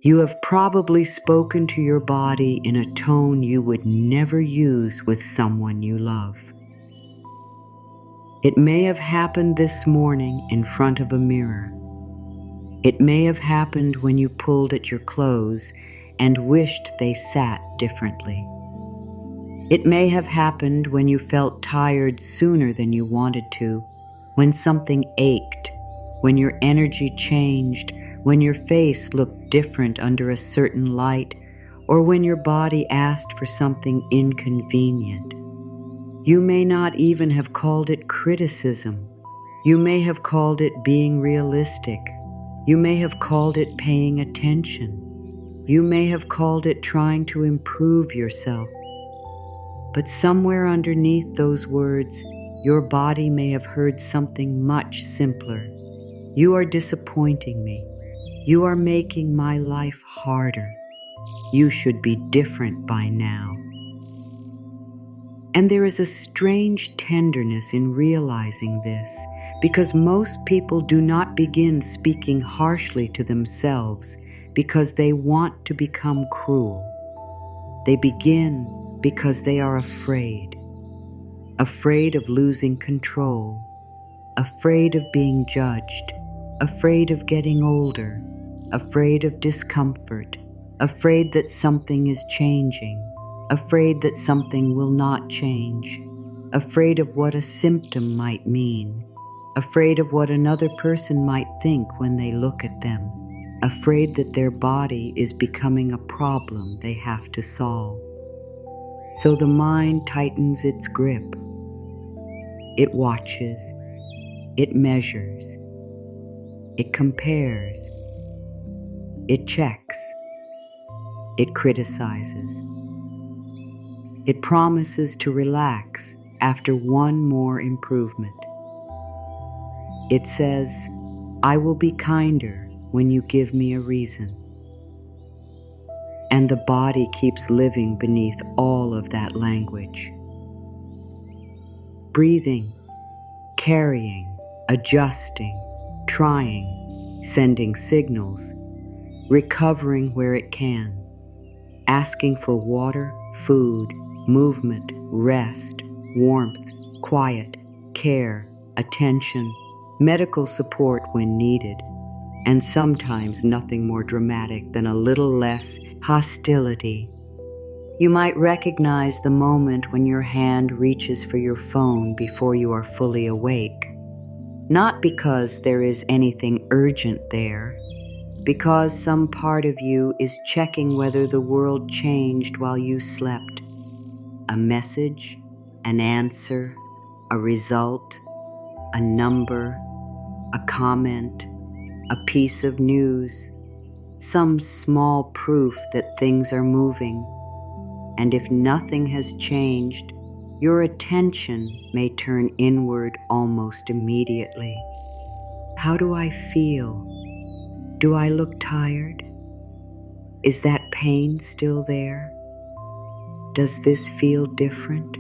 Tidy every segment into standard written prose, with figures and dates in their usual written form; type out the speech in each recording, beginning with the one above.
You have probably spoken to your body in a tone you would never use with someone you love. It may have happened this morning in front of a mirror. It may have happened when you pulled at your clothes and wished they sat differently. It may have happened when you felt tired sooner than you wanted to, when something ached, when your energy changed, when your face looked different under a certain light, or when your body asked for something inconvenient. You may not even have called it criticism. You may have called it being realistic. You may have called it paying attention. You may have called it trying to improve yourself. But somewhere underneath those words, your body may have heard something much simpler. You are disappointing me. You are making my life harder. You should be different by now. And there is a strange tenderness in realizing this, because most people do not begin speaking harshly to themselves because they want to become cruel. They begin because they are afraid of losing control, afraid of being judged, afraid of getting older, afraid of discomfort, afraid that something is changing, afraid that something will not change, afraid of what a symptom might mean, afraid of what another person might think when they look at them, afraid that their body is becoming a problem they have to solve. So the mind tightens its grip. It watches, it measures, it compares, it checks, it criticizes. It promises to relax after one more improvement. It says, I will be kinder when you give me a reason. And the body keeps living beneath all of that language. Breathing, carrying, adjusting, trying, sending signals, recovering where it can, asking for water, food, movement, rest, warmth, quiet, care, attention, medical support when needed, and sometimes nothing more dramatic than a little less hostility. You might recognize the moment when your hand reaches for your phone before you are fully awake, not because there is anything urgent there, because some part of you is checking whether the world changed while you slept. A message, an answer, a result, a number, a comment, a piece of news, some small proof that things are moving. And if nothing has changed, your attention may turn inward almost immediately. How do I feel? Do I look tired? Is that pain still there? Does this feel different?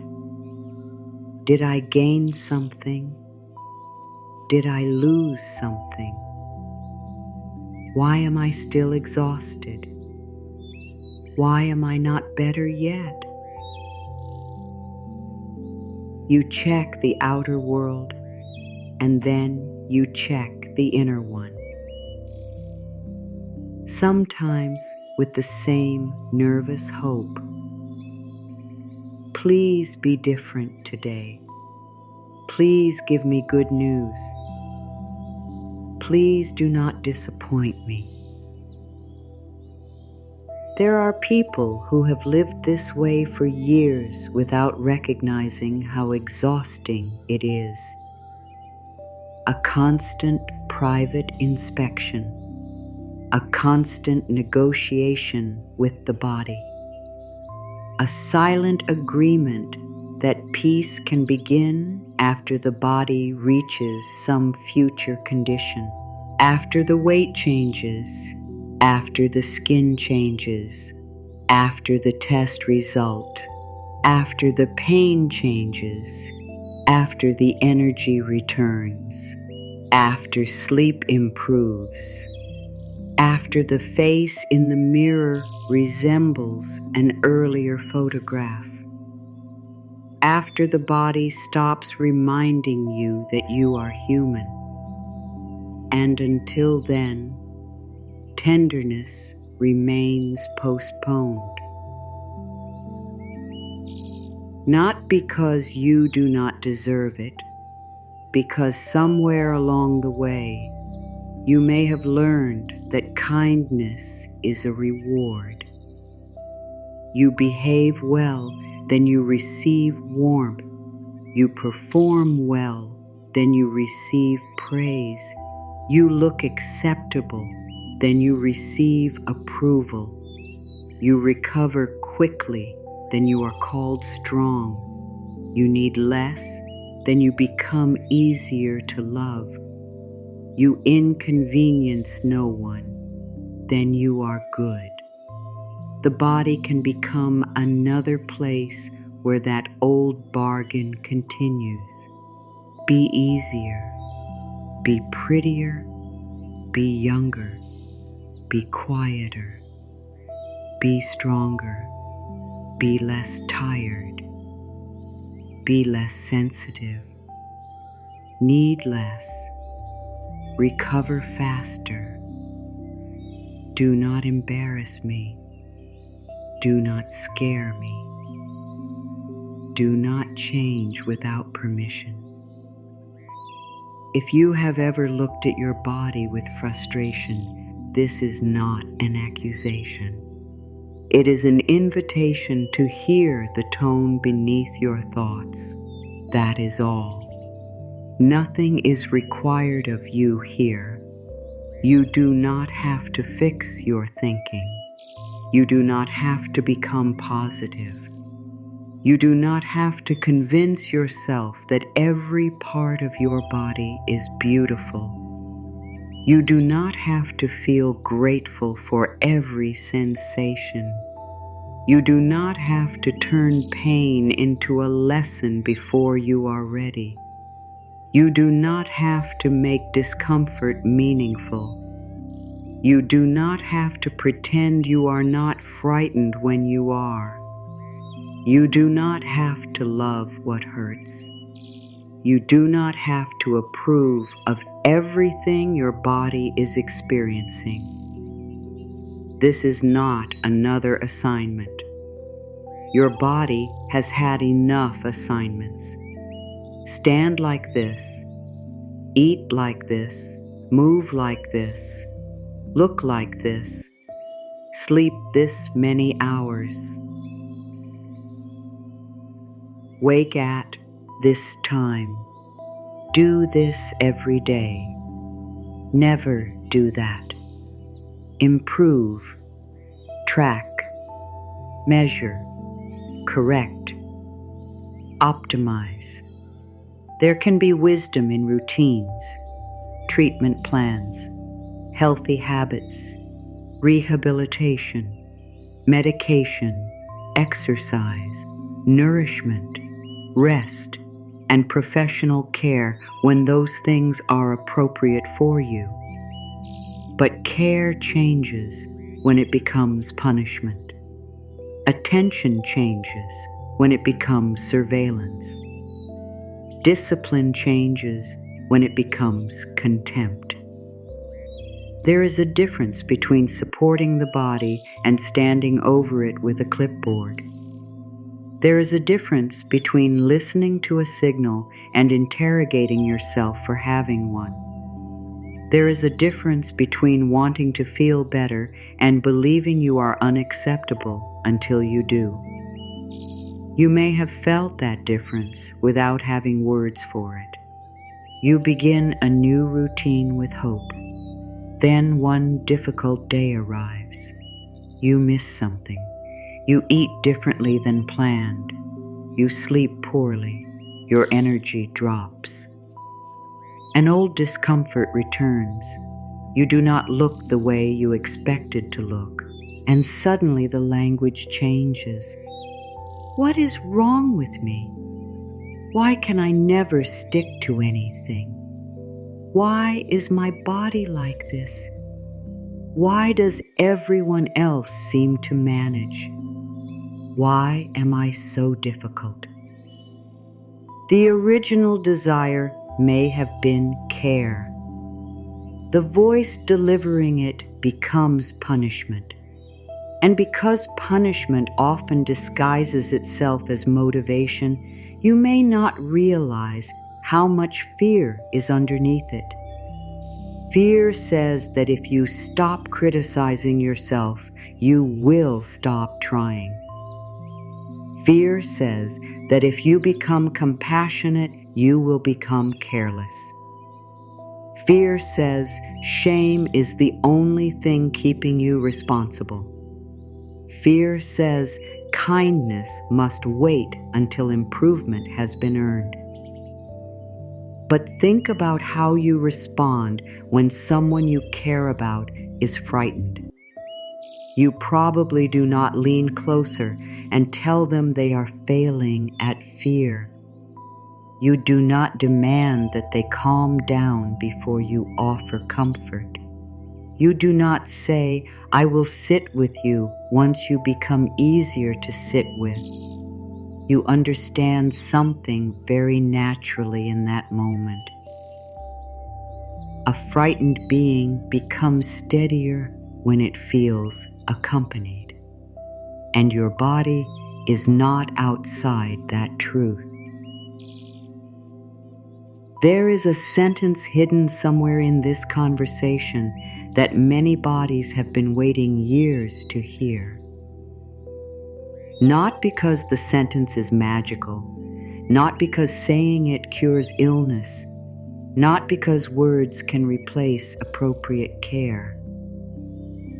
Did I gain something? Did I lose something? Why am I still exhausted? Why am I not better yet? You check the outer world, and then you check the inner one. Sometimes with the same nervous hope. Please be different today. Please give me good news. Please do not disappoint me. There are people who have lived this way for years without recognizing how exhausting it is. A constant private inspection, a constant negotiation with the body, a silent agreement that peace can begin after the body reaches some future condition, after the weight changes, after the skin changes, after the test result, after the pain changes, after the energy returns, after sleep improves, After the face in the mirror resembles an earlier photograph. After the body stops reminding you that you are human. And until then, tenderness remains postponed. Not because you do not deserve it, because somewhere along the way, you may have learned that kindness is a reward. You behave well, then you receive warmth. You perform well, then you receive praise. You look acceptable, then you receive approval. You recover quickly, then you are called strong. You need less, then you become easier to love. You inconvenience no one, then you are good. The body can become another place where that old bargain continues. Be easier, be prettier, be younger, be quieter, be stronger, be less tired, be less sensitive, need less, recover faster. Do not embarrass me. Do not scare me. Do not change without permission. If you have ever looked at your body with frustration, this is not an accusation. It is an invitation to hear the tone beneath your thoughts. That is all. Nothing is required of you here. You do not have to fix your thinking. You do not have to become positive. You do not have to convince yourself that every part of your body is beautiful. You do not have to feel grateful for every sensation. You do not have to turn pain into a lesson before you are ready. You do not have to make discomfort meaningful. You do not have to pretend you are not frightened when you are. You do not have to love what hurts. You do not have to approve of everything your body is experiencing. This is not another assignment. Your body has had enough assignments. Stand like this, eat like this, move like this, look like this, sleep this many hours. Wake at this time. Do this every day. Never do that. Improve, track, measure, correct, optimize. There can be wisdom in routines, treatment plans, healthy habits, rehabilitation, medication, exercise, nourishment, rest, and professional care when those things are appropriate for you. But care changes when it becomes punishment. Attention changes when it becomes surveillance. Discipline changes when it becomes contempt. There is a difference between supporting the body and standing over it with a clipboard. There is a difference between listening to a signal and interrogating yourself for having one. There is a difference between wanting to feel better and believing you are unacceptable until you do. You may have felt that difference without having words for it. You begin a new routine with hope. Then one difficult day arrives. You miss something. You eat differently than planned. You sleep poorly. Your energy drops. An old discomfort returns. You do not look the way you expected to look. And suddenly the language changes. What is wrong with me? Why can I never stick to anything? Why is my body like this? Why does everyone else seem to manage? Why am I so difficult? The original desire may have been care. The voice delivering it becomes punishment. And because punishment often disguises itself as motivation, you may not realize how much fear is underneath it. Fear says that if you stop criticizing yourself, you will stop trying. Fear says that if you become compassionate, you will become careless. Fear says shame is the only thing keeping you responsible. Fear says kindness must wait until improvement has been earned. But think about how you respond when someone you care about is frightened. You probably do not lean closer and tell them they are failing at fear. You do not demand that they calm down before you offer comfort. You do not say, "I will sit with you once you become easier to sit with." You understand something very naturally in that moment. A frightened being becomes steadier when it feels accompanied, and your body is not outside that truth. There is a sentence hidden somewhere in this conversation that many bodies have been waiting years to hear. Not because the sentence is magical, not because saying it cures illness, not because words can replace appropriate care,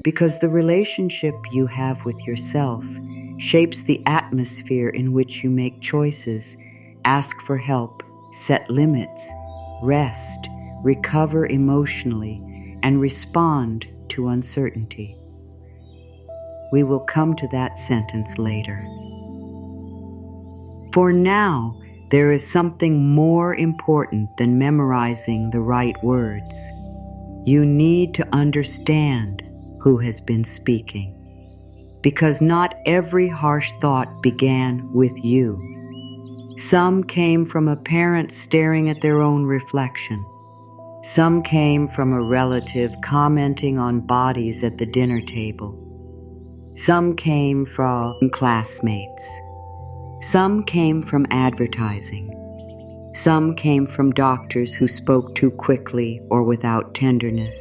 because the relationship you have with yourself shapes the atmosphere in which you make choices, ask for help, set limits, rest, recover emotionally, and respond to uncertainty. We will come to that sentence later. For now, there is something more important than memorizing the right words. You need to understand who has been speaking, because not every harsh thought began with you. Some came from a parent staring at their own reflection. Some came from a relative commenting on bodies at the dinner table. Some came from classmates. Some came from advertising. Some came from doctors who spoke too quickly or without tenderness.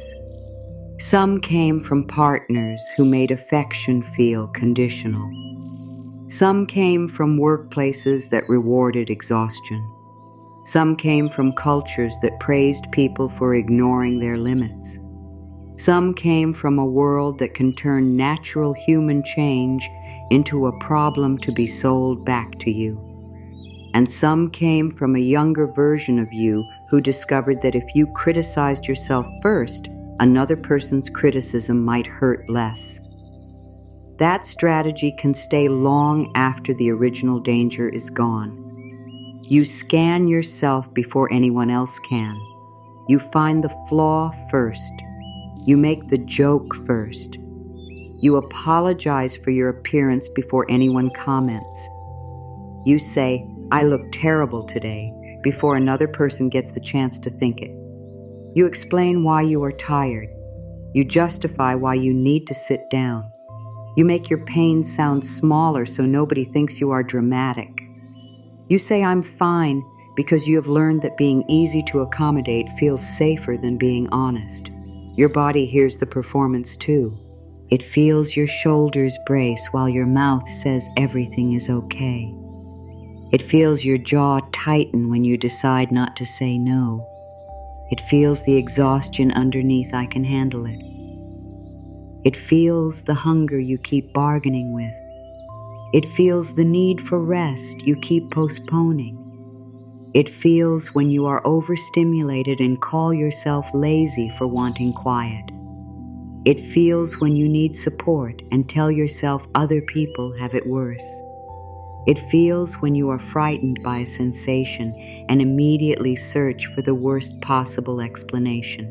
Some came from partners who made affection feel conditional. Some came from workplaces that rewarded exhaustion. Some came from cultures that praised people for ignoring their limits. Some came from a world that can turn natural human change into a problem to be sold back to you. And some came from a younger version of you who discovered that if you criticized yourself first, another person's criticism might hurt less. That strategy can stay long after the original danger is gone. You scan yourself before anyone else can. You find the flaw first. You make the joke first. You apologize for your appearance before anyone comments. You say, "I look terrible today," before another person gets the chance to think it. You explain why you are tired. You justify why you need to sit down. You make your pain sound smaller so nobody thinks you are dramatic. You say, "I'm fine," because you have learned that being easy to accommodate feels safer than being honest. Your body hears the performance too. It feels your shoulders brace while your mouth says everything is okay. It feels your jaw tighten when you decide not to say no. It feels the exhaustion underneath "I can handle it." It feels the hunger you keep bargaining with. It feels the need for rest you keep postponing. It feels when you are overstimulated and call yourself lazy for wanting quiet. It feels when you need support and tell yourself other people have it worse. It feels when you are frightened by a sensation and immediately search for the worst possible explanation.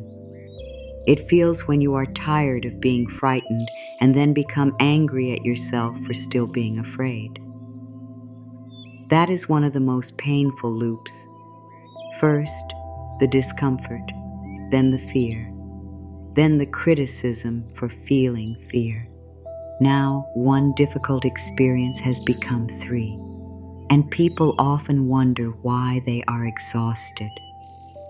It feels when you are tired of being frightened and then become angry at yourself for still being afraid. That is one of the most painful loops. First, the discomfort, then the fear, then the criticism for feeling fear. Now, one difficult experience has become 3, and people often wonder why they are exhausted.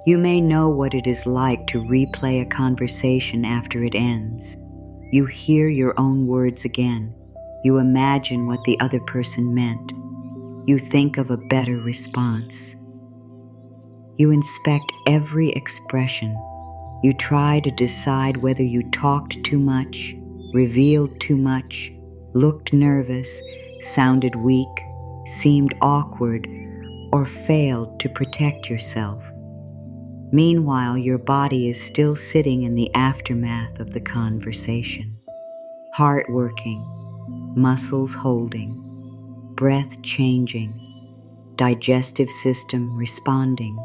You may know what it is like to replay a conversation after it ends. You hear your own words again. You imagine what the other person meant. You think of a better response. You inspect every expression. You try to decide whether you talked too much, revealed too much, looked nervous, sounded weak, seemed awkward, or failed to protect yourself. Meanwhile, your body is still sitting in the aftermath of the conversation. Heart working, muscles holding, breath changing, digestive system responding,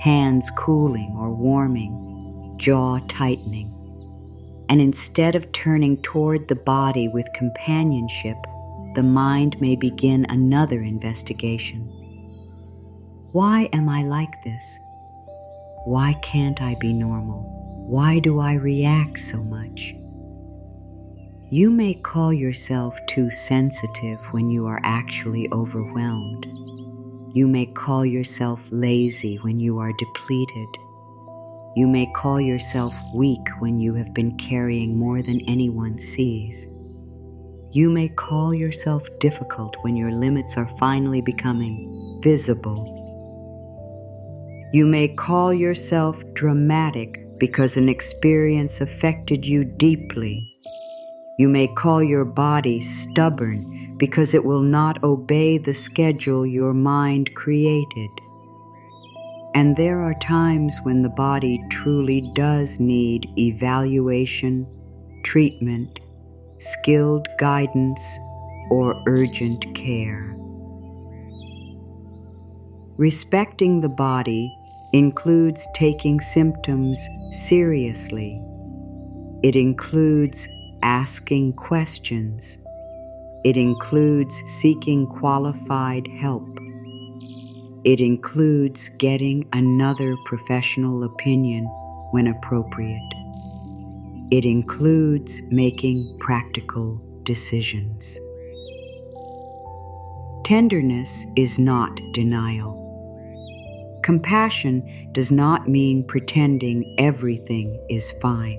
hands cooling or warming, jaw tightening. And instead of turning toward the body with companionship, the mind may begin another investigation. Why am I like this? Why can't I be normal? Why do I react so much? You may call yourself too sensitive when you are actually overwhelmed. You may call yourself lazy when you are depleted. You may call yourself weak when you have been carrying more than anyone sees. You may call yourself difficult when your limits are finally becoming visible. You may call yourself dramatic because an experience affected you deeply. You may call your body stubborn because it will not obey the schedule your mind created. And there are times when the body truly does need evaluation, treatment, skilled guidance, or urgent care. Respecting the body includes taking symptoms seriously. It includes asking questions. It includes seeking qualified help. It includes getting another professional opinion when appropriate. It includes making practical decisions. Tenderness is not denial. Compassion does not mean pretending everything is fine.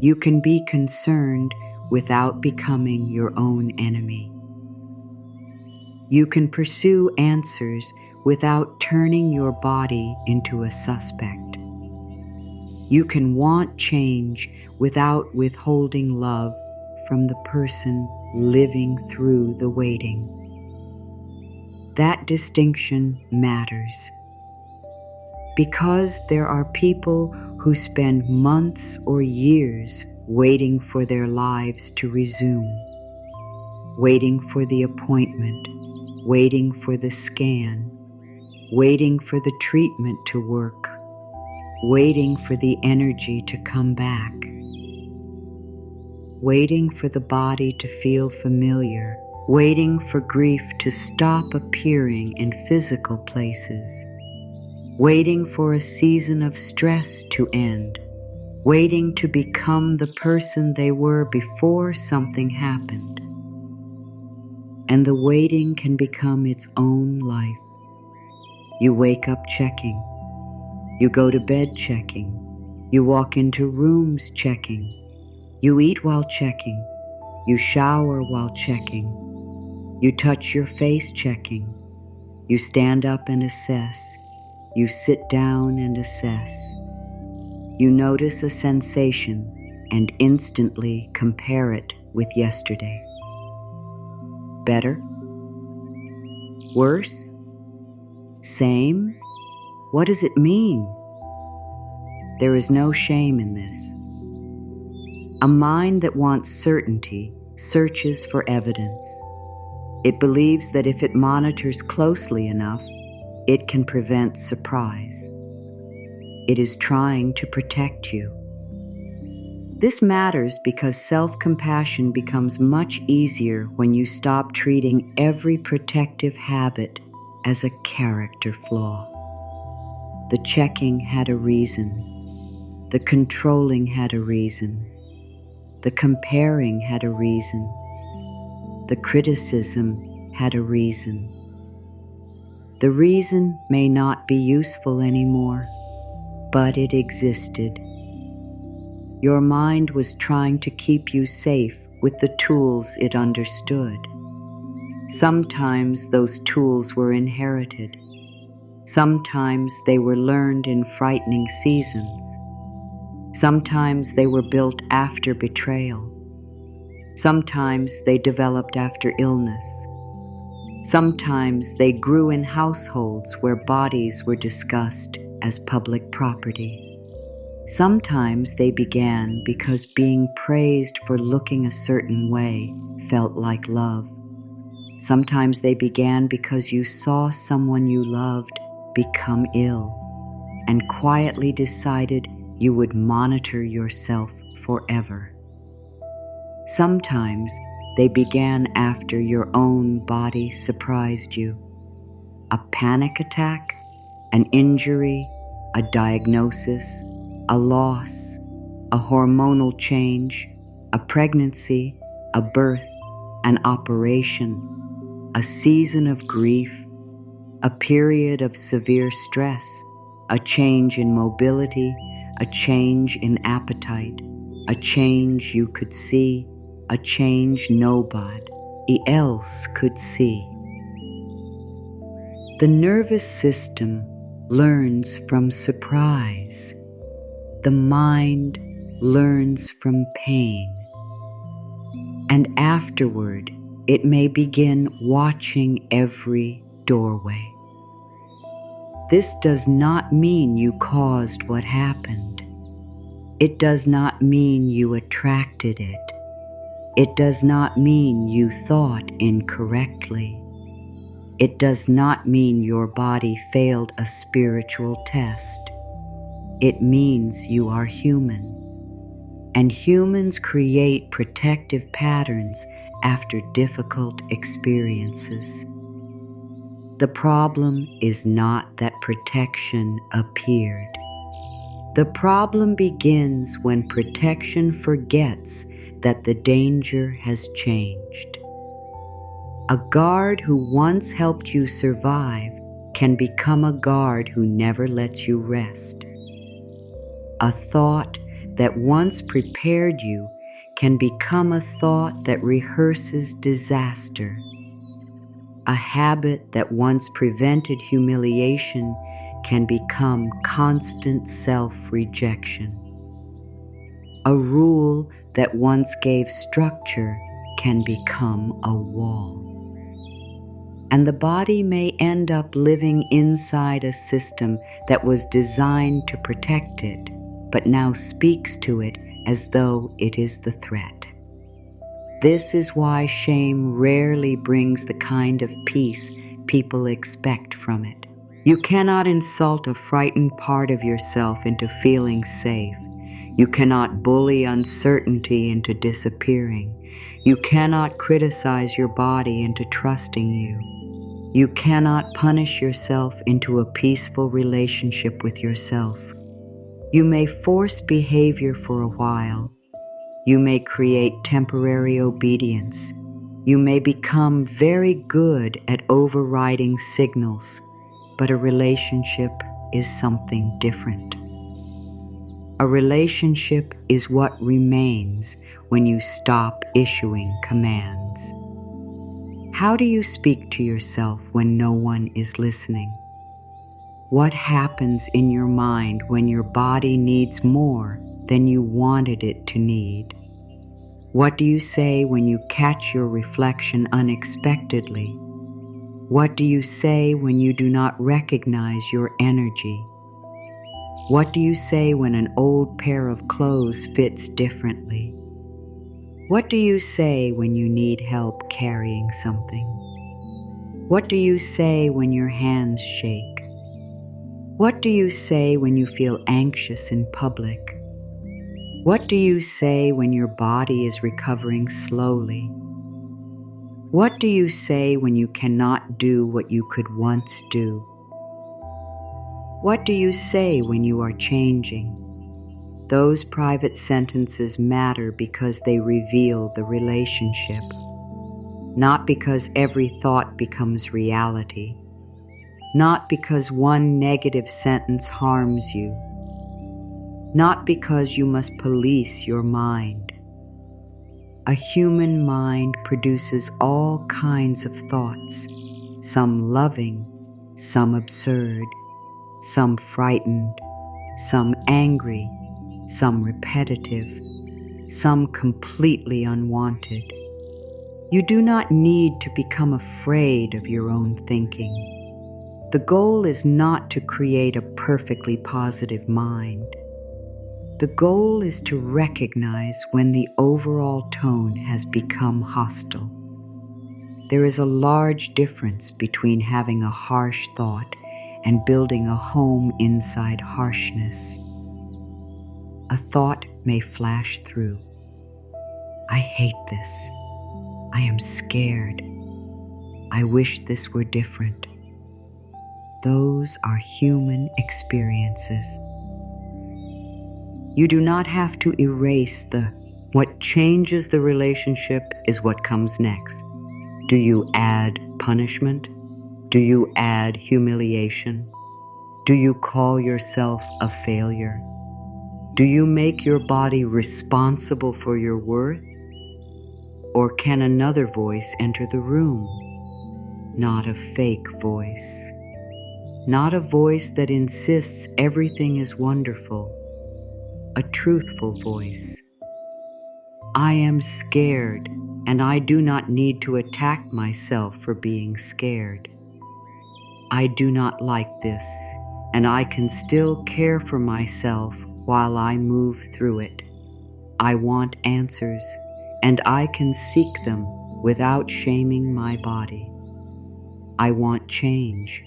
You can be concerned without becoming your own enemy. You can pursue answers without turning your body into a suspect. You can want change without withholding love from the person living through the waiting. That distinction matters because there are people who spend months or years waiting for their lives to resume, waiting for the appointment, waiting for the scan, waiting for the treatment to work, waiting for the energy to come back, waiting for the body to feel familiar, waiting for grief to stop appearing in physical places, waiting for a season of stress to end, waiting to become the person they were before something happened. And the waiting can become its own life. You wake up checking. You go to bed checking. You walk into rooms checking. You eat while checking. You shower while checking. You touch your face checking. You stand up and assess. You sit down and assess. You notice a sensation and instantly compare it with yesterday. Better? Worse? Same? What does it mean? There is no shame in this. A mind that wants certainty searches for evidence. It believes that if it monitors closely enough, it can prevent surprise. it is trying to protect you. This matters because self-compassion becomes much easier when you stop treating every protective habit as a character flaw. The checking had a reason. The controlling had a reason. The comparing had a reason. The criticism had a reason. The reason may not be useful anymore, but it existed. Your mind was trying to keep you safe with the tools it understood. Sometimes those tools were inherited. Sometimes they were learned in frightening seasons. Sometimes they were built after betrayal. Sometimes they developed after illness. Sometimes they grew in households where bodies were discussed as public property. Sometimes they began because being praised for looking a certain way felt like love. Sometimes they began because you saw someone you loved become ill and quietly decided you would monitor yourself forever. Sometimes they began after your own body surprised you. A panic attack, an injury, a diagnosis, a loss, a hormonal change, a pregnancy, a birth, an operation, a season of grief, a period of severe stress, a change in mobility, a change in appetite, a change you could see, a change nobody else could see. The nervous system learns from surprise. The mind learns from pain. And afterward, it may begin watching every doorway. This does not mean you caused what happened. It does not mean you attracted it. It does not mean you thought incorrectly. It does not mean your body failed a spiritual test. It means you are human. And humans create protective patterns after difficult experiences. The problem is not that protection appeared. The problem begins when protection forgets that the danger has changed. A guard who once helped you survive can become a guard who never lets you rest. A thought that once prepared you can become a thought that rehearses disaster. A habit that once prevented humiliation can become constant self-rejection. A rule that once gave structure can become a wall. And the body may end up living inside a system that was designed to protect it, but now speaks to it as though it is the threat. This is why shame rarely brings the kind of peace people expect from it. You cannot insult a frightened part of yourself into feeling safe. You cannot bully uncertainty into disappearing. You cannot criticize your body into trusting you. You cannot punish yourself into a peaceful relationship with yourself. You may force behavior for a while. You may create temporary obedience. You may become very good at overriding signals, but a relationship is something different. A relationship is what remains when you stop issuing commands. How do you speak to yourself when no one is listening? What happens in your mind when your body needs more than you wanted it to need? What do you say when you catch your reflection unexpectedly? What do you say when you do not recognize your energy? What do you say when an old pair of clothes fits differently? What do you say when you need help carrying something? What do you say when your hands shake? What do you say when you feel anxious in public? What do you say when your body is recovering slowly? What do you say when you cannot do what you could once do? What do you say when you are changing? Those private sentences matter because they reveal the relationship, not because every thought becomes reality, not because one negative sentence harms you, not because you must police your mind. A human mind produces all kinds of thoughts, some loving, some absurd, some frightened, some angry, some repetitive, some completely unwanted. You do not need to become afraid of your own thinking. The goal is not to create a perfectly positive mind. The goal is to recognize when the overall tone has become hostile. There is a large difference between having a harsh thought and building a home inside harshness. A thought may flash through. I hate this. I am scared. I wish this were different. Those are human experiences. You do not have to erase what changes the relationship is what comes next. Do you add punishment? Do you add humiliation? Do you call yourself a failure? Do you make your body responsible for your worth? Or can another voice enter the room? Not a fake voice. Not a voice that insists everything is wonderful. A truthful voice. I am scared, and I do not need to attack myself for being scared. I do not like this, and I can still care for myself while I move through it. I want answers, and I can seek them without shaming my body. I want change,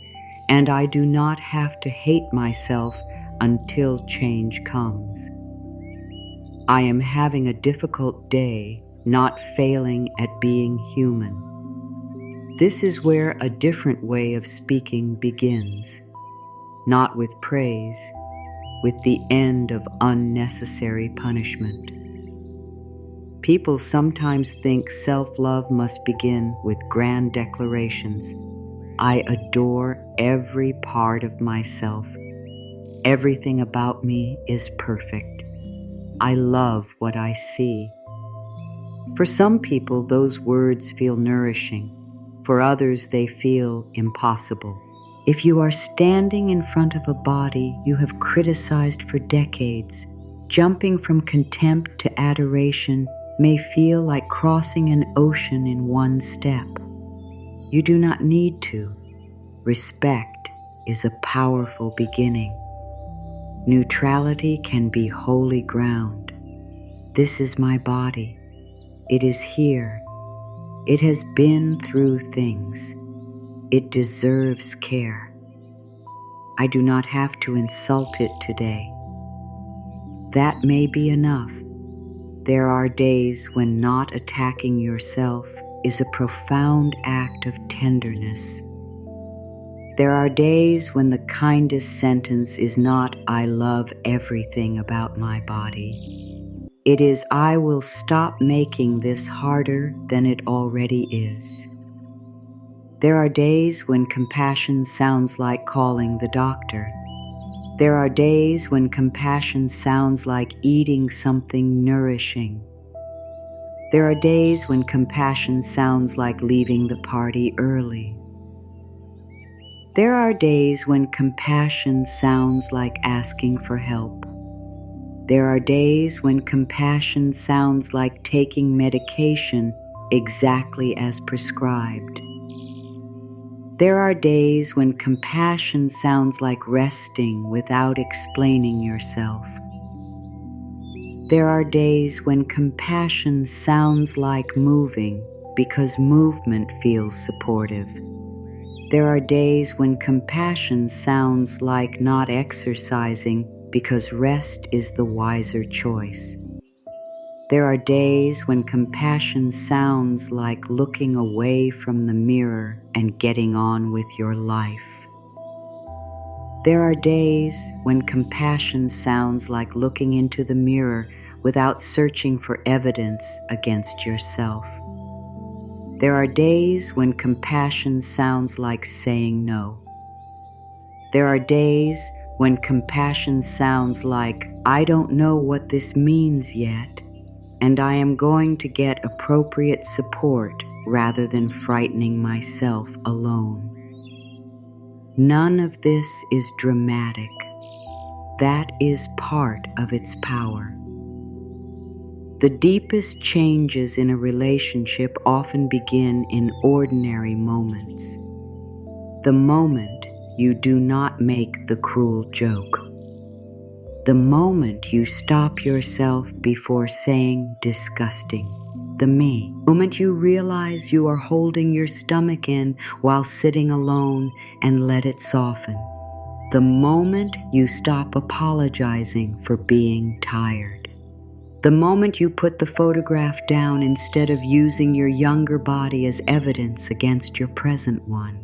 and I do not have to hate myself until change comes. I am having a difficult day, not failing at being human. This is where a different way of speaking begins, not with praise, with the end of unnecessary punishment. People sometimes think self-love must begin with grand declarations. I adore every part of myself. Everything about me is perfect. I love what I see. For some people, those words feel nourishing. For others, they feel impossible. If you are standing in front of a body you have criticized for decades, jumping from contempt to adoration may feel like crossing an ocean in one step. You do not need to. Respect is a powerful beginning. Neutrality can be holy ground. This is my body. It is here. It has been through things. It deserves care. I do not have to insult it today. That may be enough. There are days when not attacking yourself is a profound act of tenderness. There are days when the kindest sentence is not, I love everything about my body. It is, I will stop making this harder than it already is. There are days when compassion sounds like calling the doctor. There are days when compassion sounds like eating something nourishing. There are days when compassion sounds like leaving the party early. There are days when compassion sounds like asking for help. There are days when compassion sounds like taking medication exactly as prescribed. There are days when compassion sounds like resting without explaining yourself. There are days when compassion sounds like moving because movement feels supportive. There are days when compassion sounds like not exercising because rest is the wiser choice. There are days when compassion sounds like looking away from the mirror and getting on with your life. There are days when compassion sounds like looking into the mirror without searching for evidence against yourself. There are days when compassion sounds like saying no. There are days when compassion sounds like, I don't know what this means yet, and I am going to get appropriate support rather than frightening myself alone. None of this is dramatic. That is part of its power. The deepest changes in a relationship often begin in ordinary moments. The moment you do not make the cruel joke. The moment you stop yourself before saying disgusting. The moment you realize you are holding your stomach in while sitting alone and let it soften. The moment you stop apologizing for being tired. The moment you put the photograph down instead of using your younger body as evidence against your present one.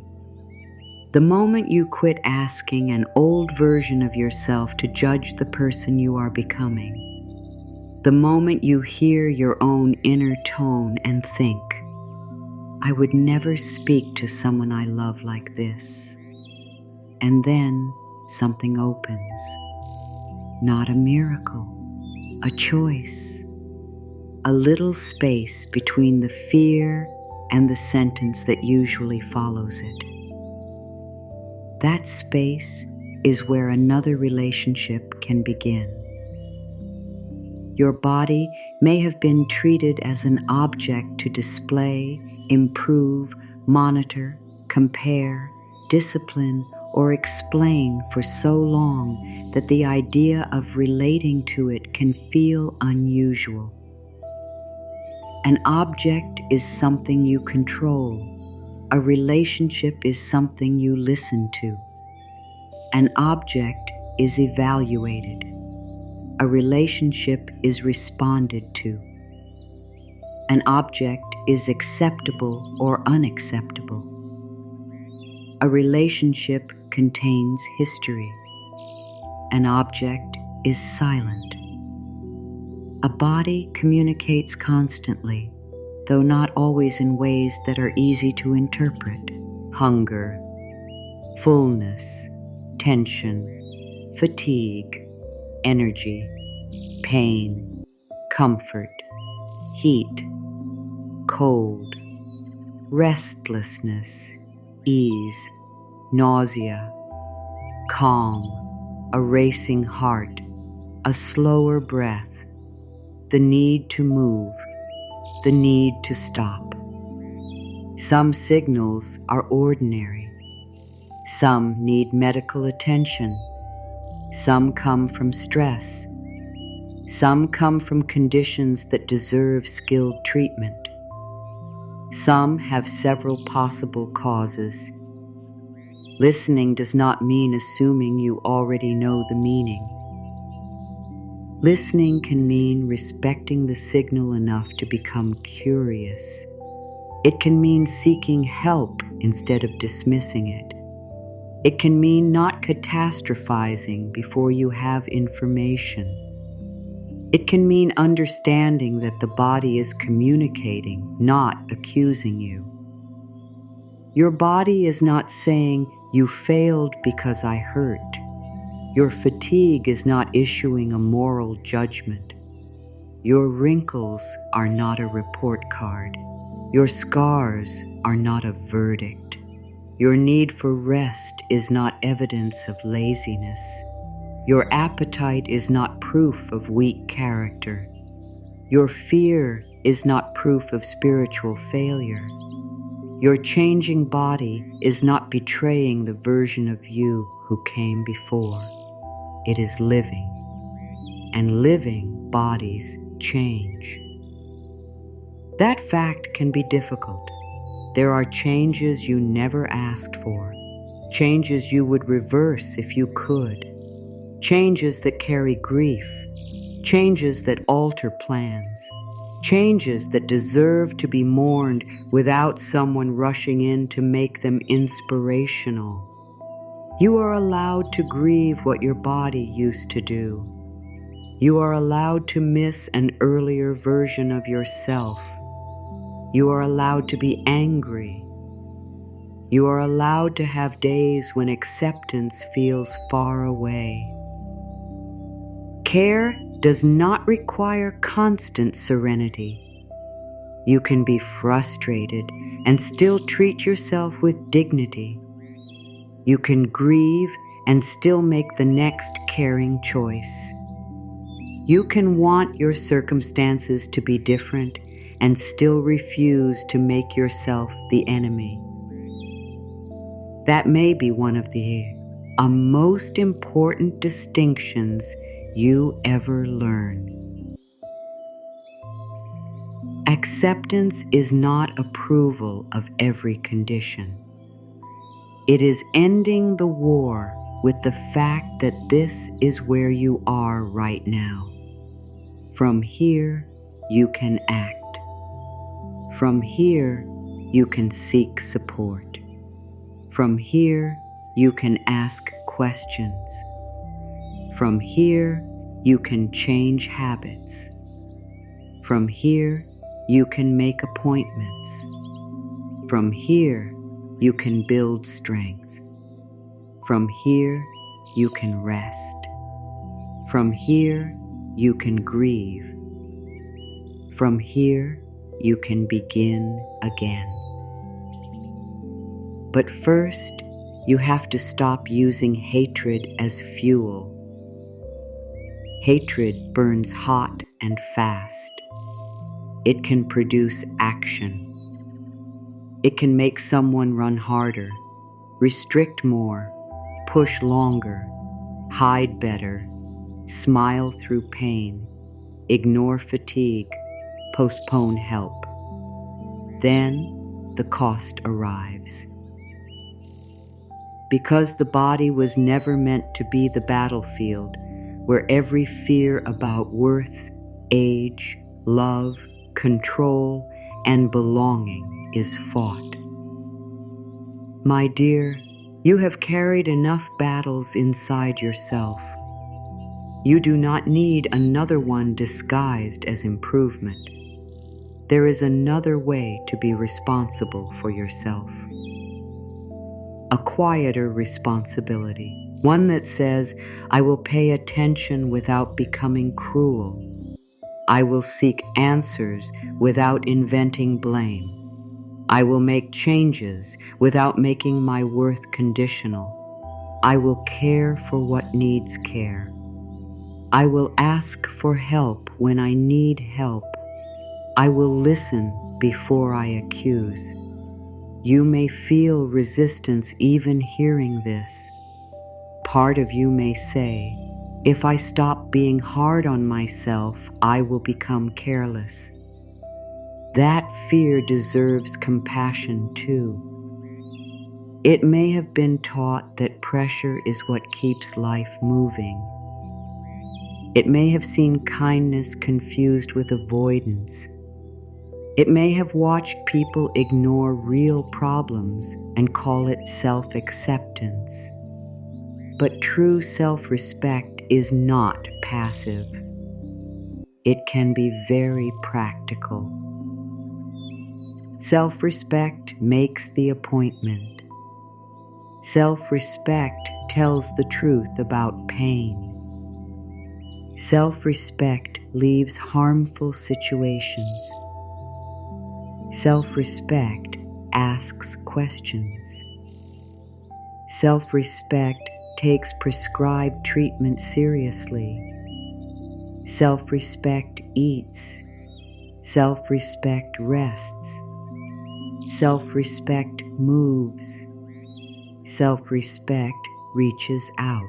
The moment you quit asking an old version of yourself to judge the person you are becoming. The moment you hear your own inner tone and think, I would never speak to someone I love like this. And then something opens. Not a miracle, a choice. A little space between the fear and the sentence that usually follows it. That space is where another relationship can begin. Your body may have been treated as an object to display, improve, monitor, compare, discipline, or explain for so long that the idea of relating to it can feel unusual. An object is something you control. A relationship is something you listen to. An object is evaluated. A relationship is responded to. An object is acceptable or unacceptable. A relationship contains history. An object is silent. A body communicates constantly, though not always in ways that are easy to interpret. Hunger, fullness, tension, fatigue, energy, pain, comfort, heat, cold, restlessness, ease, nausea, calm, a racing heart, a slower breath, the need to move, the need to stop. Some signals are ordinary. Some need medical attention. Some come from stress. Some come from conditions that deserve skilled treatment. Some have several possible causes. Listening does not mean assuming you already know the meaning. Listening can mean respecting the signal enough to become curious. It can mean seeking help instead of dismissing it. It can mean not catastrophizing before you have information. It can mean understanding that the body is communicating, not accusing you. Your body is not saying, you failed because I hurt. Your fatigue is not issuing a moral judgment. Your wrinkles are not a report card. Your scars are not a verdict. Your need for rest is not evidence of laziness. Your appetite is not proof of weak character. Your fear is not proof of spiritual failure. Your changing body is not betraying the version of you who came before. It is living, and living bodies change. That fact can be difficult. There are changes you never asked for, changes you would reverse if you could, changes that carry grief, changes that alter plans, changes that deserve to be mourned without someone rushing in to make them inspirational. You are allowed to grieve what your body used to do. You are allowed to miss an earlier version of yourself. You are allowed to be angry. You are allowed to have days when acceptance feels far away. Care does not require constant serenity. You can be frustrated and still treat yourself with dignity. You can grieve and still make the next caring choice. You can want your circumstances to be different and still refuse to make yourself the enemy. That may be one of the most important distinctions you ever learn. Acceptance is not approval of every condition. It is ending the war with the fact that this is where you are right now. From here, you can act. From here, you can seek support. From here, you can ask questions. From here, you can change habits. From here, you can make appointments. From here, you can build strength. From here, you can rest. From here, you can grieve. From here, you can begin again. But first, you have to stop using hatred as fuel. Hatred burns hot and fast. It can produce action. It can make someone run harder, restrict more, push longer, hide better, smile through pain, ignore fatigue, postpone help. Then the cost arrives. Because the body was never meant to be the battlefield where every fear about worth, age, love, control, and belonging is fought. My dear, you have carried enough battles inside yourself. You do not need another one disguised as improvement. There is another way to be responsible for yourself. A quieter responsibility, one that says, I will pay attention without becoming cruel. I will seek answers without inventing blame. I will make changes without making my worth conditional. I will care for what needs care. I will ask for help when I need help. I will listen before I accuse. You may feel resistance even hearing this. Part of you may say, if I stop being hard on myself, I will become careless. That fear deserves compassion too. It may have been taught that pressure is what keeps life moving. It may have seen kindness confused with avoidance. It may have watched people ignore real problems and call it self-acceptance. But true self-respect is not passive. It can be very practical. Self-respect makes the appointment. Self-respect tells the truth about pain. Self-respect leaves harmful situations. Self-respect asks questions. Self-respect takes prescribed treatment seriously. Self-respect eats. Self-respect rests. Self-respect moves. Self-respect reaches out.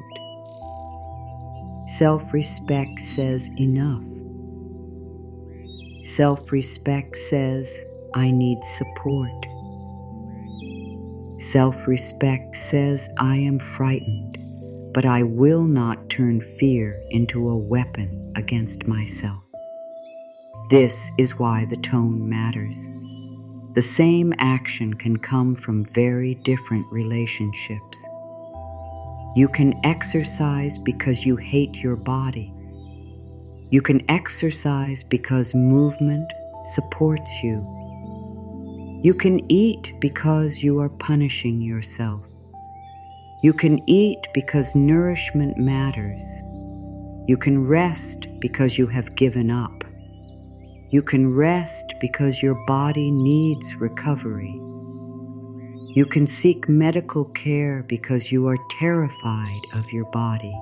Self-respect says enough. Self-respect says, I need support. Self-respect says, I am frightened, but I will not turn fear into a weapon against myself. This is why the tone matters. The same action can come from very different relationships. You can exercise because you hate your body. You can exercise because movement supports you. You can eat because you are punishing yourself. You can eat because nourishment matters. You can rest because you have given up. You can rest because your body needs recovery. You can seek medical care because you are terrified of your body.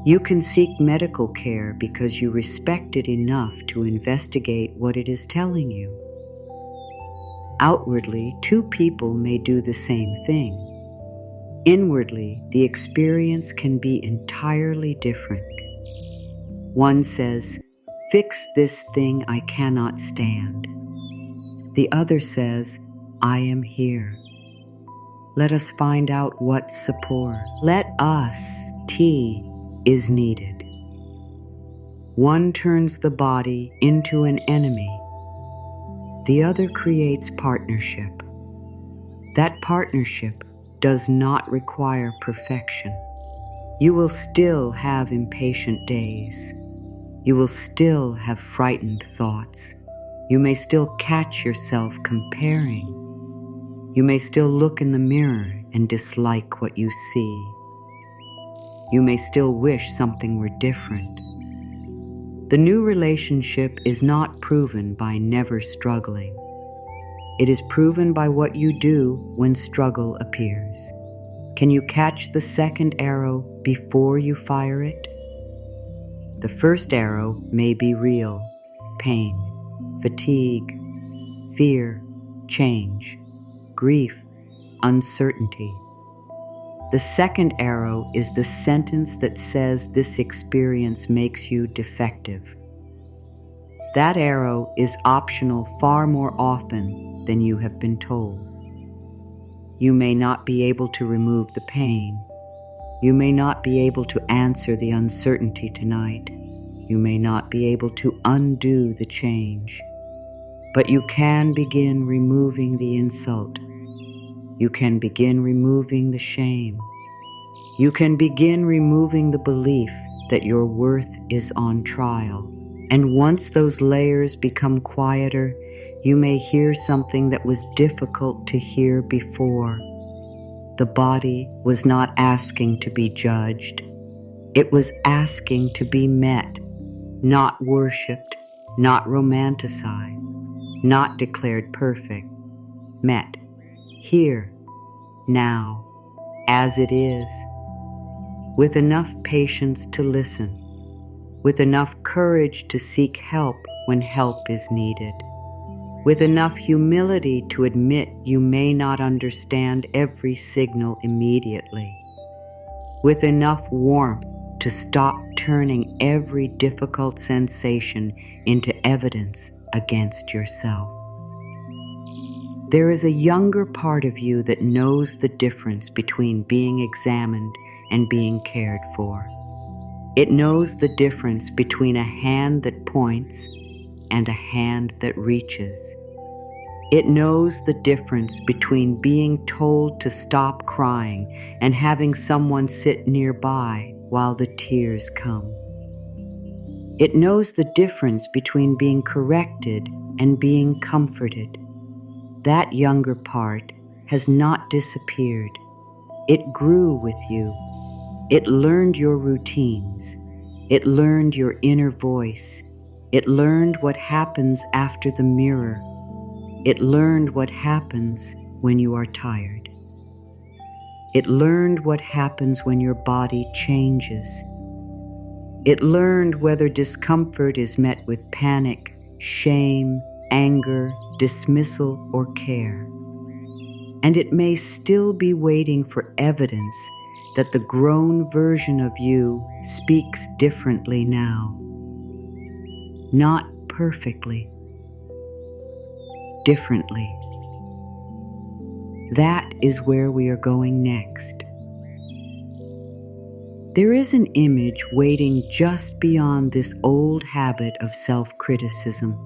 You can seek medical care because you respect it enough to investigate what it is telling you. Outwardly, two people may do the same thing. Inwardly, the experience can be entirely different. One says, "Fix this thing I cannot stand." The other says, "I am here. Let us find out what support. Let us, T, is needed." One turns the body into an enemy. The other creates partnership. That partnership does not require perfection. You will still have impatient days. You will still have frightened thoughts. You may still catch yourself comparing. You may still look in the mirror and dislike what you see. You may still wish something were different. The new relationship is not proven by never struggling. It is proven by what you do when struggle appears. Can you catch the second arrow before you fire it? The first arrow may be real: pain, fatigue, fear, change, grief, uncertainty. The second arrow is the sentence that says this experience makes you defective. That arrow is optional far more often than you have been told. You may not be able to remove the pain. You may not be able to answer the uncertainty tonight. You may not be able to undo the change. But you can begin removing the insult. You can begin removing the shame. You can begin removing the belief that your worth is on trial. And once those layers become quieter, you may hear something that was difficult to hear before. The body was not asking to be judged. It was asking to be met, not worshipped, not romanticized, not declared perfect. Met, here, now, as it is, with enough patience to listen, with enough courage to seek help when help is needed, with enough humility to admit you may not understand every signal immediately, with enough warmth to stop turning every difficult sensation into evidence against yourself. There is a younger part of you that knows the difference between being examined and being cared for. It knows the difference between a hand that points and a hand that reaches. It knows the difference between being told to stop crying and having someone sit nearby while the tears come. It knows the difference between being corrected and being comforted. That younger part has not disappeared. It grew with you. It learned your routines. It learned your inner voice. It learned what happens after the mirror. It learned what happens when you are tired. It learned what happens when your body changes. It learned whether discomfort is met with panic, shame, anger, dismissal, or care. And it may still be waiting for evidence that the grown version of you speaks differently now. Not perfectly, differently. That is where we are going next. There is an image waiting just beyond this old habit of self-criticism.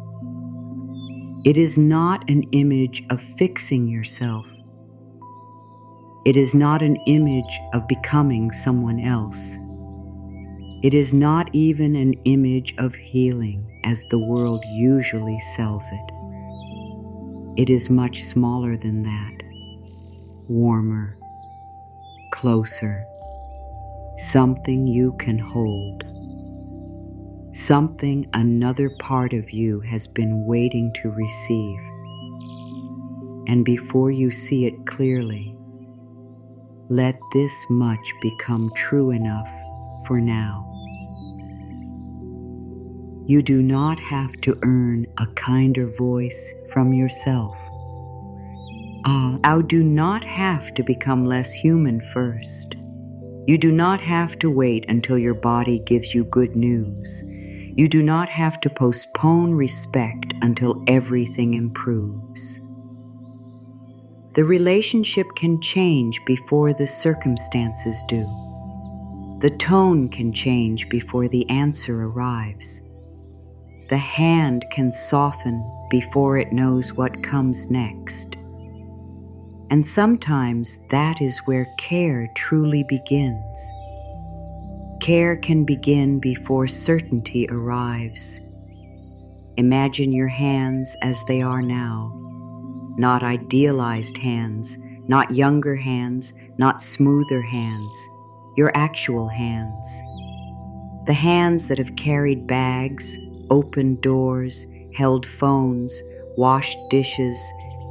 It is not an image of fixing yourself. It is not an image of becoming someone else. It is not even an image of healing as the world usually sells it. It is much smaller than that, warmer, closer, something you can hold, something another part of you has been waiting to receive. And before you see it clearly, let this much become true enough for now. You do not have to earn a kinder voice from yourself. You do not have to become less human first. You do not have to wait until your body gives you good news. You do not have to postpone respect until everything improves. The relationship can change before the circumstances do. The tone can change before the answer arrives. The hand can soften before it knows what comes next. And sometimes that is where care truly begins. Care can begin before certainty arrives. Imagine your hands as they are now, not idealized hands, not younger hands, not smoother hands, your actual hands. The hands that have carried bags, opened doors, held phones, washed dishes,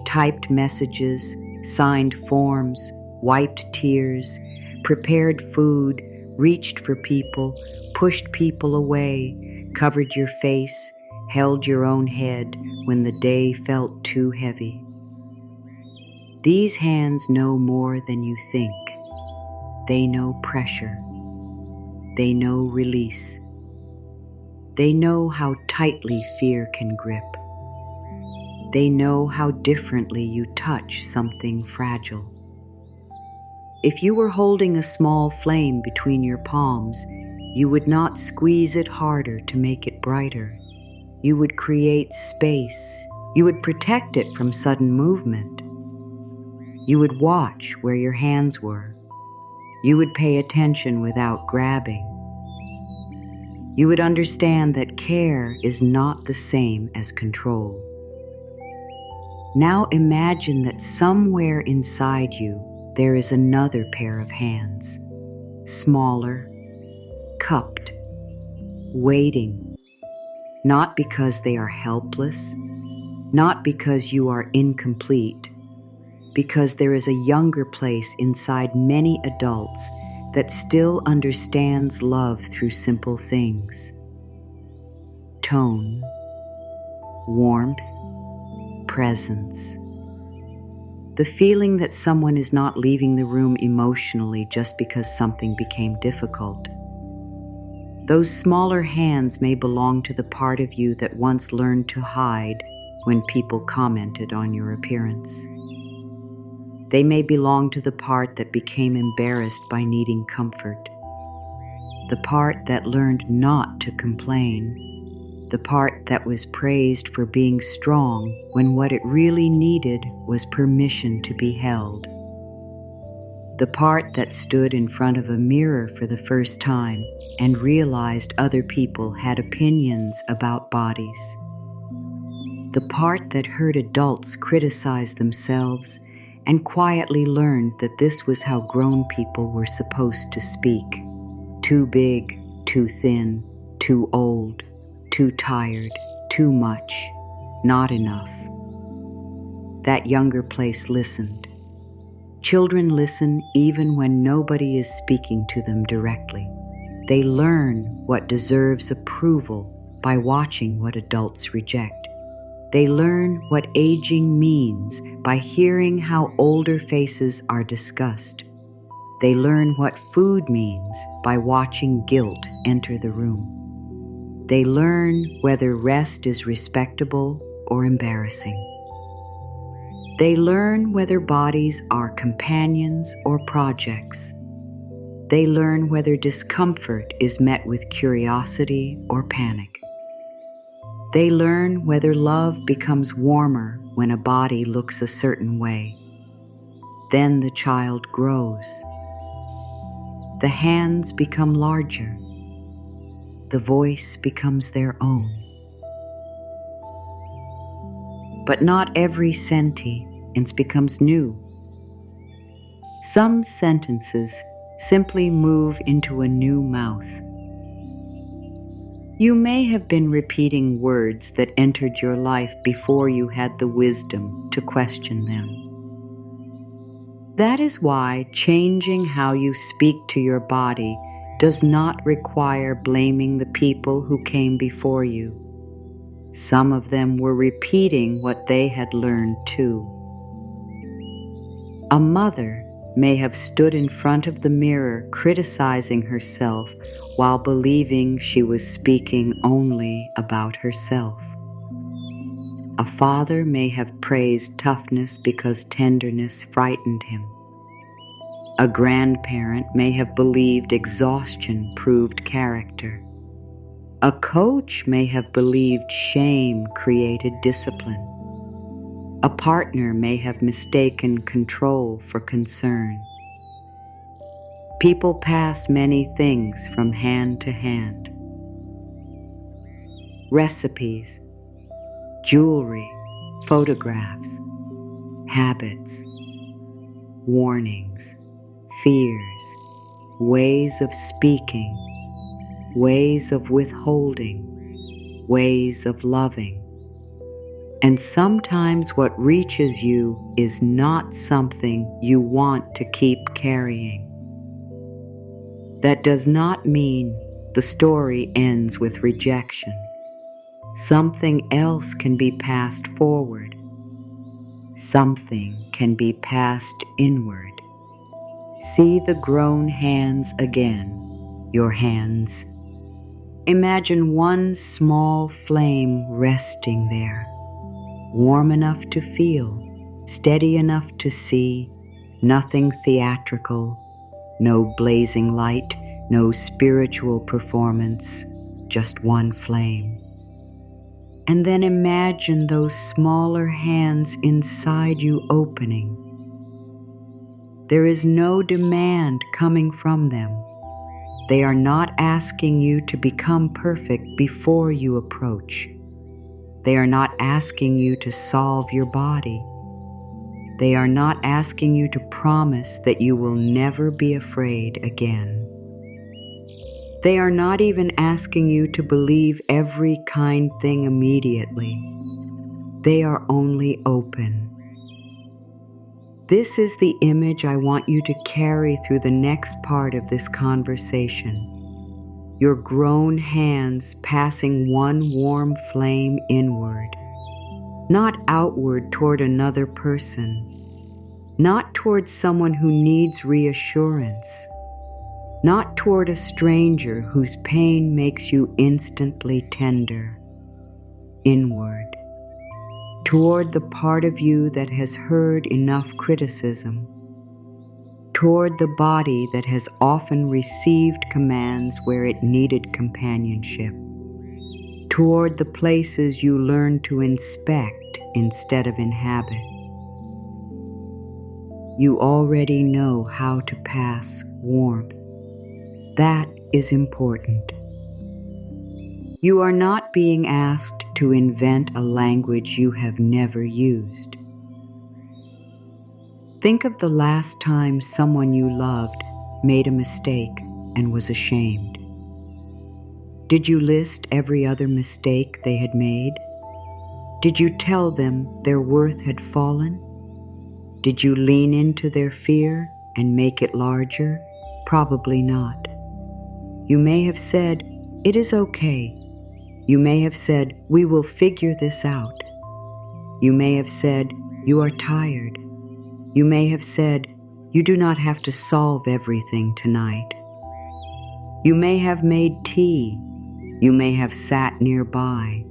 typed messages, signed forms, wiped tears, prepared food, reached for people, pushed people away, covered your face, held your own head when the day felt too heavy. These hands know more than you think. They know pressure. They know release. They know how tightly fear can grip. They know how differently you touch something fragile. If you were holding a small flame between your palms, you would not squeeze it harder to make it brighter. You would create space. You would protect it from sudden movement. You would watch where your hands were. You would pay attention without grabbing. You would understand that care is not the same as control. Now imagine that somewhere inside you there is another pair of hands, smaller, cupped, waiting, not because they are helpless, not because you are incomplete, because there is a younger place inside many adults that still understands love through simple things. Tone, warmth, presence. The feeling that someone is not leaving the room emotionally just because something became difficult. Those smaller hands may belong to the part of you that once learned to hide when people commented on your appearance. They may belong to the part that became embarrassed by needing comfort. The part that learned not to complain. The part that was praised for being strong when what it really needed was permission to be held. The part that stood in front of a mirror for the first time and realized other people had opinions about bodies. The part that heard adults criticize themselves and quietly learned that this was how grown people were supposed to speak. Too big, too thin, too old, too tired, too much, not enough. That younger place listened. Children listen even when nobody is speaking to them directly. They learn what deserves approval by watching what adults reject. They learn what aging means by hearing how older faces are discussed. They learn what food means by watching guilt enter the room. They learn whether rest is respectable or embarrassing. They learn whether bodies are companions or projects. They learn whether discomfort is met with curiosity or panic. They learn whether love becomes warmer when a body looks a certain way. Then the child grows. The hands become larger. The voice becomes their own. But not every sentence becomes new. Some sentences simply move into a new mouth. You may have been repeating words that entered your life before you had the wisdom to question them. That is why changing how you speak to your body does not require blaming the people who came before you. Some of them were repeating what they had learned too. A mother may have stood in front of the mirror criticizing herself while believing she was speaking only about herself. A father may have praised toughness because tenderness frightened him. A grandparent may have believed exhaustion proved character. A coach may have believed shame created discipline. A partner may have mistaken control for concern. People pass many things from hand to hand. Recipes, jewelry, photographs, habits, warnings, fears, ways of speaking, ways of withholding, ways of loving. And sometimes what reaches you is not something you want to keep carrying. That does not mean the story ends with rejection. Something else can be passed forward. Something can be passed inward. See the grown hands again, your hands. Imagine one small flame resting there, warm enough to feel, steady enough to see, nothing theatrical, no blazing light, no spiritual performance, just one flame. And then imagine those smaller hands inside you opening. There is no demand coming from them. They are not asking you to become perfect before you approach. They are not asking you to solve your body. They are not asking you to promise that you will never be afraid again. They are not even asking you to believe every kind thing immediately. They are only open. This is the image I want you to carry through the next part of this conversation. Your grown hands passing one warm flame inward, not outward toward another person, not toward someone who needs reassurance, not toward a stranger whose pain makes you instantly tender. Inward, toward the part of you that has heard enough criticism, toward the body that has often received commands where it needed companionship, toward the places you learned to inspect instead of inhabit. You already know how to pass warmth. That is important. You are not being asked to invent a language you have never used. Think of the last time someone you loved made a mistake and was ashamed. Did you list every other mistake they had made? Did you tell them their worth had fallen? Did you lean into their fear and make it larger? Probably not. You may have said, "It is okay." You may have said, "We will figure this out." You may have said, "You are tired." You may have said, "You do not have to solve everything tonight." You may have made tea. You may have sat nearby.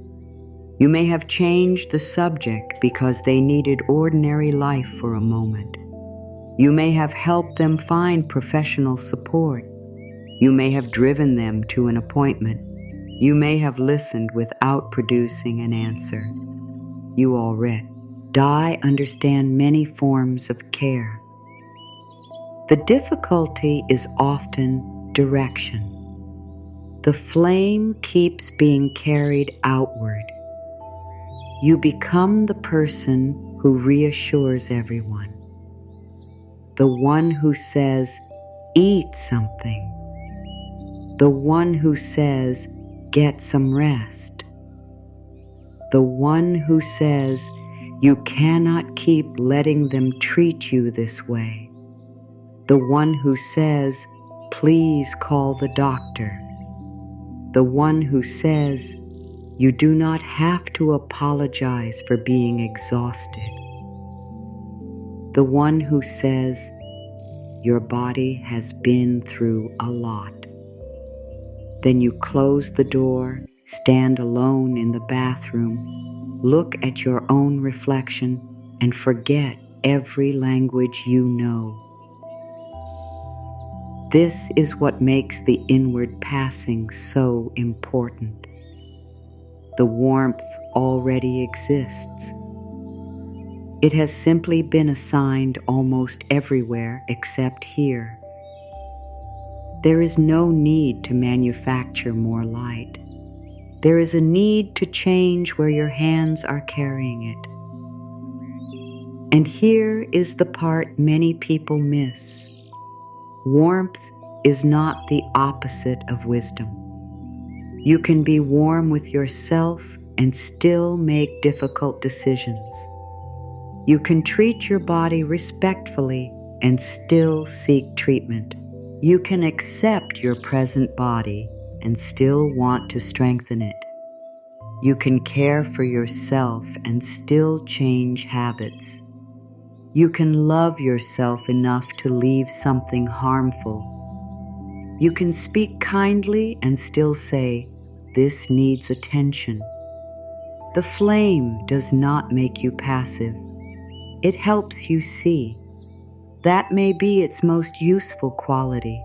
You may have changed the subject because they needed ordinary life for a moment. You may have helped them find professional support. You may have driven them to an appointment. You may have listened without producing an answer. You already understand many forms of care. The difficulty is often direction. The flame keeps being carried outward. You become the person who reassures everyone, the one who says, eat something, the one who says, get some rest, the one who says, you cannot keep letting them treat you this way, the one who says, please call the doctor, the one who says, you do not have to apologize for being exhausted, the one who says, your body has been through a lot. Then you close the door, stand alone in the bathroom, look at your own reflection, and forget every language you know. This is what makes the inward passing so important. The warmth already exists. It has simply been assigned almost everywhere except here. There is no need to manufacture more light. There is a need to change where your hands are carrying it. And here is the part many people miss. Warmth is not the opposite of wisdom. You can be warm with yourself and still make difficult decisions. You can treat your body respectfully and still seek treatment. You can accept your present body and still want to strengthen it. You can care for yourself and still change habits. You can love yourself enough to leave something harmful. You can speak kindly and still say, this needs attention. The flame does not make you passive. It helps you see. That may be its most useful quality.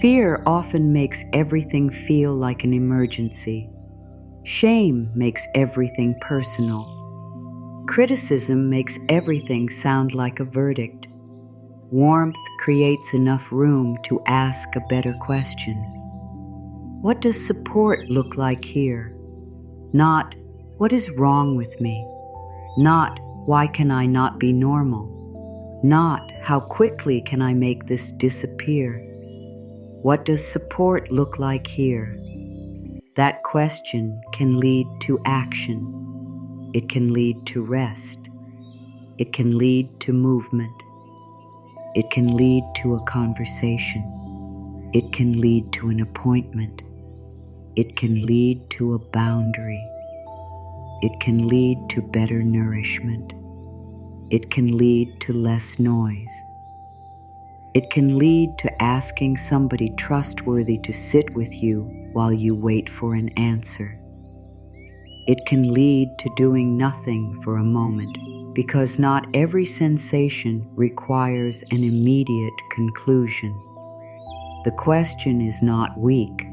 Fear often makes everything feel like an emergency. Shame makes everything personal. Criticism makes everything sound like a verdict. Warmth creates enough room to ask a better question. What does support look like here? Not, what is wrong with me? Not, why can I not be normal? Not, how quickly can I make this disappear? What does support look like here? That question can lead to action. It can lead to rest. It can lead to movement. It can lead to a conversation. It can lead to an appointment. It can lead to a boundary. It can lead to better nourishment. It can lead to less noise. It can lead to asking somebody trustworthy to sit with you while you wait for an answer. It can lead to doing nothing for a moment, because not every sensation requires an immediate conclusion. The question is not weak,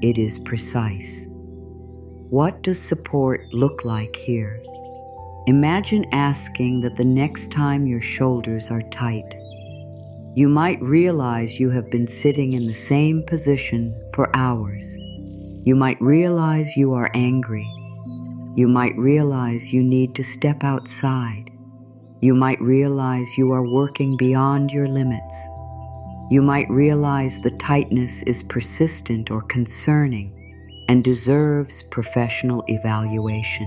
it is precise. What does support look like here? Imagine asking that the next time your shoulders are tight. You might realize you have been sitting in the same position for hours. You might realize you are angry. You might realize you need to step outside. You might realize you are working beyond your limits. You might realize the tightness is persistent or concerning and deserves professional evaluation.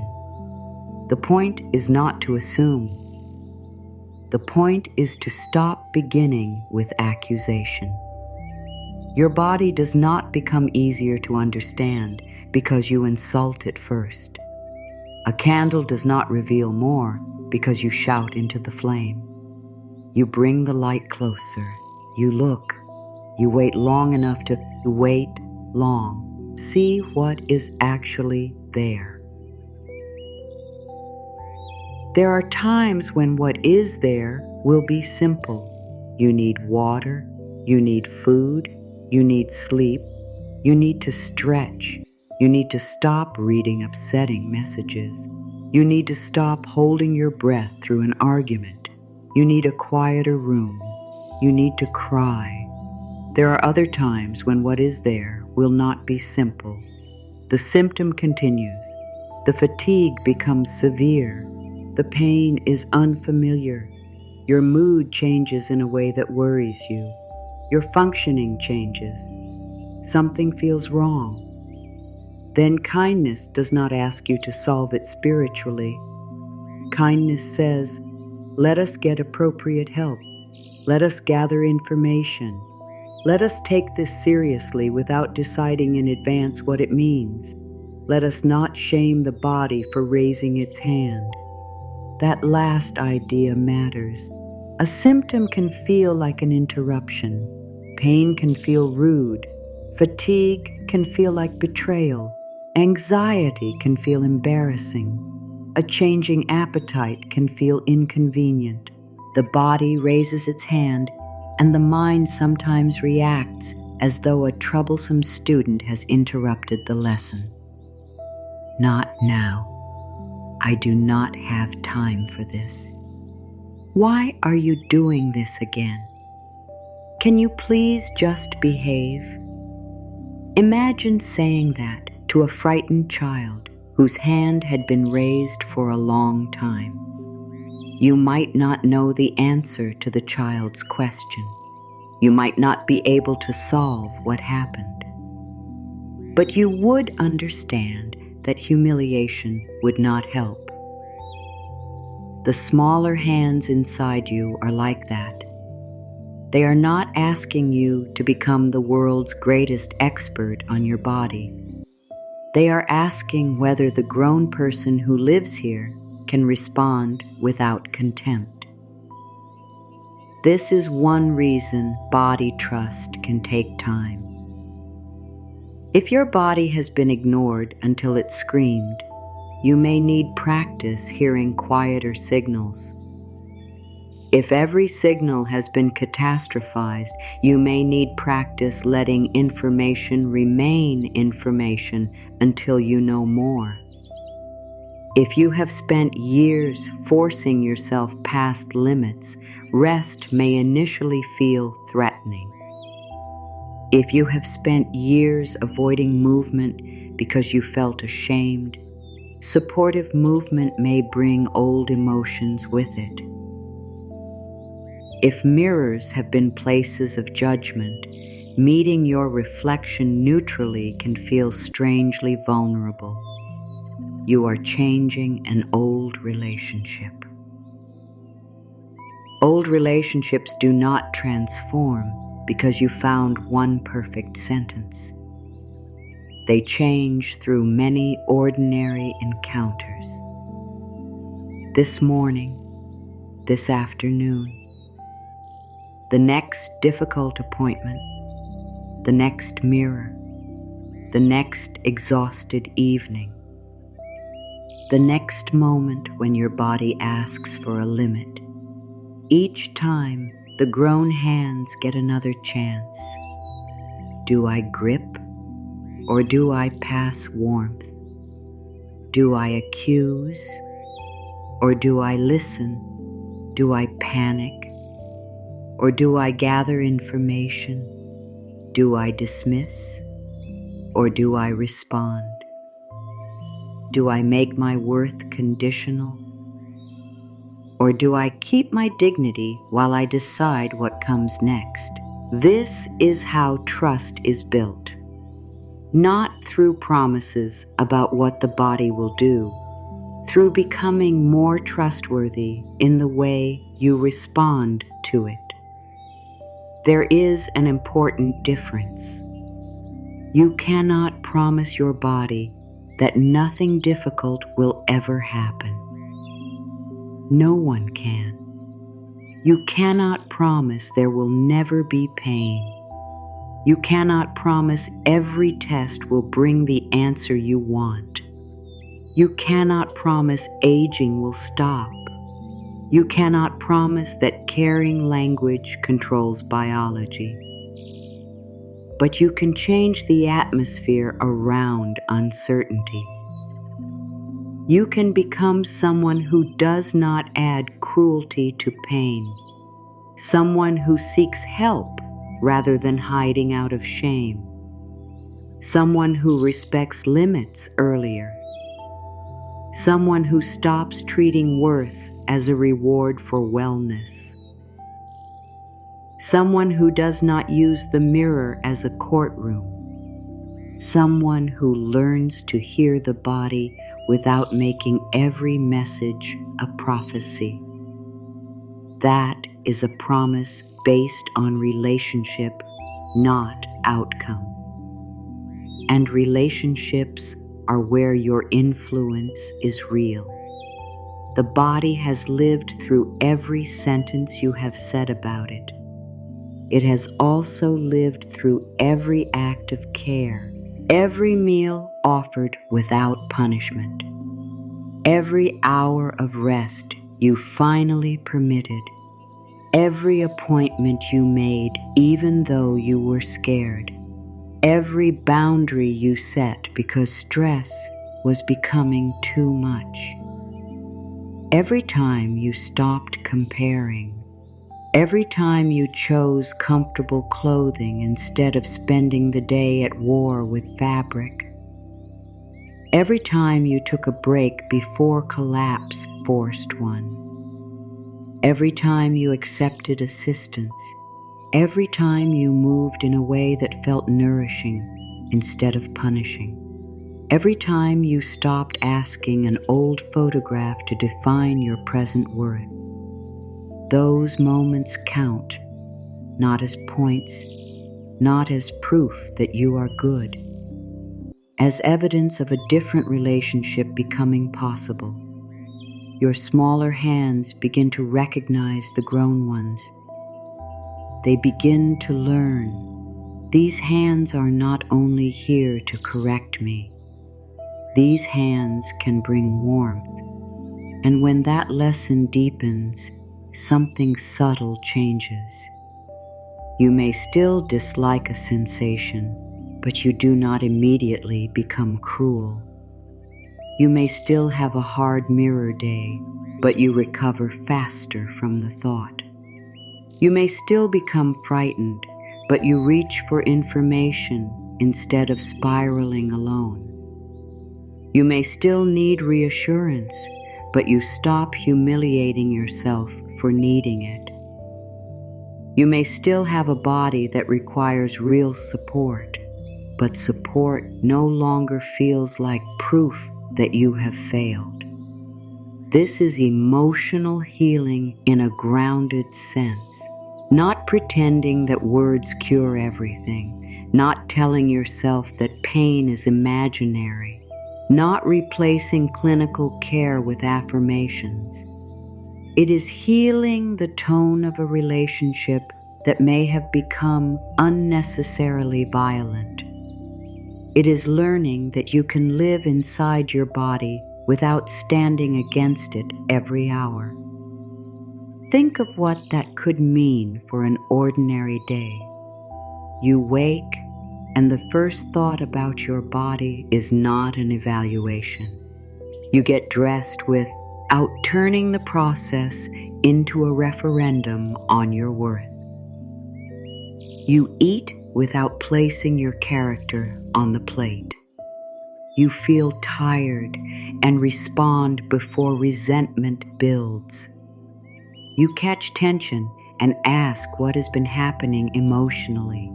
The point is not to assume. The point is to stop beginning with accusation. Your body does not become easier to understand because you insult it first. A candle does not reveal more because you shout into the flame. You bring the light closer. You look. You wait long enough to wait long. See what is actually there. There are times when what is there will be simple. You need water, you need food, you need sleep, you need to stretch, you need to stop reading upsetting messages, you need to stop holding your breath through an argument, you need a quieter room, you need to cry. There are other times when what is there will not be simple. The symptom continues. The fatigue becomes severe. The pain is unfamiliar. Your mood changes in a way that worries you. Your functioning changes. Something feels wrong. Then kindness does not ask you to solve it spiritually. Kindness says, let us get appropriate help. Let us gather information. Let us take this seriously without deciding in advance what it means. Let us not shame the body for raising its hand. That last idea matters. A symptom can feel like an interruption. Pain can feel rude. Fatigue can feel like betrayal. Anxiety can feel embarrassing. A changing appetite can feel inconvenient. The body raises its hand, and the mind sometimes reacts as though a troublesome student has interrupted the lesson. Not now. I do not have time for this. Why are you doing this again? Can you please just behave? Imagine saying that to a frightened child whose hand had been raised for a long time. You might not know the answer to the child's question. You might not be able to solve what happened. But you would understand that humiliation would not help. The smaller hands inside you are like that. They are not asking you to become the world's greatest expert on your body. They are asking whether the grown person who lives here can respond without contempt. This is one reason body trust can take time. If your body has been ignored until it screamed, you may need practice hearing quieter signals. If every signal has been catastrophized, you may need practice letting information remain information until you know more. If you have spent years forcing yourself past limits, rest may initially feel threatening. If you have spent years avoiding movement because you felt ashamed, supportive movement may bring old emotions with it. If mirrors have been places of judgment, meeting your reflection neutrally can feel strangely vulnerable. You are changing an old relationship. Old relationships do not transform because you found one perfect sentence. They change through many ordinary encounters. This morning, this afternoon, the next difficult appointment, the next mirror, the next exhausted evening, the next moment when your body asks for a limit. Each time, the grown hands get another chance. Do I grip or do I pass warmth? Do I accuse or do I listen? Do I panic or do I gather information? Do I dismiss or do I respond? Do I make my worth conditional? Or do I keep my dignity while I decide what comes next? This is how trust is built. Not through promises about what the body will do, through becoming more trustworthy in the way you respond to it. There is an important difference. You cannot promise your body that nothing difficult will ever happen. No one can. You cannot promise there will never be pain. You cannot promise every test will bring the answer you want. You cannot promise aging will stop. You cannot promise that caring language controls biology, but you can change the atmosphere around uncertainty. You can become someone who does not add cruelty to pain, someone who seeks help rather than hiding out of shame, someone who respects limits earlier, someone who stops treating worth as a reward for wellness, someone who does not use the mirror as a courtroom, someone who learns to hear the body without making every message a prophecy. That is a promise based on relationship, not outcome. And relationships are where your influence is real. The body has lived through every sentence you have said about it. It has also lived through every act of care, every meal offered without punishment, every hour of rest you finally permitted, every appointment you made even though you were scared, every boundary you set because stress was becoming too much. Every time you stopped comparing, every time you chose comfortable clothing instead of spending the day at war with fabric, every time you took a break before collapse forced one, every time you accepted assistance, every time you moved in a way that felt nourishing instead of punishing, every time you stopped asking an old photograph to define your present worth, those moments count, not as points, not as proof that you are good, as evidence of a different relationship becoming possible. Your smaller hands begin to recognize the grown ones. They begin to learn. These hands are not only here to correct me. These hands can bring warmth. And when that lesson deepens, something subtle changes. You may still dislike a sensation, but you do not immediately become cruel. You may still have a hard mirror day, but you recover faster from the thought. You may still become frightened, but you reach for information instead of spiraling alone. You may still need reassurance, but you stop humiliating yourself for needing it. You may still have a body that requires real support, but support no longer feels like proof that you have failed. This is emotional healing in a grounded sense, not pretending that words cure everything, not telling yourself that pain is imaginary, not replacing clinical care with affirmations. It is healing the tone of a relationship that may have become unnecessarily violent. It is learning that you can live inside your body without standing against it every hour. Think of what that could mean for an ordinary day. You wake, and the first thought about your body is not an evaluation. You get dressed with outturning the process into a referendum on your worth. You eat without placing your character on the plate. You feel tired and respond before resentment builds. You catch tension and ask what has been happening emotionally.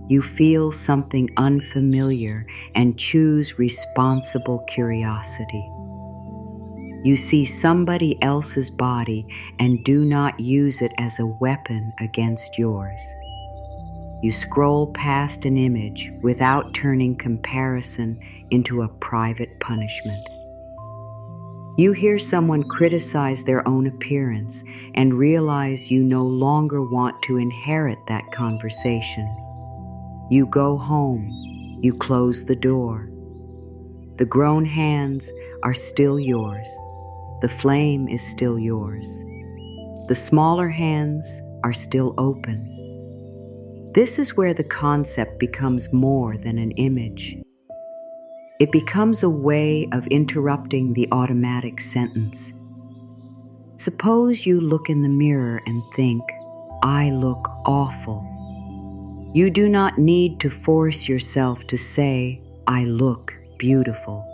You feel something unfamiliar and choose responsible curiosity. You see somebody else's body and do not use it as a weapon against yours. You scroll past an image without turning comparison into a private punishment. You hear someone criticize their own appearance and realize you no longer want to inherit that conversation. You go home. You close the door. The grown hands are still yours. The flame is still yours. The smaller hands are still open. This is where the concept becomes more than an image. It becomes a way of interrupting the automatic sentence. Suppose you look in the mirror and think, "I look awful." You do not need to force yourself to say, "I look beautiful."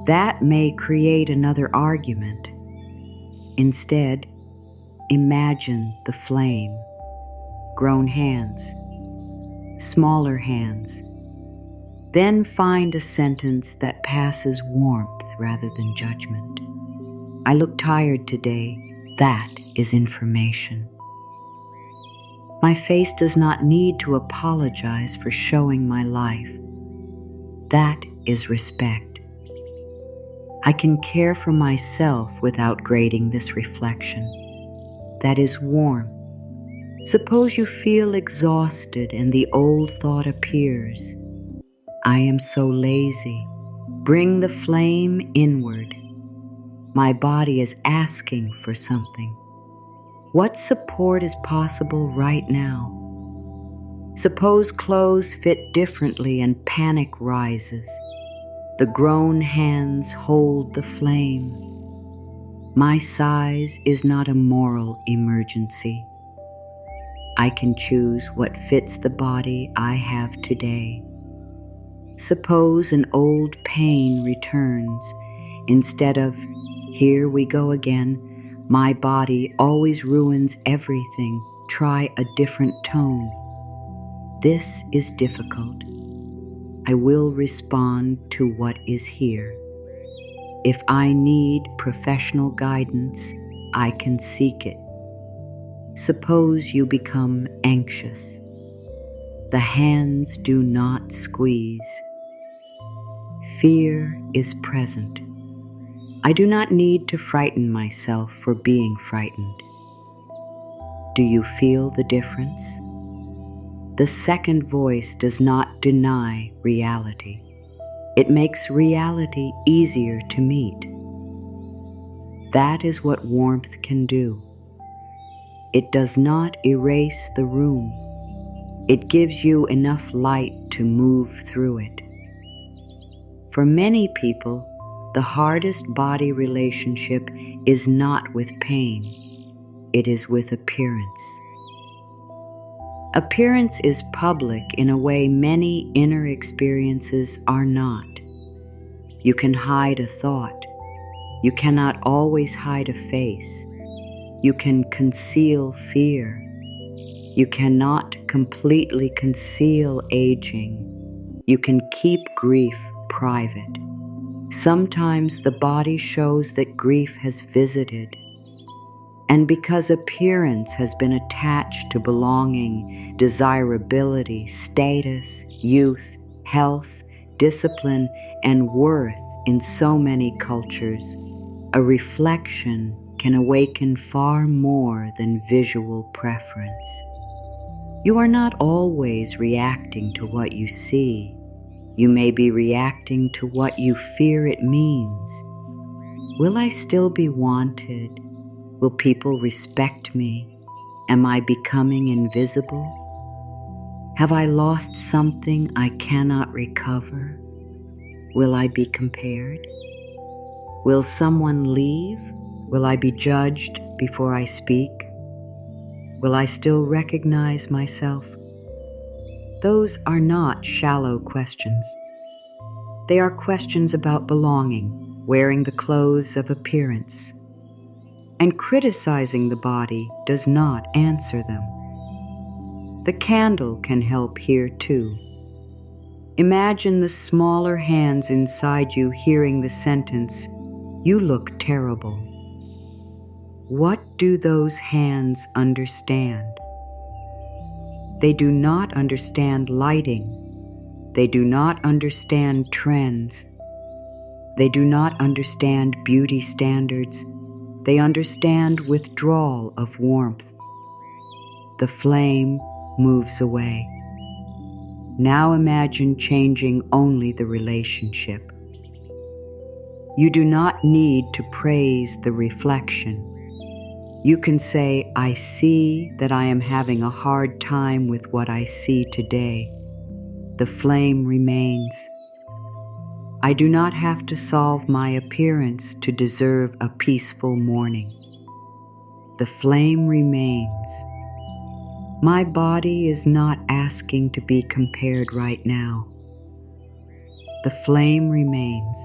That may create another argument. Instead, imagine the flame, grown hands, smaller hands. Then find a sentence that passes warmth rather than judgment. "I look tired today." That is information. My face does not need to apologize for showing my life. That is respect. I can care for myself without grading this reflection. That is warm. Suppose you feel exhausted and the old thought appears, "I am so lazy." Bring the flame inward. My body is asking for something. What support is possible right now? Suppose clothes fit differently and panic rises. The grown hands hold the flame. My size is not a moral emergency. I can choose what fits the body I have today. Suppose an old pain returns. Instead of, "Here we go again, my body always ruins everything," try a different tone. "This is difficult. I will respond to what is here. If I need professional guidance, I can seek it." Suppose you become anxious. The hands do not squeeze. Fear is present. I do not need to frighten myself for being frightened. Do you feel the difference? The second voice does not deny reality. It makes reality easier to meet. That is what warmth can do. It does not erase the room. It gives you enough light to move through it. For many people, the hardest body relationship is not with pain. It is with appearance. Appearance is public in a way many inner experiences are not. You can hide a thought. You cannot always hide a face. You can conceal fear. You cannot completely conceal aging. You can keep grief private. Sometimes the body shows that grief has visited. And because appearance has been attached to belonging, desirability, status, youth, health, discipline, and worth in so many cultures, a reflection can awaken far more than visual preference. You are not always reacting to what you see. You may be reacting to what you fear it means. Will I still be wanted? Will people respect me? Am I becoming invisible? Have I lost something I cannot recover? Will I be compared? Will someone leave? Will I be judged before I speak? Will I still recognize myself? Those are not shallow questions. They are questions about belonging, wearing the clothes of appearance. And criticizing the body does not answer them. The candle can help here too. Imagine the smaller hands inside you hearing the sentence, "You look terrible." What do those hands understand? They do not understand lighting. They do not understand trends. They do not understand beauty standards. They understand withdrawal of warmth. The flame moves away. Now imagine changing only the relationship. You do not need to praise the reflection. You can say, I see that I am having a hard time with what I see today. The flame remains. I do not have to solve my appearance to deserve a peaceful morning. The flame remains. My body is not asking to be compared right now. The flame remains.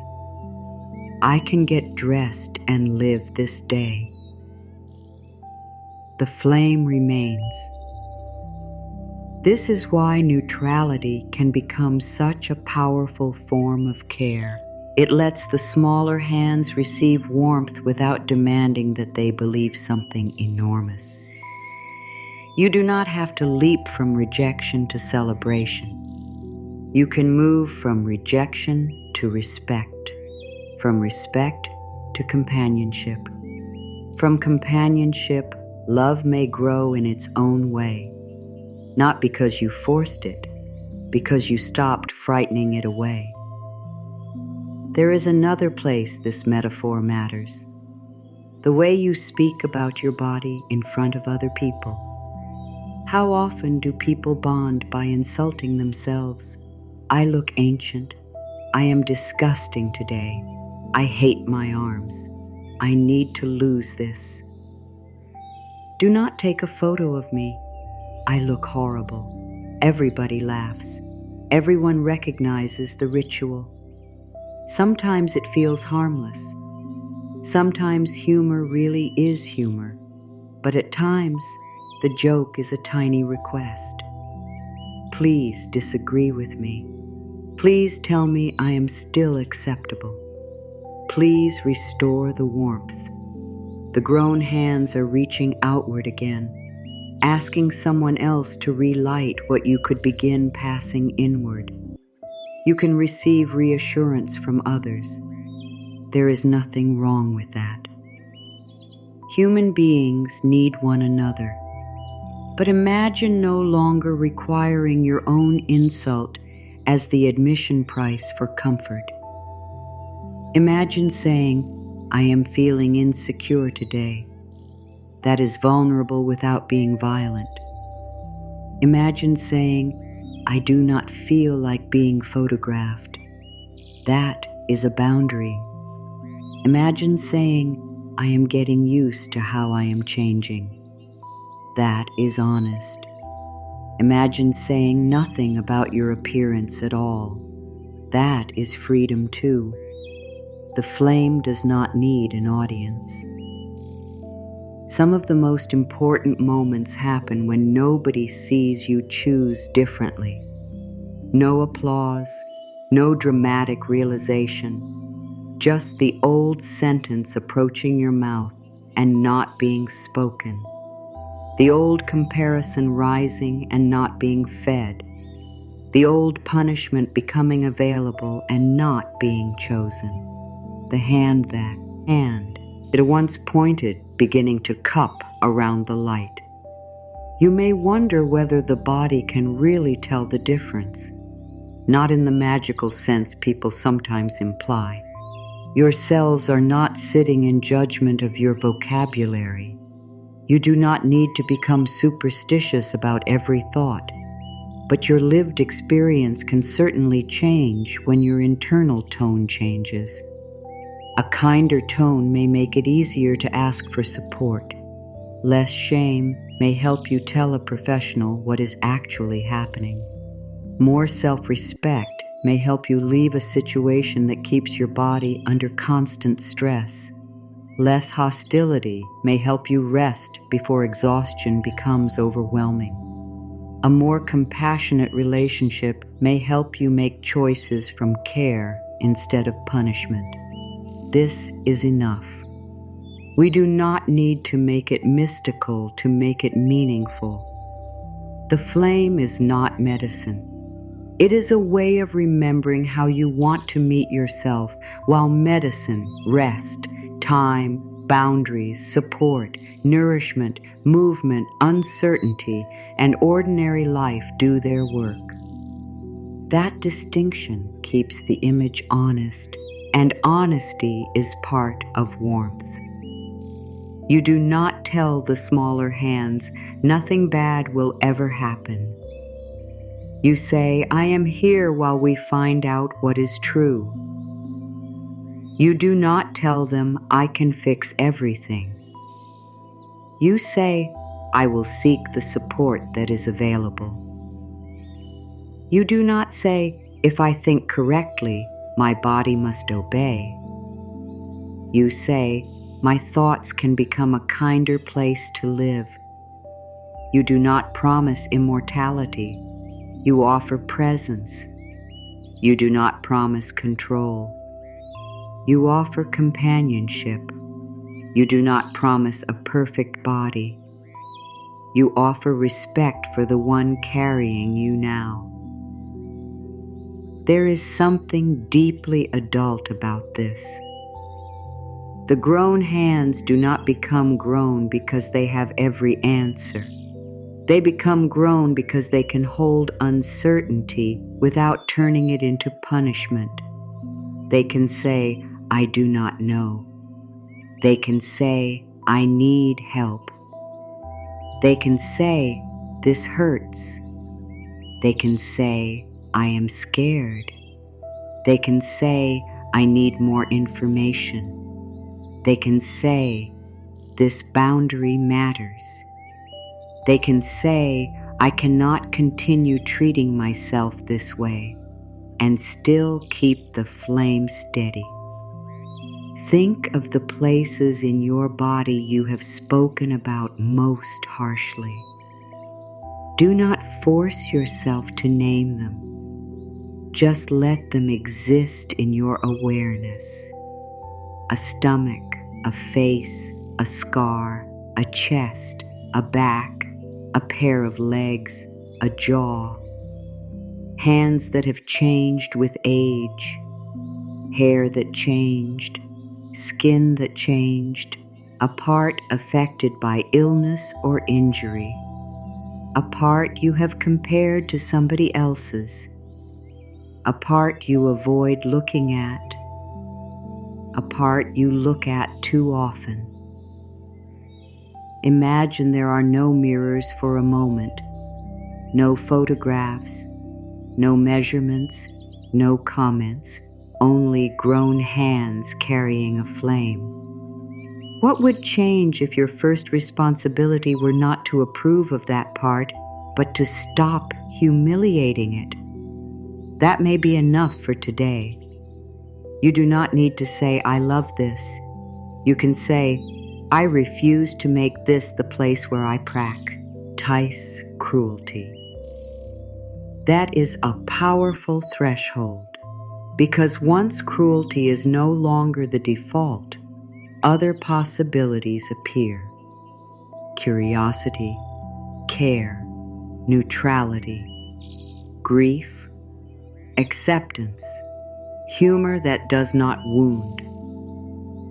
I can get dressed and live this day. The flame remains. This is why neutrality can become such a powerful form of care. It lets the smaller hands receive warmth without demanding that they believe something enormous. You do not have to leap from rejection to celebration. You can move from rejection to respect, from respect to companionship. From companionship, love may grow in its own way, not because you forced it, because you stopped frightening it away. There is another place this metaphor matters. The way you speak about your body in front of other people. How often do people bond by insulting themselves? I look ancient. I am disgusting today. I hate my arms. I need to lose this. Do not take a photo of me. I look horrible. Everybody laughs. Everyone recognizes the ritual. Sometimes it feels harmless. Sometimes humor really is humor. But at times, the joke is a tiny request. Please disagree with me. Please tell me I am still acceptable. Please restore the warmth. The grown hands are reaching outward again, asking someone else to relight what you could begin passing inward. You can receive reassurance from others. There is nothing wrong with that. Human beings need one another. But imagine no longer requiring your own insult as the admission price for comfort. Imagine saying, I am feeling insecure today. That is vulnerable without being violent. Imagine saying, I do not feel like being photographed. That is a boundary. Imagine saying, I am getting used to how I am changing. That is honest. Imagine saying nothing about your appearance at all. That is freedom too. The flame does not need an audience. Some of the most important moments happen when nobody sees you choose differently. No applause, no dramatic realization, just the old sentence approaching your mouth and not being spoken. The old comparison rising and not being fed. The old punishment becoming available and not being chosen. The hand it once pointed beginning to cup around the light. You may wonder whether the body can really tell the difference, not in the magical sense people sometimes imply. Your cells are not sitting in judgment of your vocabulary. You do not need to become superstitious about every thought, but your lived experience can certainly change when your internal tone changes. A kinder tone may make it easier to ask for support. Less shame may help you tell a professional what is actually happening. More self-respect may help you leave a situation that keeps your body under constant stress. Less hostility may help you rest before exhaustion becomes overwhelming. A more compassionate relationship may help you make choices from care instead of punishment. This is enough. We do not need to make it mystical to make it meaningful. The flame is not medicine. It is a way of remembering how you want to meet yourself, while medicine, rest, time, boundaries, support, nourishment, movement, uncertainty, and ordinary life do their work. That distinction keeps the image honest and honesty is part of warmth. You do not tell the smaller hands, nothing bad will ever happen. You say, I am here while we find out what is true. You do not tell them, I can fix everything. You say, I will seek the support that is available. You do not say, if I think correctly, my body must obey. You say, my thoughts can become a kinder place to live. You do not promise immortality. You offer presence. You do not promise control. You offer companionship. You do not promise a perfect body. You offer respect for the one carrying you now. There is something deeply adult about this. The grown hands do not become grown because they have every answer. They become grown because they can hold uncertainty without turning it into punishment. They can say, I do not know. They can say, I need help. They can say, this hurts. They can say, I am scared. They can say, I need more information. They can say, this boundary matters. They can say, I cannot continue treating myself this way, and still keep the flame steady. Think of the places in your body you have spoken about most harshly. Do not force yourself to name them. Just let them exist in your awareness. A stomach, a face, a scar, a chest, a back, a pair of legs, a jaw. Hands that have changed with age, hair that changed, skin that changed, a part affected by illness or injury, a part you have compared to somebody else's, a part you avoid looking at, a part you look at too often. Imagine there are no mirrors for a moment, no photographs, no measurements, no comments, only grown hands carrying a flame. What would change if your first responsibility were not to approve of that part, but to stop humiliating it? That may be enough for today. You do not need to say, I love this. You can say, I refuse to make this the place where I practice cruelty. That is a powerful threshold, because once cruelty is no longer the default, other possibilities appear. Curiosity, care, neutrality, grief, acceptance, humor that does not wound,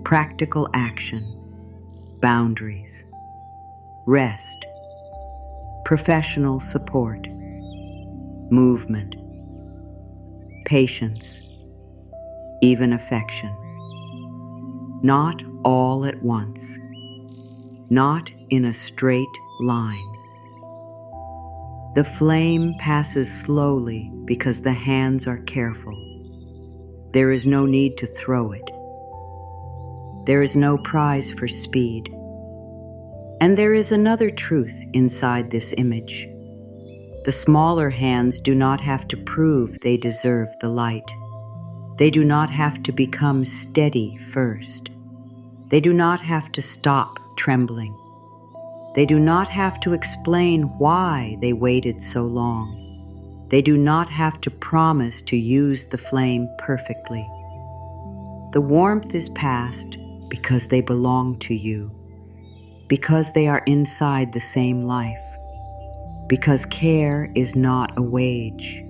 practical action, boundaries, rest, professional support, movement, patience, even affection. Not all at once, not in a straight line. The flame passes slowly because the hands are careful. There is no need to throw it. There is no prize for speed. And there is another truth inside this image. The smaller hands do not have to prove they deserve the light. They do not have to become steady first. They do not have to stop trembling. They do not have to explain why they waited so long. They do not have to promise to use the flame perfectly. The warmth is past because they belong to you, because they are inside the same life, because care is not a wage.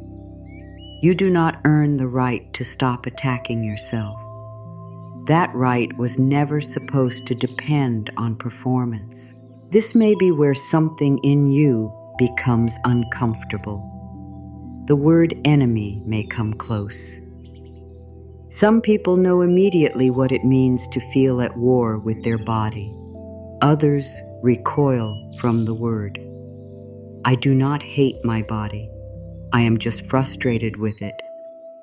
You do not earn the right to stop attacking yourself. That right was never supposed to depend on performance. This may be where something in you becomes uncomfortable. The word enemy may come close. Some people know immediately what it means to feel at war with their body. Others recoil from the word. I do not hate my body. I am just frustrated with it.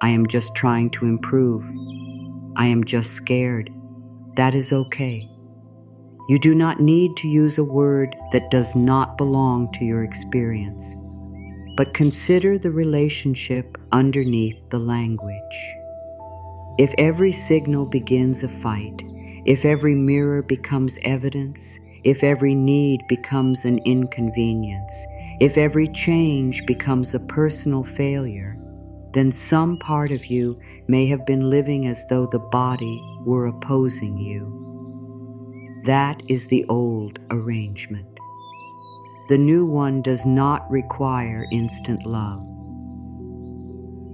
I am just trying to improve. I am just scared. That is okay. You do not need to use a word that does not belong to your experience, but consider the relationship underneath the language. If every signal begins a fight, if every mirror becomes evidence, if every need becomes an inconvenience, if every change becomes a personal failure, then some part of you may have been living as though the body were opposing you. That is the old arrangement. The new one does not require instant love.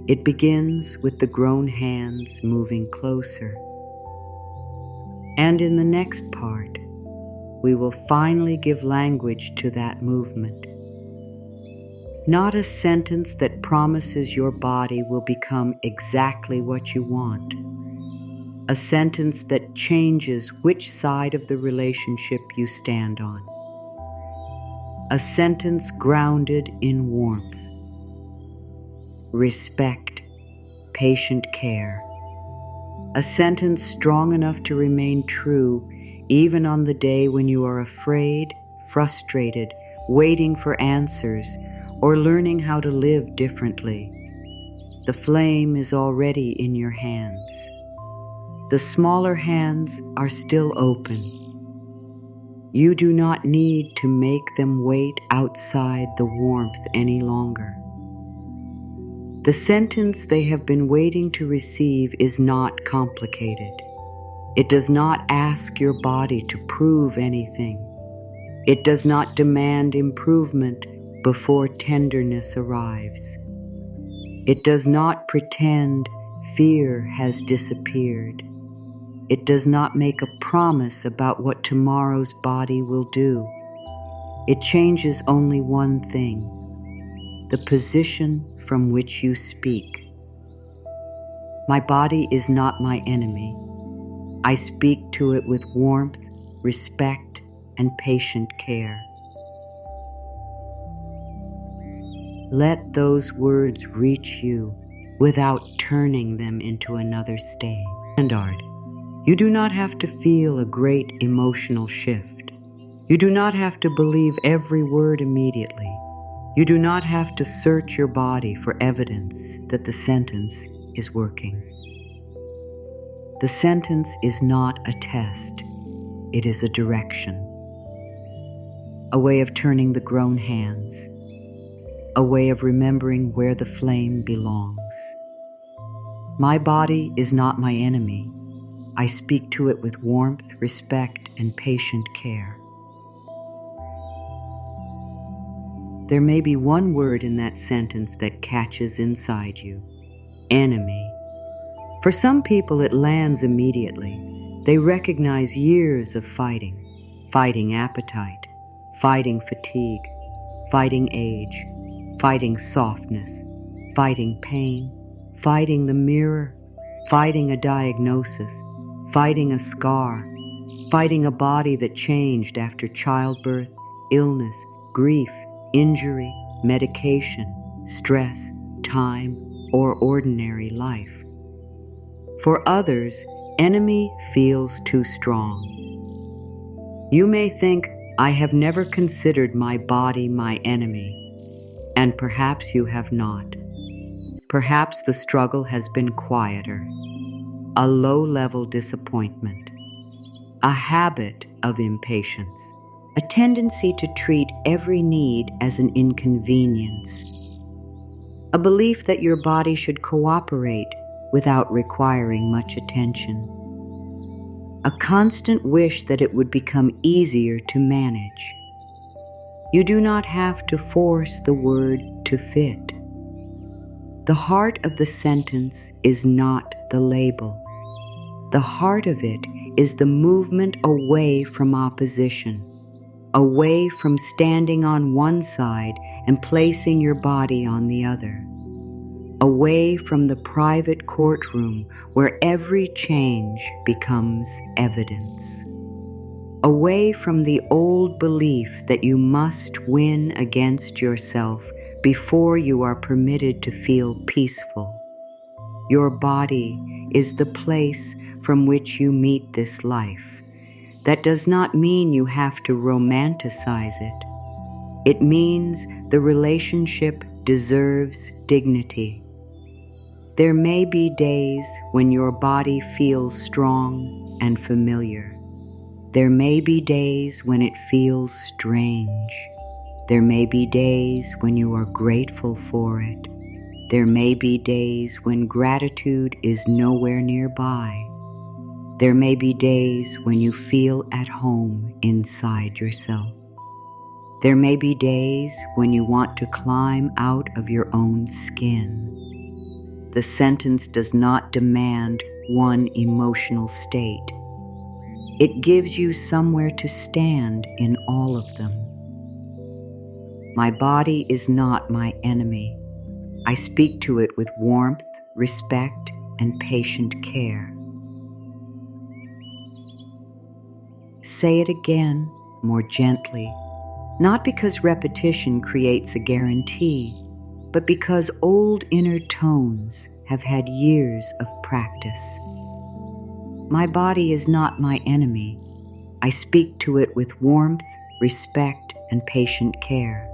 It begins with the grown hands moving closer. And in the next part, we will finally give language to that movement. Not a sentence that promises your body will become exactly what you want. A sentence that changes which side of the relationship you stand on. A sentence grounded in warmth, respect, patient care. A sentence strong enough to remain true even on the day when you are afraid, frustrated, waiting for answers, or learning how to live differently. The flame is already in your hands. The smaller hands are still open. You do not need to make them wait outside the warmth any longer. The sentence they have been waiting to receive is not complicated. It does not ask your body to prove anything. It does not demand improvement before tenderness arrives. It does not pretend fear has disappeared. It does not make a promise about what tomorrow's body will do. It changes only one thing: the position from which you speak. My body is not my enemy. I speak to it with warmth, respect, and patient care. Let those words reach you without turning them into another stain. Standard. You do not have to feel a great emotional shift. You do not have to believe every word immediately. You do not have to search your body for evidence that the sentence is working. The sentence is not a test. It is a direction. A way of turning the grown hands. A way of remembering where the flame belongs. My body is not my enemy. I speak to it with warmth, respect, and patient care. There may be one word in that sentence that catches inside you: enemy. For some people, it lands immediately. They recognize years of fighting appetite, fighting fatigue, fighting age, fighting softness, fighting pain, fighting the mirror, fighting a diagnosis, fighting a scar, fighting a body that changed after childbirth, illness, grief, injury, medication, stress, time, or ordinary life. For others, enemy feels too strong. You may think, I have never considered my body my enemy, and perhaps you have not. Perhaps the struggle has been quieter, a low-level disappointment, a habit of impatience, a tendency to treat every need as an inconvenience, a belief that your body should cooperate without requiring much attention, a constant wish that it would become easier to manage. You do not have to force the word to fit. The heart of the sentence is not the label. The heart of it is the movement away from opposition, away from standing on one side and placing your body on the other. away from the private courtroom where every change becomes evidence, away from the old belief that you must win against yourself before you are permitted to feel peaceful. Your body is the place from which you meet this life. That does not mean you have to romanticize it. It means the relationship deserves dignity. There may be days when your body feels strong and familiar. There may be days when it feels strange. There may be days when you are grateful for it. There may be days when gratitude is nowhere nearby. There may be days when you feel at home inside yourself. There may be days when you want to climb out of your own skin. The sentence does not demand one emotional state. It gives you somewhere to stand in all of them. My body is not my enemy. I speak to it with warmth, respect, and patient care. Say it again, more gently, not because repetition creates a guarantee, but because old inner tones have had years of practice. My body is not my enemy. I speak to it with warmth, respect, and patient care.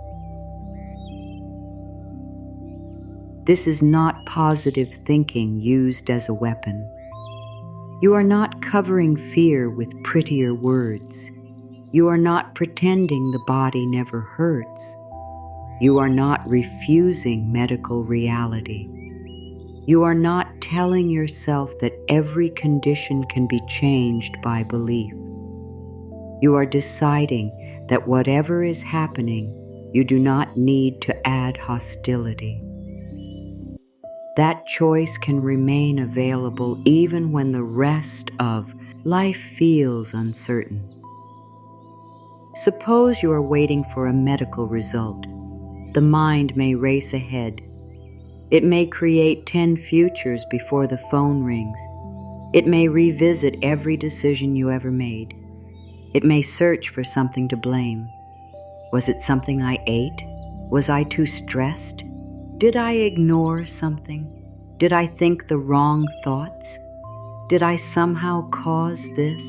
This is not positive thinking used as a weapon. You are not covering fear with prettier words. You are not pretending the body never hurts. You are not refusing medical reality. You are not telling yourself that every condition can be changed by belief. You are deciding that whatever is happening, you do not need to add hostility. That choice can remain available even when the rest of life feels uncertain. Suppose you are waiting for a medical result. The mind may race ahead. It may create 10 futures before the phone rings. It may revisit every decision you ever made. It may search for something to blame. Was it something I ate? Was I too stressed? Did I ignore something? Did I think the wrong thoughts? Did I somehow cause this?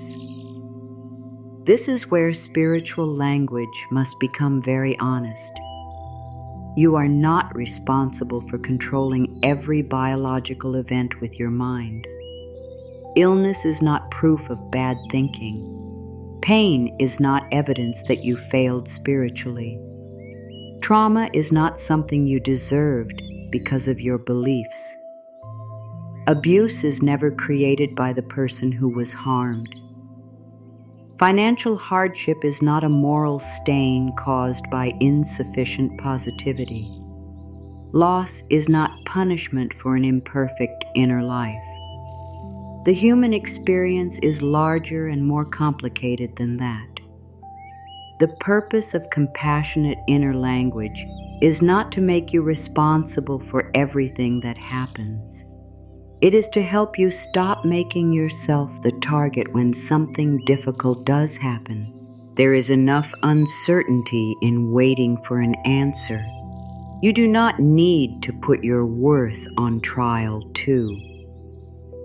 This is where spiritual language must become very honest. You are not responsible for controlling every biological event with your mind. Illness is not proof of bad thinking. Pain is not evidence that you failed spiritually. Trauma is not something you deserved because of your beliefs. Abuse is never created by the person who was harmed. Financial hardship is not a moral stain caused by insufficient positivity. Loss is not punishment for an imperfect inner life. The human experience is larger and more complicated than that. The purpose of compassionate inner language is not to make you responsible for everything that happens. It is to help you stop making yourself the target when something difficult does happen. There is enough uncertainty in waiting for an answer. You do not need to put your worth on trial too.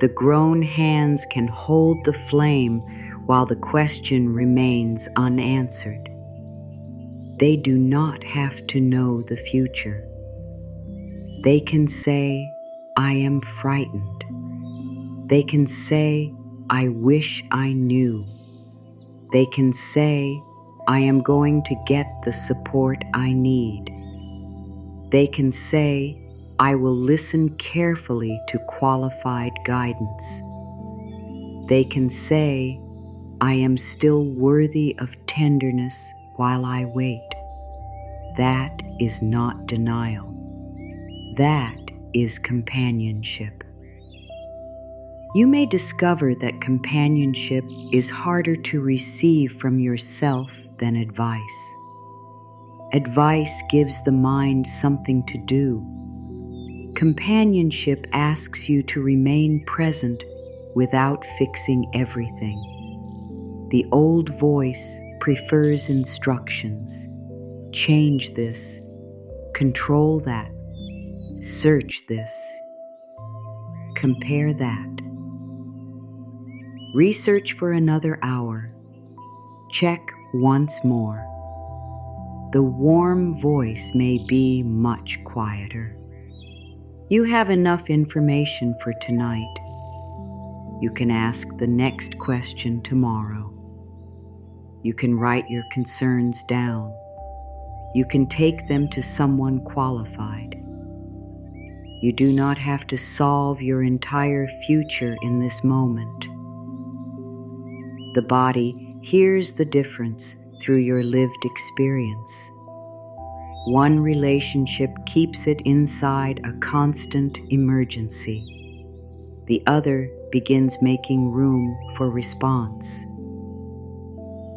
The grown hands can hold the flame while the question remains unanswered. They do not have to know the future. They can say, I am frightened. They can say, I wish I knew. They can say, I am going to get the support I need. They can say, I will listen carefully to qualified guidance. They can say, I am still worthy of tenderness while I wait. That is not denial. That is companionship. You may discover that companionship is harder to receive from yourself than advice. Advice gives the mind something to do. Companionship asks you to remain present without fixing everything. The old voice prefers instructions. Change this, control that, search this, compare that. Research for another hour. Check once more. The warm voice may be much quieter. You have enough information for tonight. You can ask the next question tomorrow. You can write your concerns down. You can take them to someone qualified. You do not have to solve your entire future in this moment. The body hears the difference through your lived experience. One relationship keeps it inside a constant emergency. The other begins making room for response.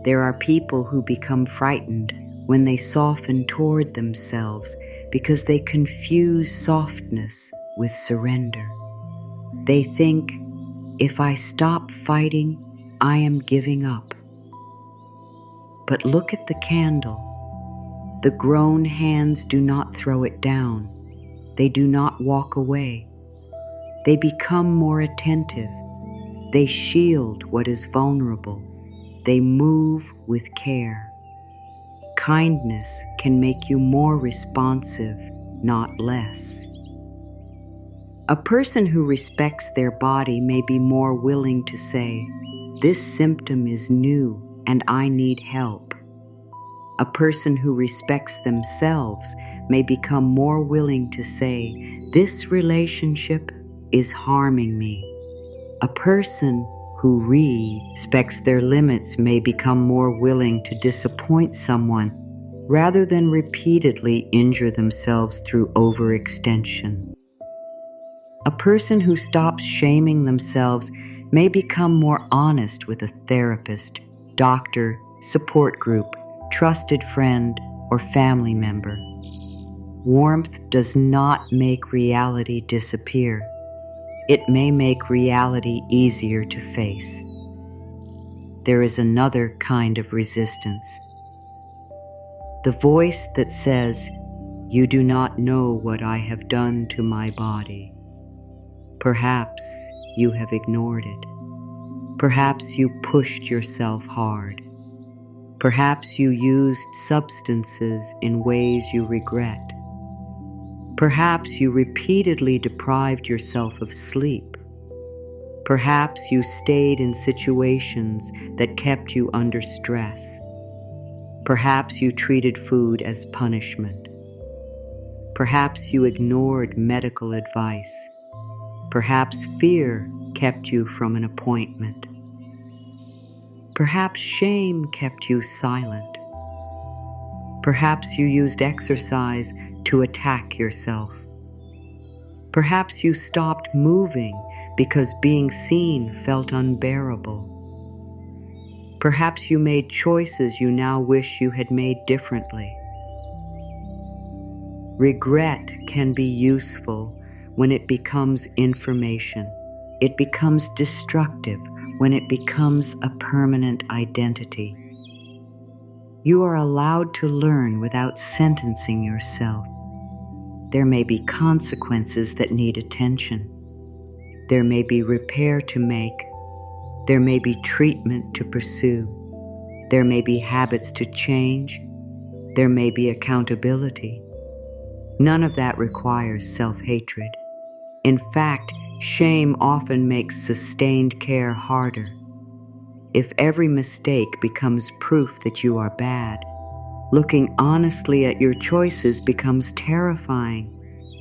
There are people who become frightened when they soften toward themselves because they confuse softness with surrender. They think, if I stop fighting, I am giving up. But look at the candle. The grown hands do not throw it down. They do not walk away. They become more attentive. They shield what is vulnerable. They move with care. Kindness can make you more responsive, not less. A person who respects their body may be more willing to say, "This symptom is new and I need help." A person who respects themselves may become more willing to say, "This relationship is harming me." A person who respects their limits may become more willing to disappoint someone rather than repeatedly injure themselves through overextension. A person who stops shaming themselves may become more honest with a therapist, doctor, support group, trusted friend, or family member. Warmth does not make reality disappear. It may make reality easier to face. There is another kind of resistance. The voice that says, "You do not know what I have done to my body." Perhaps you have ignored it. Perhaps you pushed yourself hard. Perhaps you used substances in ways you regret. Perhaps you repeatedly deprived yourself of sleep. Perhaps you stayed in situations that kept you under stress. Perhaps you treated food as punishment. Perhaps you ignored medical advice. Perhaps fear kept you from an appointment. Perhaps shame kept you silent. Perhaps you used exercise to attack yourself. Perhaps you stopped moving because being seen felt unbearable. Perhaps you made choices you now wish you had made differently. Regret can be useful when it becomes information. It becomes destructive when it becomes a permanent identity. You are allowed to learn without sentencing yourself. There may be consequences that need attention. There may be repair to make. There may be treatment to pursue. There may be habits to change. There may be accountability. None of that requires self-hatred. In fact, shame often makes sustained care harder. If every mistake becomes proof that you are bad, looking honestly at your choices becomes terrifying.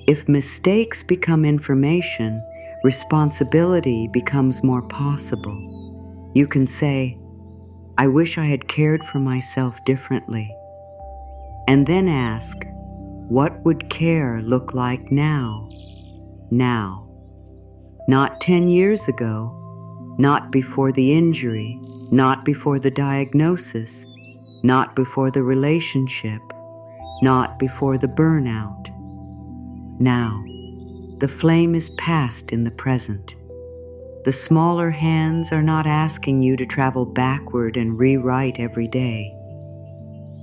If mistakes become information, responsibility becomes more possible. You can say, "I wish I had cared for myself differently." And then ask, what would care look like now? Now. Not 10 years ago, not before the injury, not before the diagnosis, not before the relationship, not before the burnout. Now. The flame is past in the present. The smaller hands are not asking you to travel backward and rewrite every day.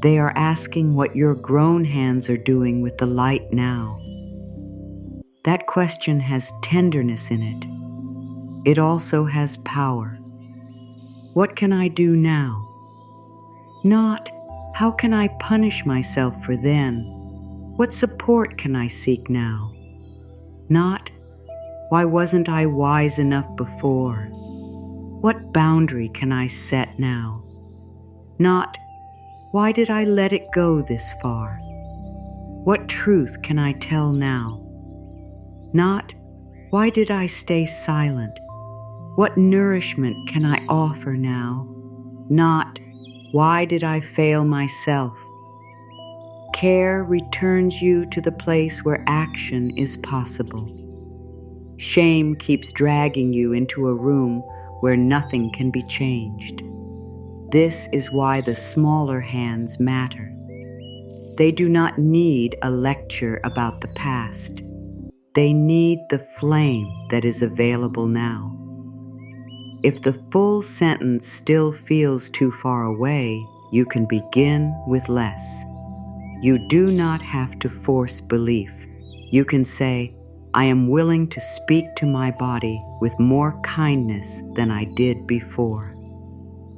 They are asking what your grown hands are doing with the light now. That question has tenderness in it. It also has power. What can I do now? Not, how can I punish myself for then? What support can I seek now? Not, why wasn't I wise enough before? What boundary can I set now? Not, why did I let it go this far? What truth can I tell now? Not, why did I stay silent? What nourishment can I offer now? Not, why did I fail myself? Care returns you to the place where action is possible. Shame keeps dragging you into a room where nothing can be changed. This is why the smaller hands matter. They do not need a lecture about the past. They need the flame that is available now. If the full sentence still feels too far away, you can begin with less. You do not have to force belief. You can say, I am willing to speak to my body with more kindness than I did before.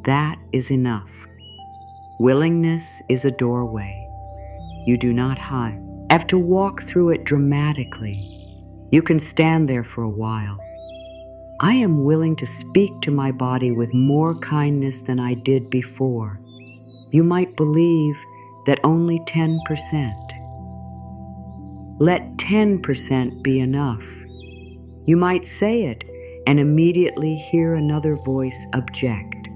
That is enough. Willingness is a doorway. You do not have to walk through it dramatically. You can stand there for a while. I am willing to speak to my body with more kindness than I did before. You might believe that only 10%. Let 10% be enough. You might say it and immediately hear another voice object.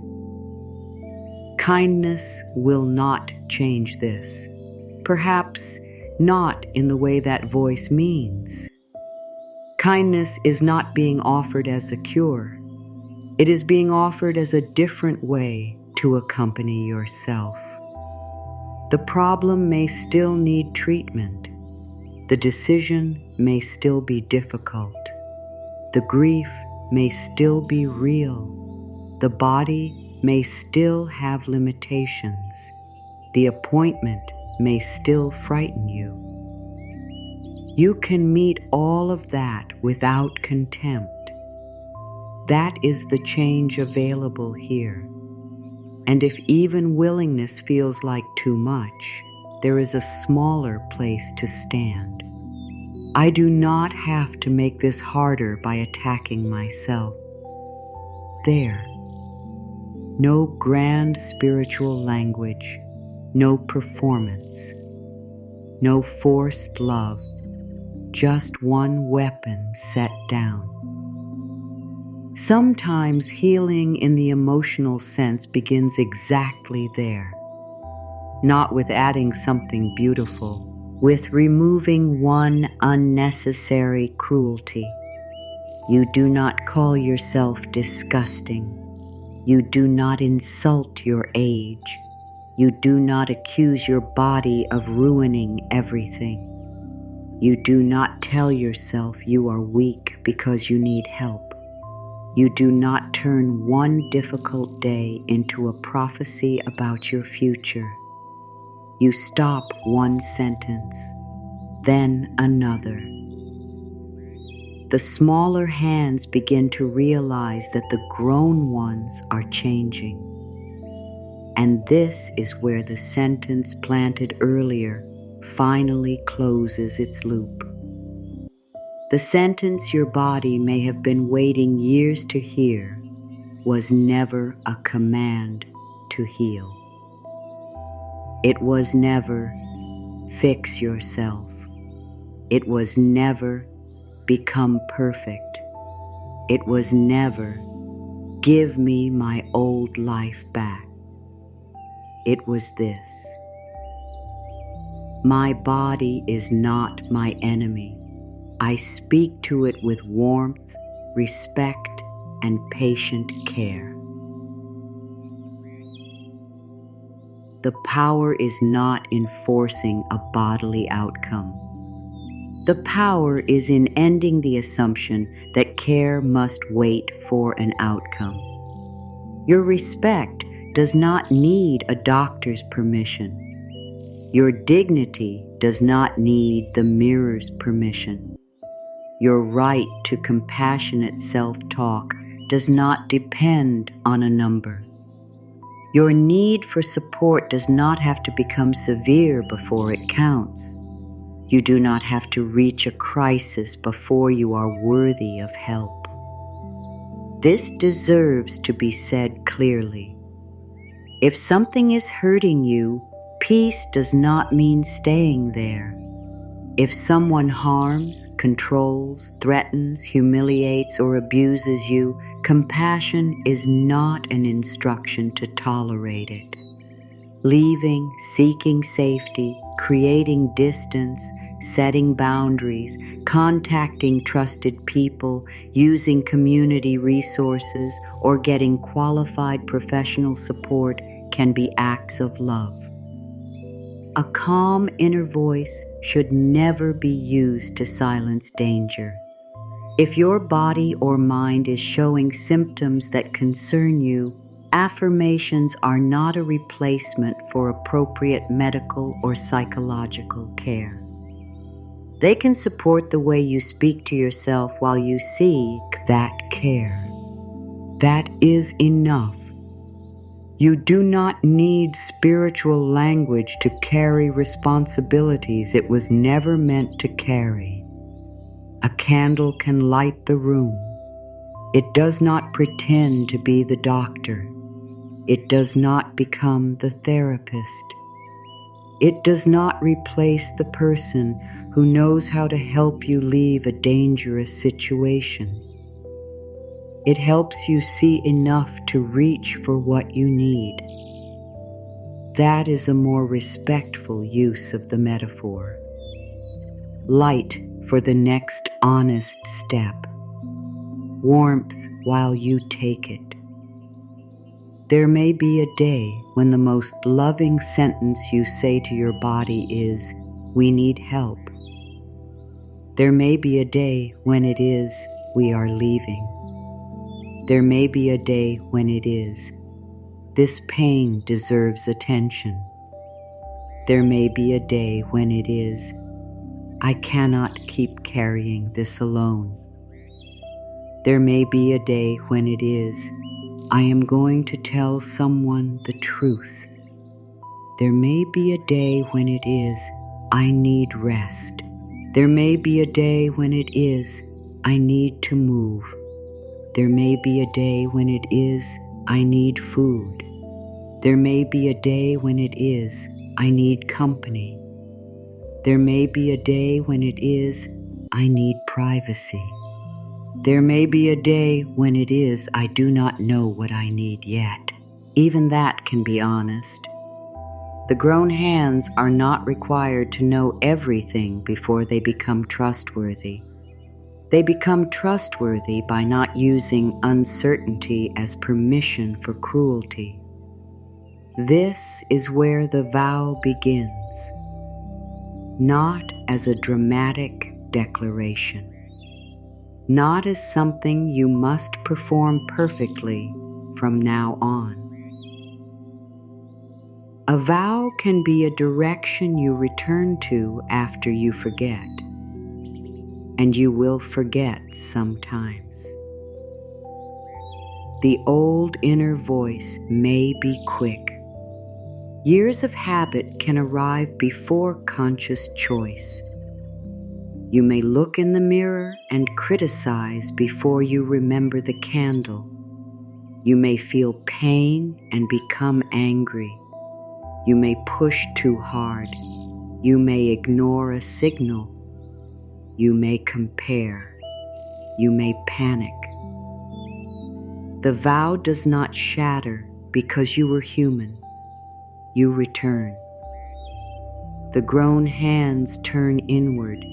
Kindness will not change this. Perhaps not in the way that voice means. Kindness is not being offered as a cure. It is being offered as a different way to accompany yourself. The problem may still need treatment. The decision may still be difficult. The grief may still be real. The body may still have limitations. The appointment may still frighten you. You can meet all of that without contempt. That is the change available here. And if even willingness feels like too much, there is a smaller place to stand. I do not have to make this harder by attacking myself. There. No grand spiritual language, no performance, no forced love, just one weapon set down. Sometimes healing in the emotional sense begins exactly there, not with adding something beautiful, with removing one unnecessary cruelty. You do not call yourself disgusting. You do not insult your age. You do not accuse your body of ruining everything. You do not tell yourself you are weak because you need help. You do not turn one difficult day into a prophecy about your future. You stop one sentence, then another. The smaller hands begin to realize that the grown ones are changing. And this is where the sentence planted earlier finally closes its loop. The sentence your body may have been waiting years to hear was never a command to heal. It was never, fix yourself. It was never, become perfect. It was never, give me my old life back. It was this. My body is not my enemy. I speak to it with warmth, respect, and patient care. The power is not in forcing a bodily outcome. The power is in ending the assumption that care must wait for an outcome. Your respect does not need a doctor's permission. Your dignity does not need the mirror's permission. Your right to compassionate self-talk does not depend on a number. Your need for support does not have to become severe before it counts. You do not have to reach a crisis before you are worthy of help. This deserves to be said clearly. If something is hurting you, peace does not mean staying there. If someone harms, controls, threatens, humiliates, or abuses you, compassion is not an instruction to tolerate it. Leaving, seeking safety, creating distance, setting boundaries, contacting trusted people, using community resources, or getting qualified professional support can be acts of love. A calm inner voice should never be used to silence danger. If your body or mind is showing symptoms that concern you, affirmations are not a replacement for appropriate medical or psychological care. They can support the way you speak to yourself while you seek that care. That is enough. You do not need spiritual language to carry responsibilities it was never meant to carry. A candle can light the room. It does not pretend to be the doctor. It does not become the therapist. It does not replace the person who knows how to help you leave a dangerous situation. It helps you see enough to reach for what you need. That is a more respectful use of the metaphor. Light for the next honest step. Warmth while you take it. There may be a day when the most loving sentence you say to your body is, "We need help." There may be a day when it is, "We are leaving." There may be a day when it is, "This pain deserves attention." There may be a day when it is, "I cannot keep carrying this alone." There may be a day when it is, "I am going to tell someone the truth." There may be a day when it is, "I need rest." There may be a day when it is, "I need to move." There may be a day when it is, "I need food." There may be a day when it is, "I need company." There may be a day when it is, "I need privacy." There may be a day when it is, "I do not know what I need yet." Even that can be honest. The grown hands are not required to know everything before they become trustworthy. They become trustworthy by not using uncertainty as permission for cruelty. This is where the vow begins, not as a dramatic declaration, not as something you must perform perfectly from now on. A vow can be a direction you return to after you forget, and you will forget sometimes. The old inner voice may be quick. Years of habit can arrive before conscious choice. You may look in the mirror and criticize before you remember the candle. You may feel pain and become angry. You may push too hard. You may ignore a signal. You may compare. You may panic. The vow does not shatter because you were human. You return. The grown hands turn inward.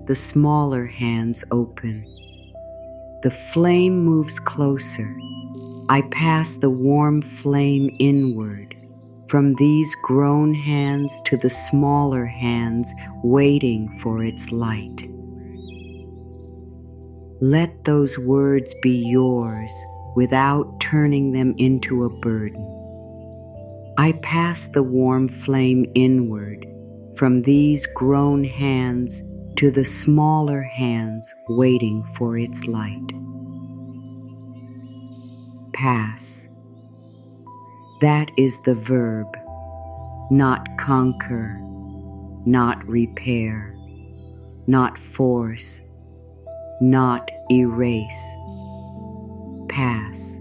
The smaller hands open. The flame moves closer. I pass the warm flame inward. from these grown hands to the smaller hands waiting for its light. Let those words be yours without turning them into a burden. I pass the warm flame inward from these grown hands to the smaller hands waiting for its light. Pass. That is the verb, not conquer, not repair, not force, not erase. Pass.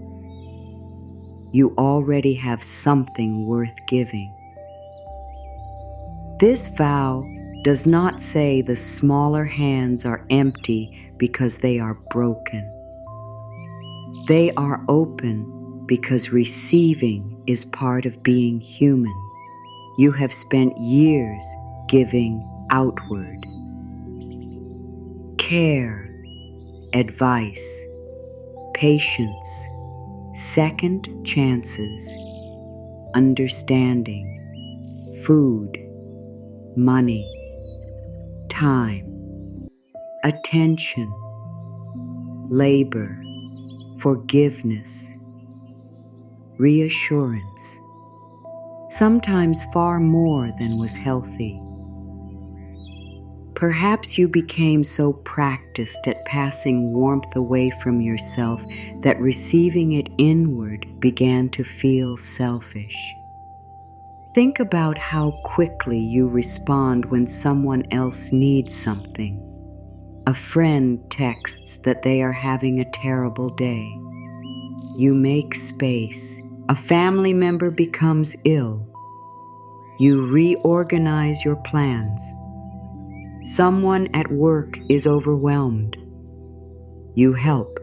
You already have something worth giving. This vow does not say the smaller hands are empty because they are broken. They are open because receiving is part of being human. You have spent years giving outward. Care, advice, patience, second chances, understanding, food, money, time, attention, labor, forgiveness, reassurance, sometimes far more than was healthy. Perhaps you became so practiced at passing warmth away from yourself that receiving it inward began to feel selfish. Think about how quickly you respond when someone else needs something. A friend texts that they are having a terrible day. You make space. A family member becomes ill. You reorganize your plans. Someone at work is overwhelmed. You help.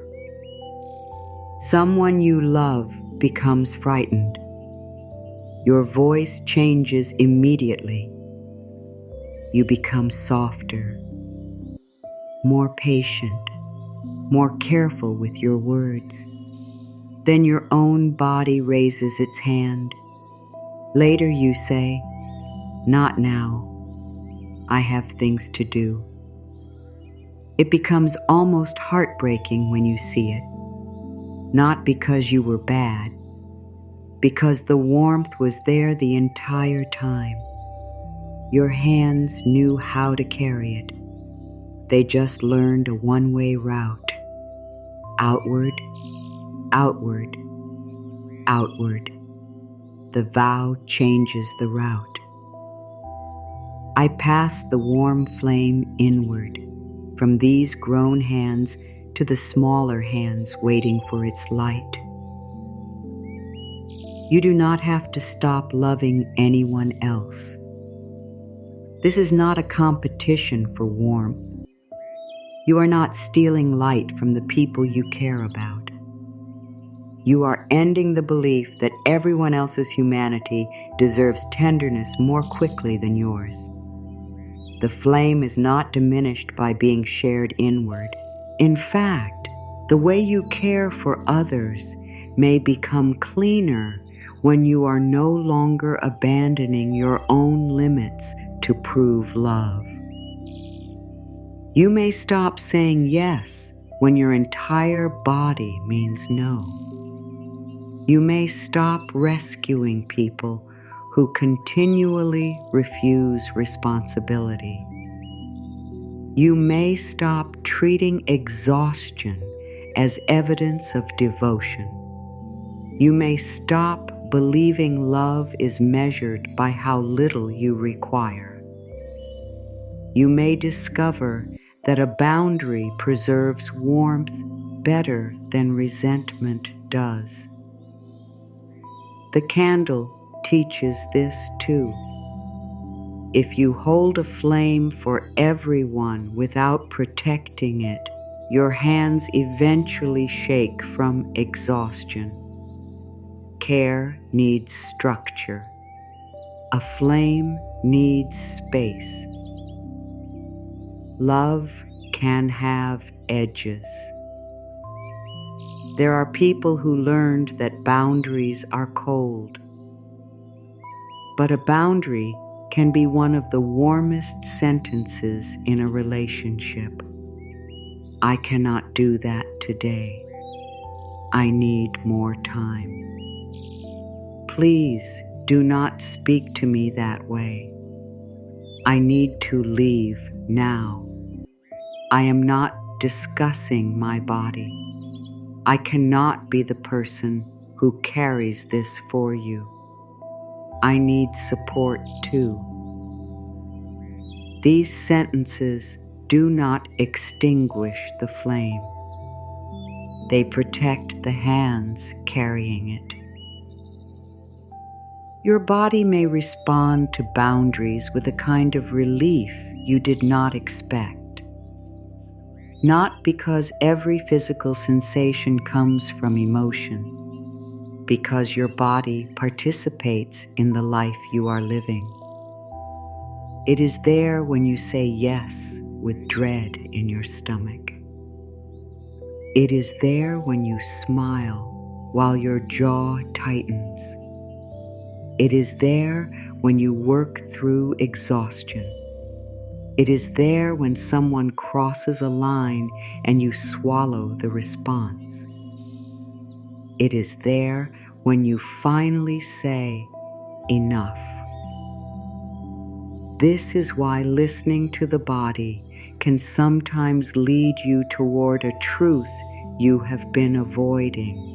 Someone you love becomes frightened. Your voice changes immediately. You become softer, more patient, more careful with your words. Then your own body raises its hand. Later you say, "Not now. I have things to do." It becomes almost heartbreaking when you see it. Not because you were bad, because the warmth was there the entire time. Your hands knew how to carry it. They just learned a one-way route. Outward, outward, outward. The vow changes the route. I pass the warm flame inward, from these grown hands to the smaller hands waiting for its light. You do not have to stop loving anyone else. This is not a competition for warmth. You are not stealing light from the people you care about. You are ending the belief that everyone else's humanity deserves tenderness more quickly than yours. The flame is not diminished by being shared inward. In fact, the way you care for others may become cleaner when you are no longer abandoning your own limits to prove love. You may stop saying yes when your entire body means no. You may stop rescuing people who continually refuse responsibility. You may stop treating exhaustion as evidence of devotion. You may stop believing love is measured by how little you require. You may discover that a boundary preserves warmth better than resentment does. The candle teaches this too. If you hold a flame for everyone without protecting it, your hands eventually shake from exhaustion. Care needs structure. A flame needs space. Love can have edges. There are people who learned that boundaries are cold. But a boundary can be one of the warmest sentences in a relationship. I cannot do that today. I need more time. Please do not speak to me that way. I need to leave now. I am not discussing my body. I cannot be the person who carries this for you. I need support too. These sentences do not extinguish the flame. They protect the hands carrying it. Your body may respond to boundaries with a kind of relief you did not expect. Not because every physical sensation comes from emotion, because your body participates in the life you are living. It is there when you say yes with dread in your stomach. It is there when you smile while your jaw tightens. It is there when you work through exhaustion. It is there when someone crosses a line and you swallow the response. It is there when you finally say, enough. This is why listening to the body can sometimes lead you toward a truth you have been avoiding.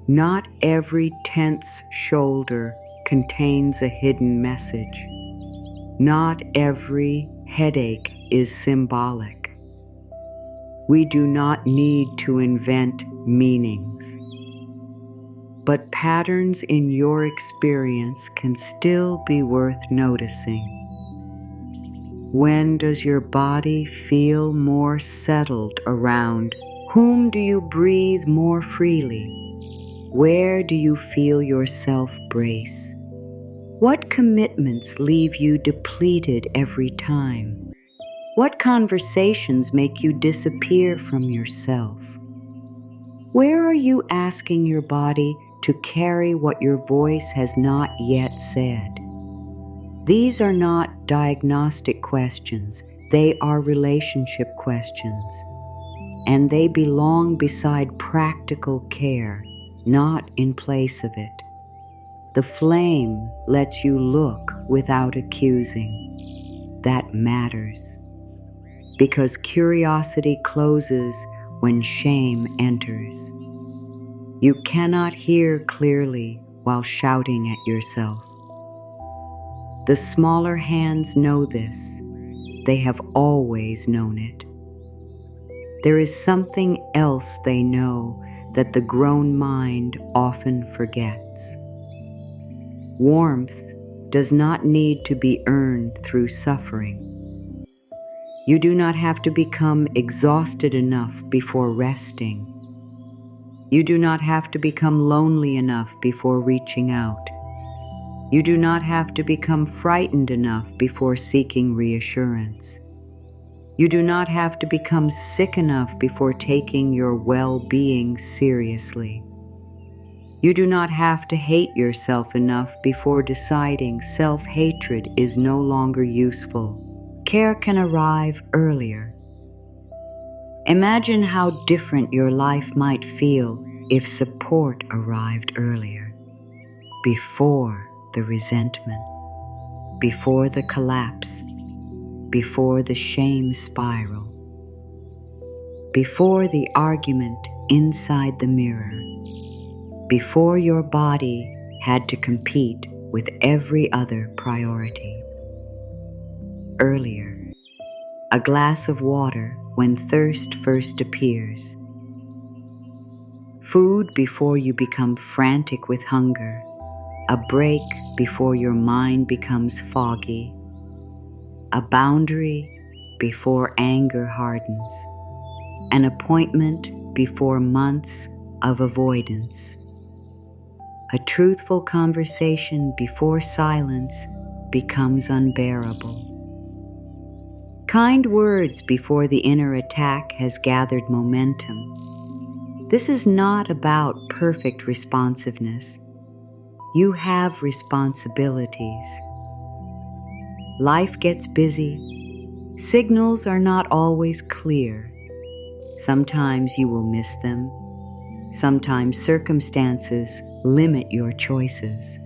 Not every tense shoulder contains a hidden message. Not every headache is symbolic. We do not need to invent meanings. But patterns in your experience can still be worth noticing. When does your body feel more settled around? Whom do you breathe more freely? Where do you feel yourself brace? What commitments leave you depleted every time? What conversations make you disappear from yourself? Where are you asking your body to carry what your voice has not yet said? These are not diagnostic questions, they are relationship questions. And they belong beside practical care, not in place of it. The flame lets you look without accusing. That matters. Because curiosity closes when shame enters. You cannot hear clearly while shouting at yourself. The smaller hands know this. They have always known it. There is something else they know that the grown mind often forgets. Warmth does not need to be earned through suffering. You do not have to become exhausted enough before resting. You do not have to become lonely enough before reaching out. You do not have to become frightened enough before seeking reassurance. You do not have to become sick enough before taking your well-being seriously. You do not have to hate yourself enough before deciding self-hatred is no longer useful. Care can arrive earlier. Imagine how different your life might feel if support arrived earlier, before the resentment, before the collapse, before the shame spiral, before the argument inside the mirror, before your body had to compete with every other priority. Earlier, a glass of water when thirst first appears. Food before you become frantic with hunger. A break before your mind becomes foggy. A boundary before anger hardens. An appointment before months of avoidance. A truthful conversation before silence becomes unbearable. Kind words before the inner attack has gathered momentum. This is not about perfect responsiveness. You have responsibilities. Life gets busy. Signals are not always clear. Sometimes you will miss them. Sometimes circumstances limit your choices.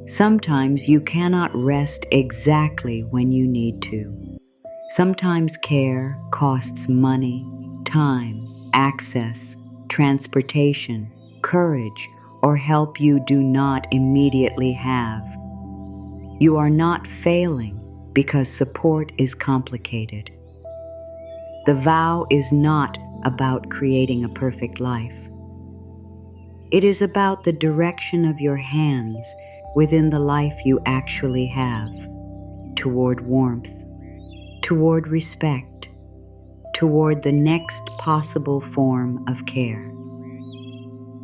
Sometimes you cannot rest exactly when you need to. Sometimes care costs money, time, access, transportation, courage, or help you do not immediately have. You are not failing because support is complicated. The vow is not about creating a perfect life. It is about the direction of your hands within the life you actually have, toward warmth, toward respect, toward the next possible form of care.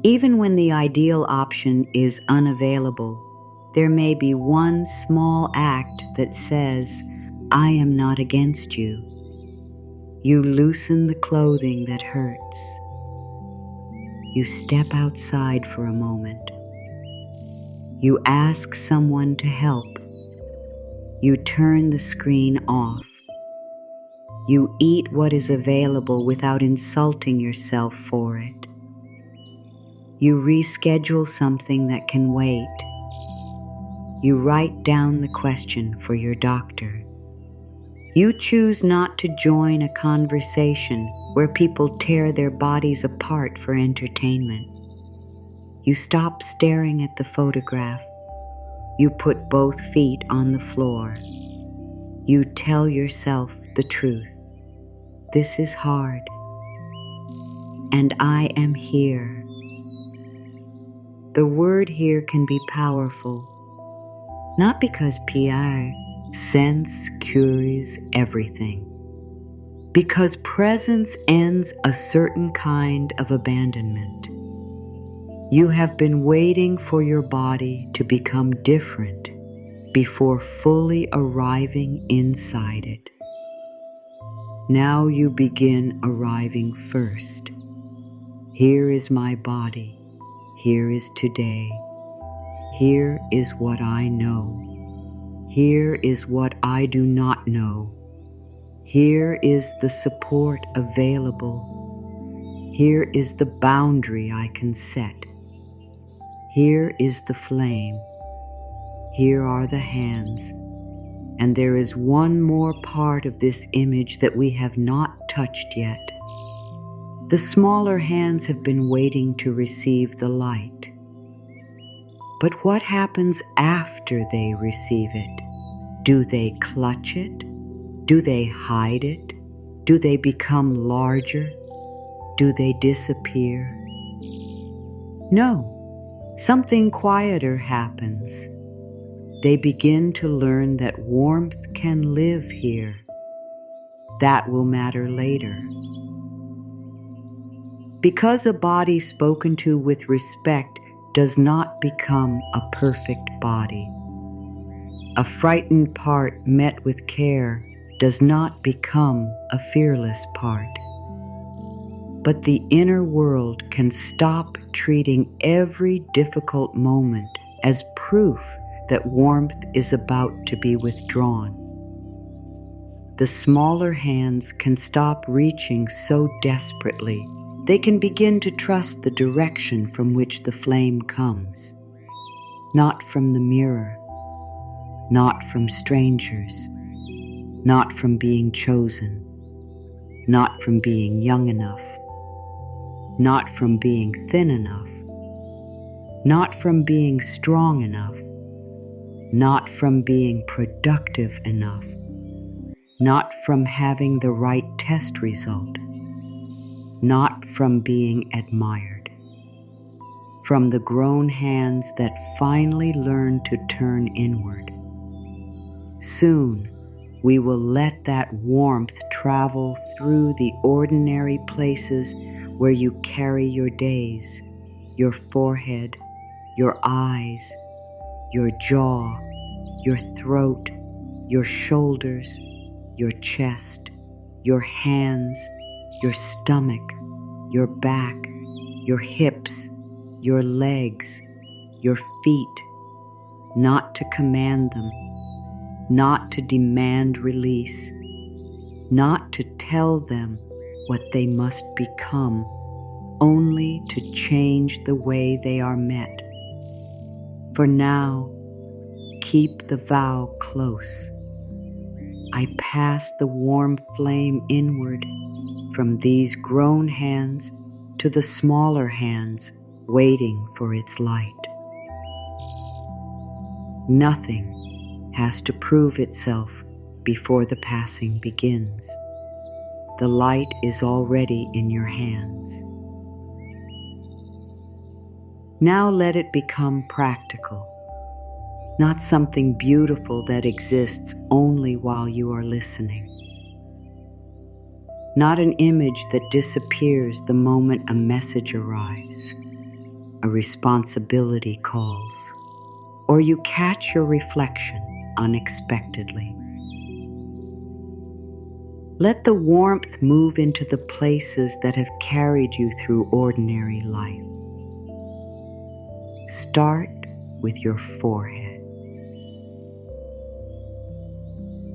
Even when the ideal option is unavailable, there may be one small act that says, "I am not against you." You loosen the clothing that hurts. You step outside for a moment. You ask someone to help. You turn the screen off. You eat what is available without insulting yourself for it. You reschedule something that can wait. You write down the question for your doctor. You choose not to join a conversation where people tear their bodies apart for entertainment. You stop staring at the photograph. You put both feet on the floor. You tell yourself the truth. This is hard, and I am here. The word here can be powerful, not because Pierre sense cures everything, because presence ends a certain kind of abandonment. You have been waiting for your body to become different before fully arriving inside it. Now you begin arriving first. Here is my body. Here is today. Here is what I know. Here is what I do not know. Here is the support available. Here is the boundary I can set. Here is the flame. Here are the hands. And there is one more part of this image that we have not touched yet. The smaller hands have been waiting to receive the light. But what happens after they receive it? Do they clutch it? Do they hide it? Do they become larger? Do they disappear? No, something quieter happens. They begin to learn that warmth can live here. That will matter later. Because a body spoken to with respect does not become a perfect body. A frightened part met with care does not become a fearless part. But the inner world can stop treating every difficult moment as proof that warmth is about to be withdrawn. The smaller hands can stop reaching so desperately. They can begin to trust the direction from which the flame comes. Not from the mirror, not from strangers, not from being chosen, not from being young enough, not from being thin enough, not from being strong enough, not from being productive enough, not from having the right test result, not from being admired. From the grown hands that finally learn to turn inward. Soon, we will let that warmth travel through the ordinary places where you carry your days, your forehead, your eyes, your jaw, your throat, your shoulders, your chest, your hands, your stomach, your back, your hips, your legs, your feet, not to command them, not to demand release, not to tell them what they must become, only to change the way they are met. For now, keep the vow close. I pass the warm flame inward from these grown hands to the smaller hands waiting for its light. Nothing has to prove itself before the passing begins. The light is already in your hands. Now let it become practical, not something beautiful that exists only while you are listening. Not an image that disappears the moment a message arrives, a responsibility calls, or you catch your reflection unexpectedly. Let the warmth move into the places that have carried you through ordinary life. Start with your forehead.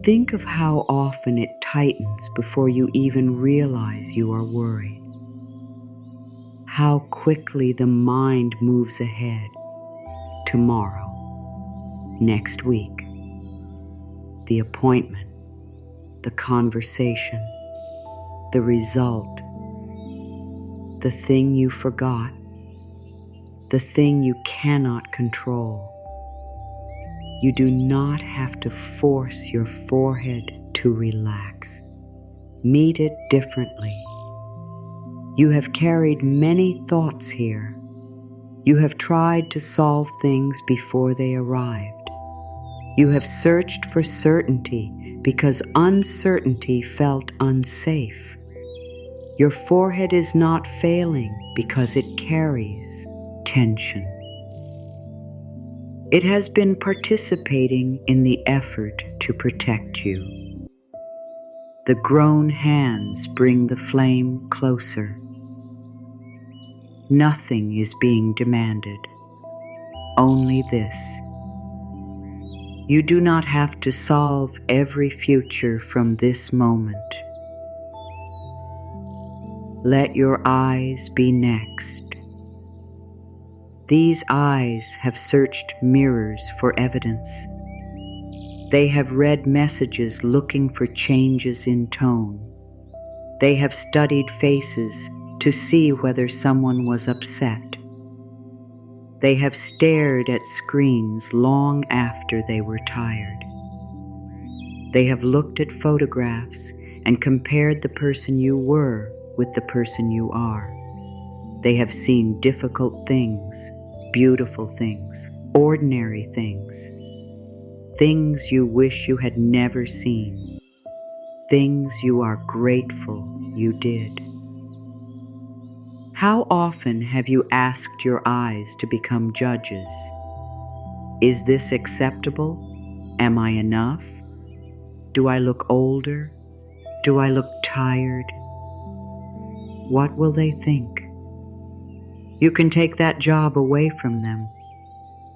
Think of how often it tightens before you even realize you are worried. How quickly the mind moves ahead. Tomorrow, next week, the appointment, the conversation, the result, the thing you forgot, the thing you cannot control. You do not have to force your forehead to relax. Meet it differently. You have carried many thoughts here. You have tried to solve things before they arrived. You have searched for certainty because uncertainty felt unsafe. Your forehead is not failing because it carries tension. It has been participating in the effort to protect you. The grown hands bring the flame closer. Nothing is being demanded, only this. You do not have to solve every future from this moment. Let your eyes be next. These eyes have searched mirrors for evidence. They have read messages looking for changes in tone. They have studied faces to see whether someone was upset. They have stared at screens long after they were tired. They have looked at photographs and compared the person you were with the person you are. They have seen difficult things, beautiful things, ordinary things, things you wish you had never seen, things you are grateful you did. How often have you asked your eyes to become judges? Is this acceptable? Am I enough? Do I look older? Do I look tired? What will they think? You can take that job away from them.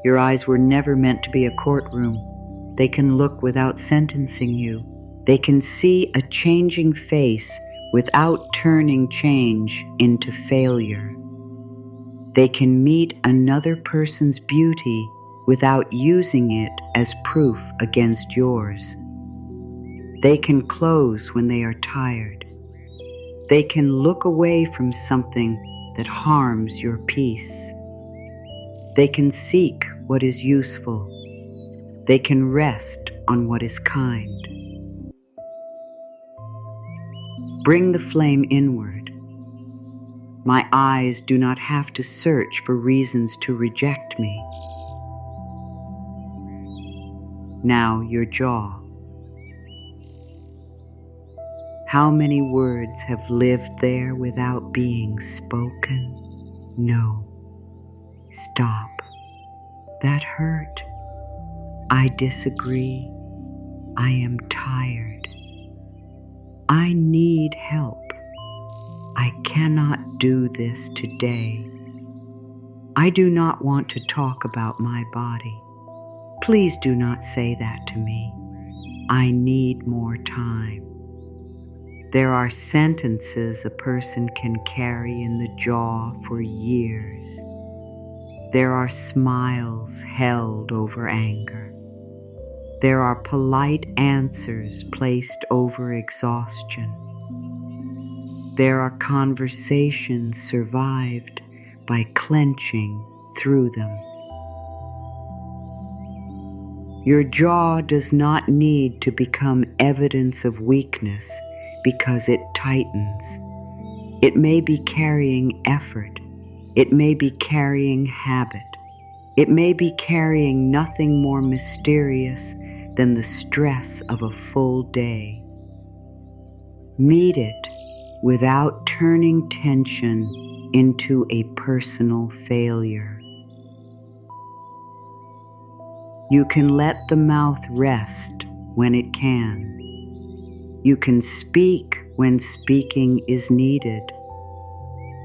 Your eyes were never meant to be a courtroom. They can look without sentencing you. They can see a changing face without turning change into failure. They can meet another person's beauty without using it as proof against yours. They can close when they are tired. They can look away from something that harms your peace. They can seek what is useful. They can rest on what is kind. Bring the flame inward. My eyes do not have to search for reasons to reject me. Now your jaw. How many words have lived there without being spoken? No. Stop. That hurt. I disagree. I am tired. I need help. I cannot do this today. I do not want to talk about my body. Please do not say that to me. I need more time. There are sentences a person can carry in the jaw for years. There are smiles held over anger. There are polite answers placed over exhaustion. There are conversations survived by clenching through them. Your jaw does not need to become evidence of weakness because it tightens. It may be carrying effort. It may be carrying habit. It may be carrying nothing more mysterious than the stress of a full day. Meet it without turning tension into a personal failure. You can let the mouth rest when it can. You can speak when speaking is needed.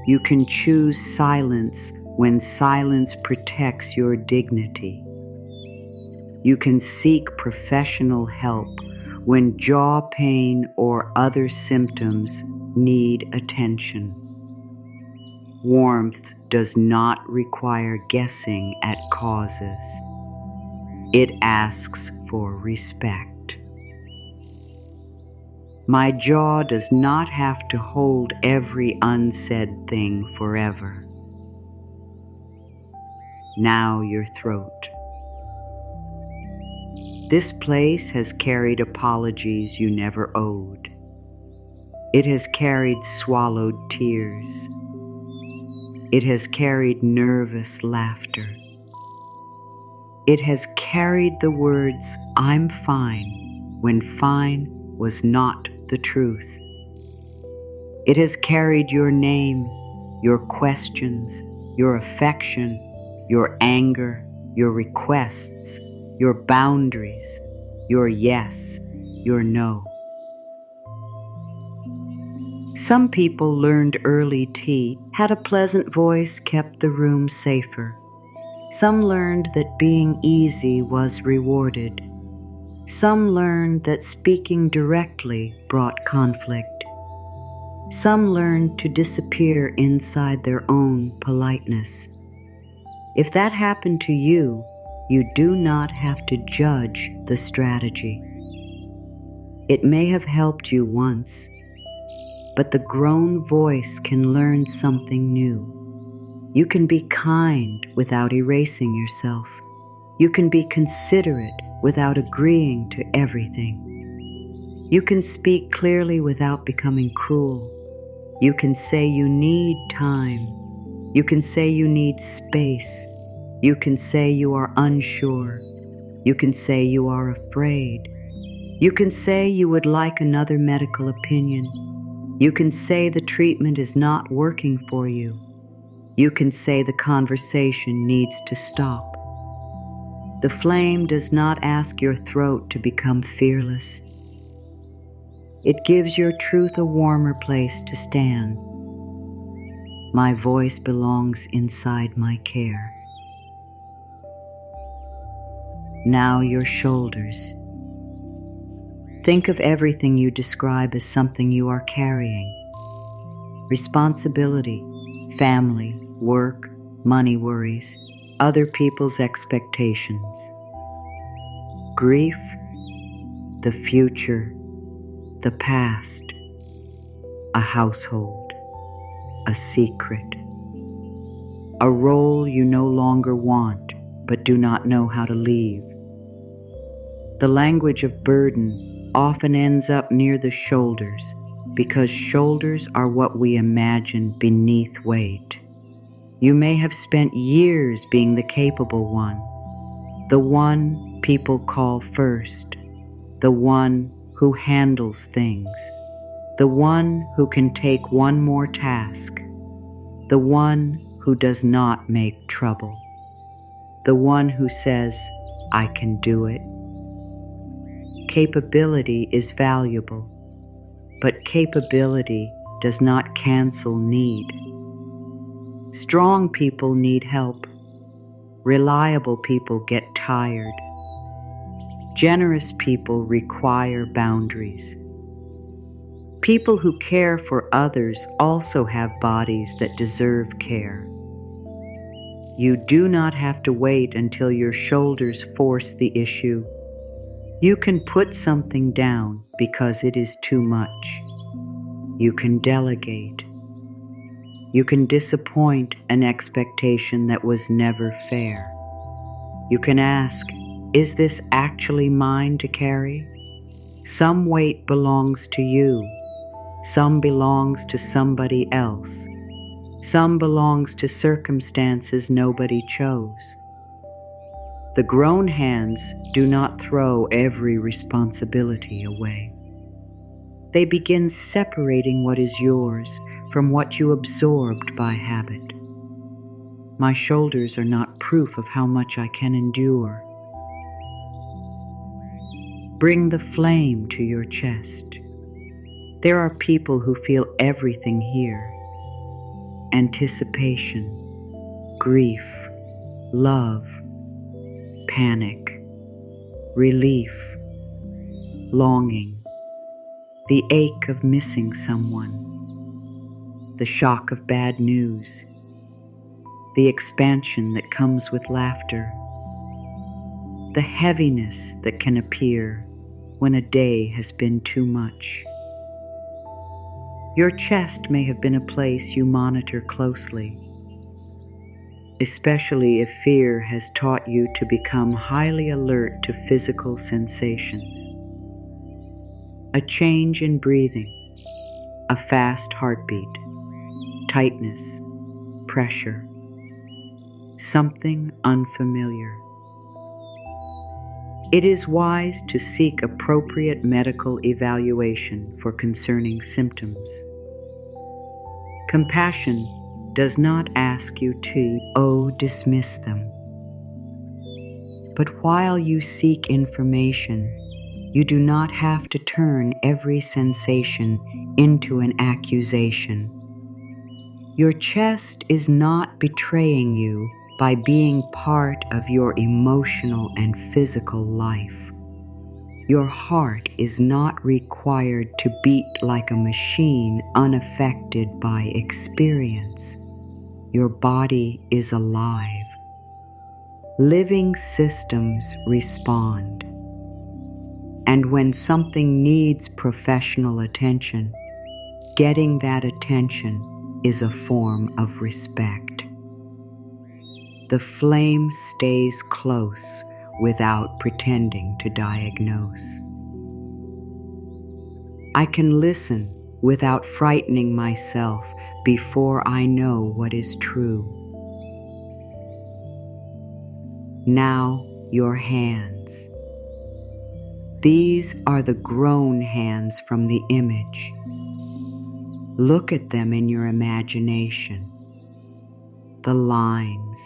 You can choose silence when silence protects your dignity. You can seek professional help when jaw pain or other symptoms need attention. Warmth does not require guessing at causes. It asks for respect. My jaw does not have to hold every unsaid thing forever. Now your throat. This place has carried apologies you never owed. It has carried swallowed tears. It has carried nervous laughter. It has carried the words, "I'm fine," when fine was not the truth. It has carried your name, your questions, your affection, your anger, your requests, your boundaries, your yes, your no. Some people learned early tea, had a pleasant voice, kept the room safer. Some learned that being easy was rewarded. Some learned that speaking directly brought conflict. Some learned to disappear inside their own politeness. If that happened to you, you do not have to judge the strategy. It may have helped you once, but the grown voice can learn something new. You can be kind without erasing yourself. You can be considerate without agreeing to everything. You can speak clearly without becoming cruel. You can say you need time. You can say you need space. You can say you are unsure. You can say you are afraid. You can say you would like another medical opinion. You can say the treatment is not working for you. You can say the conversation needs to stop. The flame does not ask your throat to become fearless. It gives your truth a warmer place to stand. My voice belongs inside my care. Now your shoulders. Think of everything you describe as something you are carrying. Responsibility, family, work, money worries, other people's expectations. Grief, the future, the past, a household, a secret, a role you no longer want but do not know how to leave. The language of burden often ends up near the shoulders because shoulders are what we imagine beneath weight. You may have spent years being the capable one, the one people call first, the one who handles things, the one who can take one more task, the one who does not make trouble, the one who says, "I can do it." Capability is valuable, but capability does not cancel need. Strong people need help. Reliable people get tired. Generous people require boundaries. People who care for others also have bodies that deserve care. You do not have to wait until your shoulders force the issue. You can put something down because it is too much. You can delegate. You can disappoint an expectation that was never fair. You can ask, is this actually mine to carry? Some weight belongs to you. Some belongs to somebody else. Some belongs to circumstances nobody chose. The grown hands do not throw every responsibility away. They begin separating what is yours from what you absorbed by habit. My shoulders are not proof of how much I can endure. Bring the flame to your chest. There are people who feel everything here: anticipation, grief, love, panic, relief, longing, the ache of missing someone, the shock of bad news, the expansion that comes with laughter, the heaviness that can appear when a day has been too much. Your chest may have been a place you monitor closely, especially if fear has taught you to become highly alert to physical sensations. A change in breathing, a fast heartbeat, tightness, pressure, something unfamiliar. It is wise to seek appropriate medical evaluation for concerning symptoms. Compassion does not ask you to dismiss them. But while you seek information, you do not have to turn every sensation into an accusation. Your chest is not betraying you by being part of your emotional and physical life. Your heart is not required to beat like a machine unaffected by experience. Your body is alive. Living systems respond. And when something needs professional attention, getting that attention is a form of respect. The flame stays close without pretending to diagnose. I can listen without frightening myself before I know what is true. Now your hands. These are the grown hands from the image. Look at them in your imagination. The lines,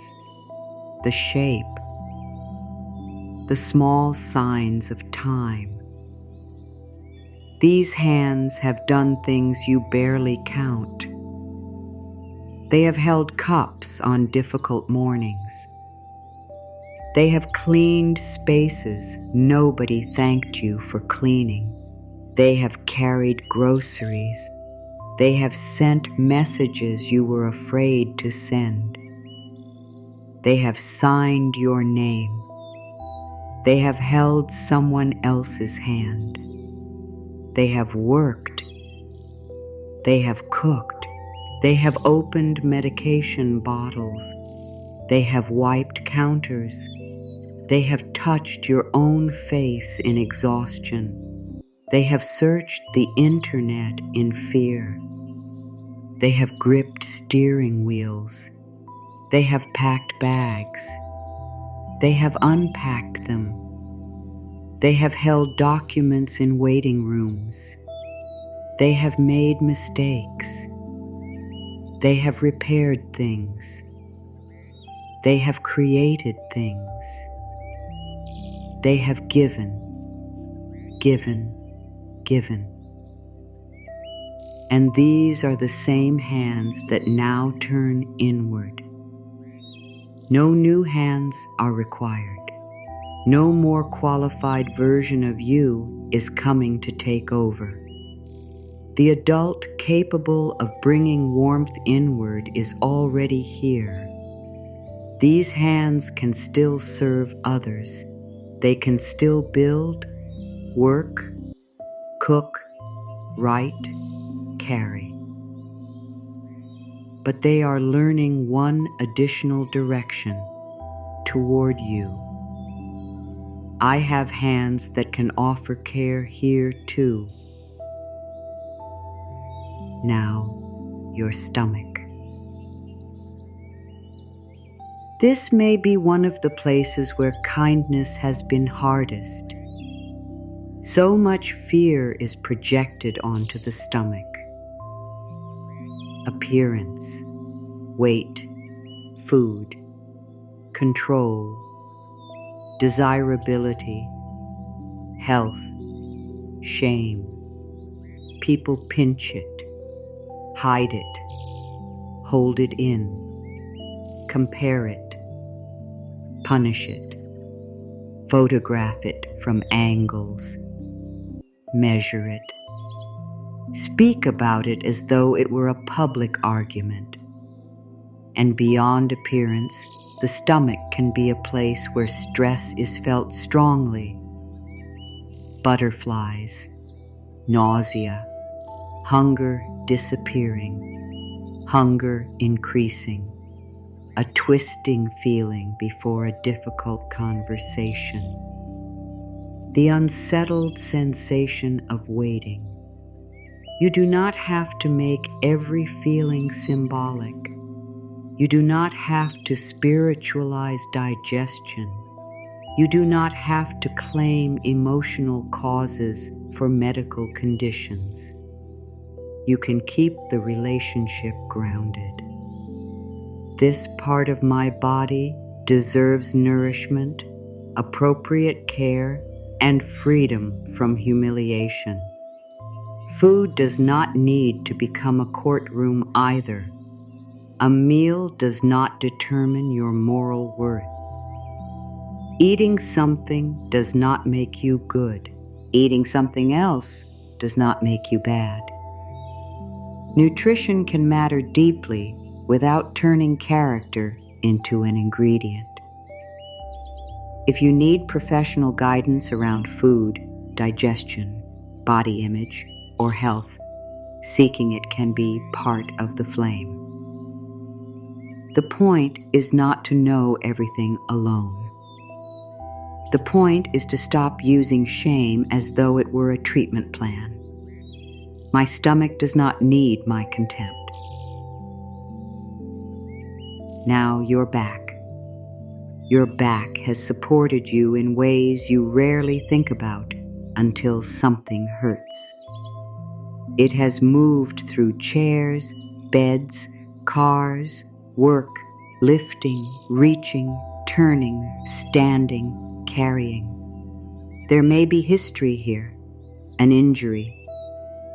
the shape, the small signs of time. These hands have done things you barely count. They have held cups on difficult mornings. They have cleaned spaces nobody thanked you for cleaning. They have carried groceries. They have sent messages you were afraid to send. They have signed your name. They have held someone else's hand. They have worked. They have cooked. They have opened medication bottles. They have wiped counters. They have touched your own face in exhaustion. They have searched the internet in fear. They have gripped steering wheels. They have packed bags. They have unpacked them. They have held documents in waiting rooms. They have made mistakes. They have repaired things. They have created things. They have given, given, given. And these are the same hands that now turn inward. No new hands are required. No more qualified version of you is coming to take over. The adult capable of bringing warmth inward is already here. These hands can still serve others. They can still build, work, cook, write, carry. But they are learning one additional direction toward you. I have hands that can offer care here too. Now, your stomach. This may be one of the places where kindness has been hardest. So much fear is projected onto the stomach. Appearance, weight, food, control, desirability, health, shame. People pinch it, hide it, hold it in, compare it, punish it, photograph it from angles, measure it, speak about it as though it were a public argument. And beyond appearance, the stomach can be a place where stress is felt strongly. Butterflies, nausea, hunger disappearing, hunger increasing, a twisting feeling before a difficult conversation, the unsettled sensation of waiting. You do not have to make every feeling symbolic. You do not have to spiritualize digestion. You do not have to claim emotional causes for medical conditions. You can keep the relationship grounded. This part of my body deserves nourishment, appropriate care, and freedom from humiliation. Food does not need to become a courtroom either. A meal does not determine your moral worth. Eating something does not make you good. Eating something else does not make you bad. Nutrition can matter deeply without turning character into an ingredient. If you need professional guidance around food, digestion, body image, or health, seeking it can be part of the flame. The point is not to know everything alone. The point is to stop using shame as though it were a treatment plan. My stomach does not need my contempt. Now you're back. Your back has supported you in ways you rarely think about until something hurts. It has moved through chairs, beds, cars, work, lifting, reaching, turning, standing, carrying. There may be history here, an injury,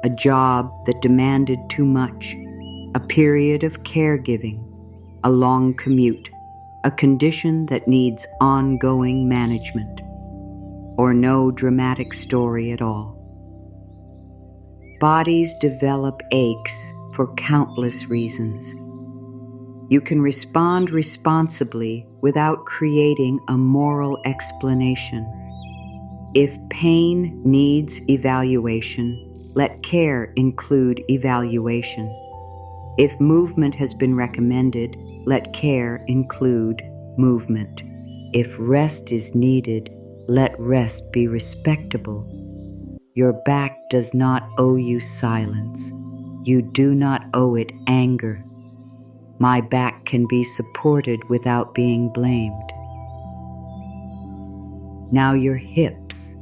a job that demanded too much, a period of caregiving, a long commute, a condition that needs ongoing management, or no dramatic story at all. Bodies develop aches for countless reasons. You can respond responsibly without creating a moral explanation. If pain needs evaluation, let care include evaluation. If movement has been recommended, let care include movement. If rest is needed, let rest be respectable. Your back does not owe you silence. You do not owe it anger. My back can be supported without being blamed. Now your hips.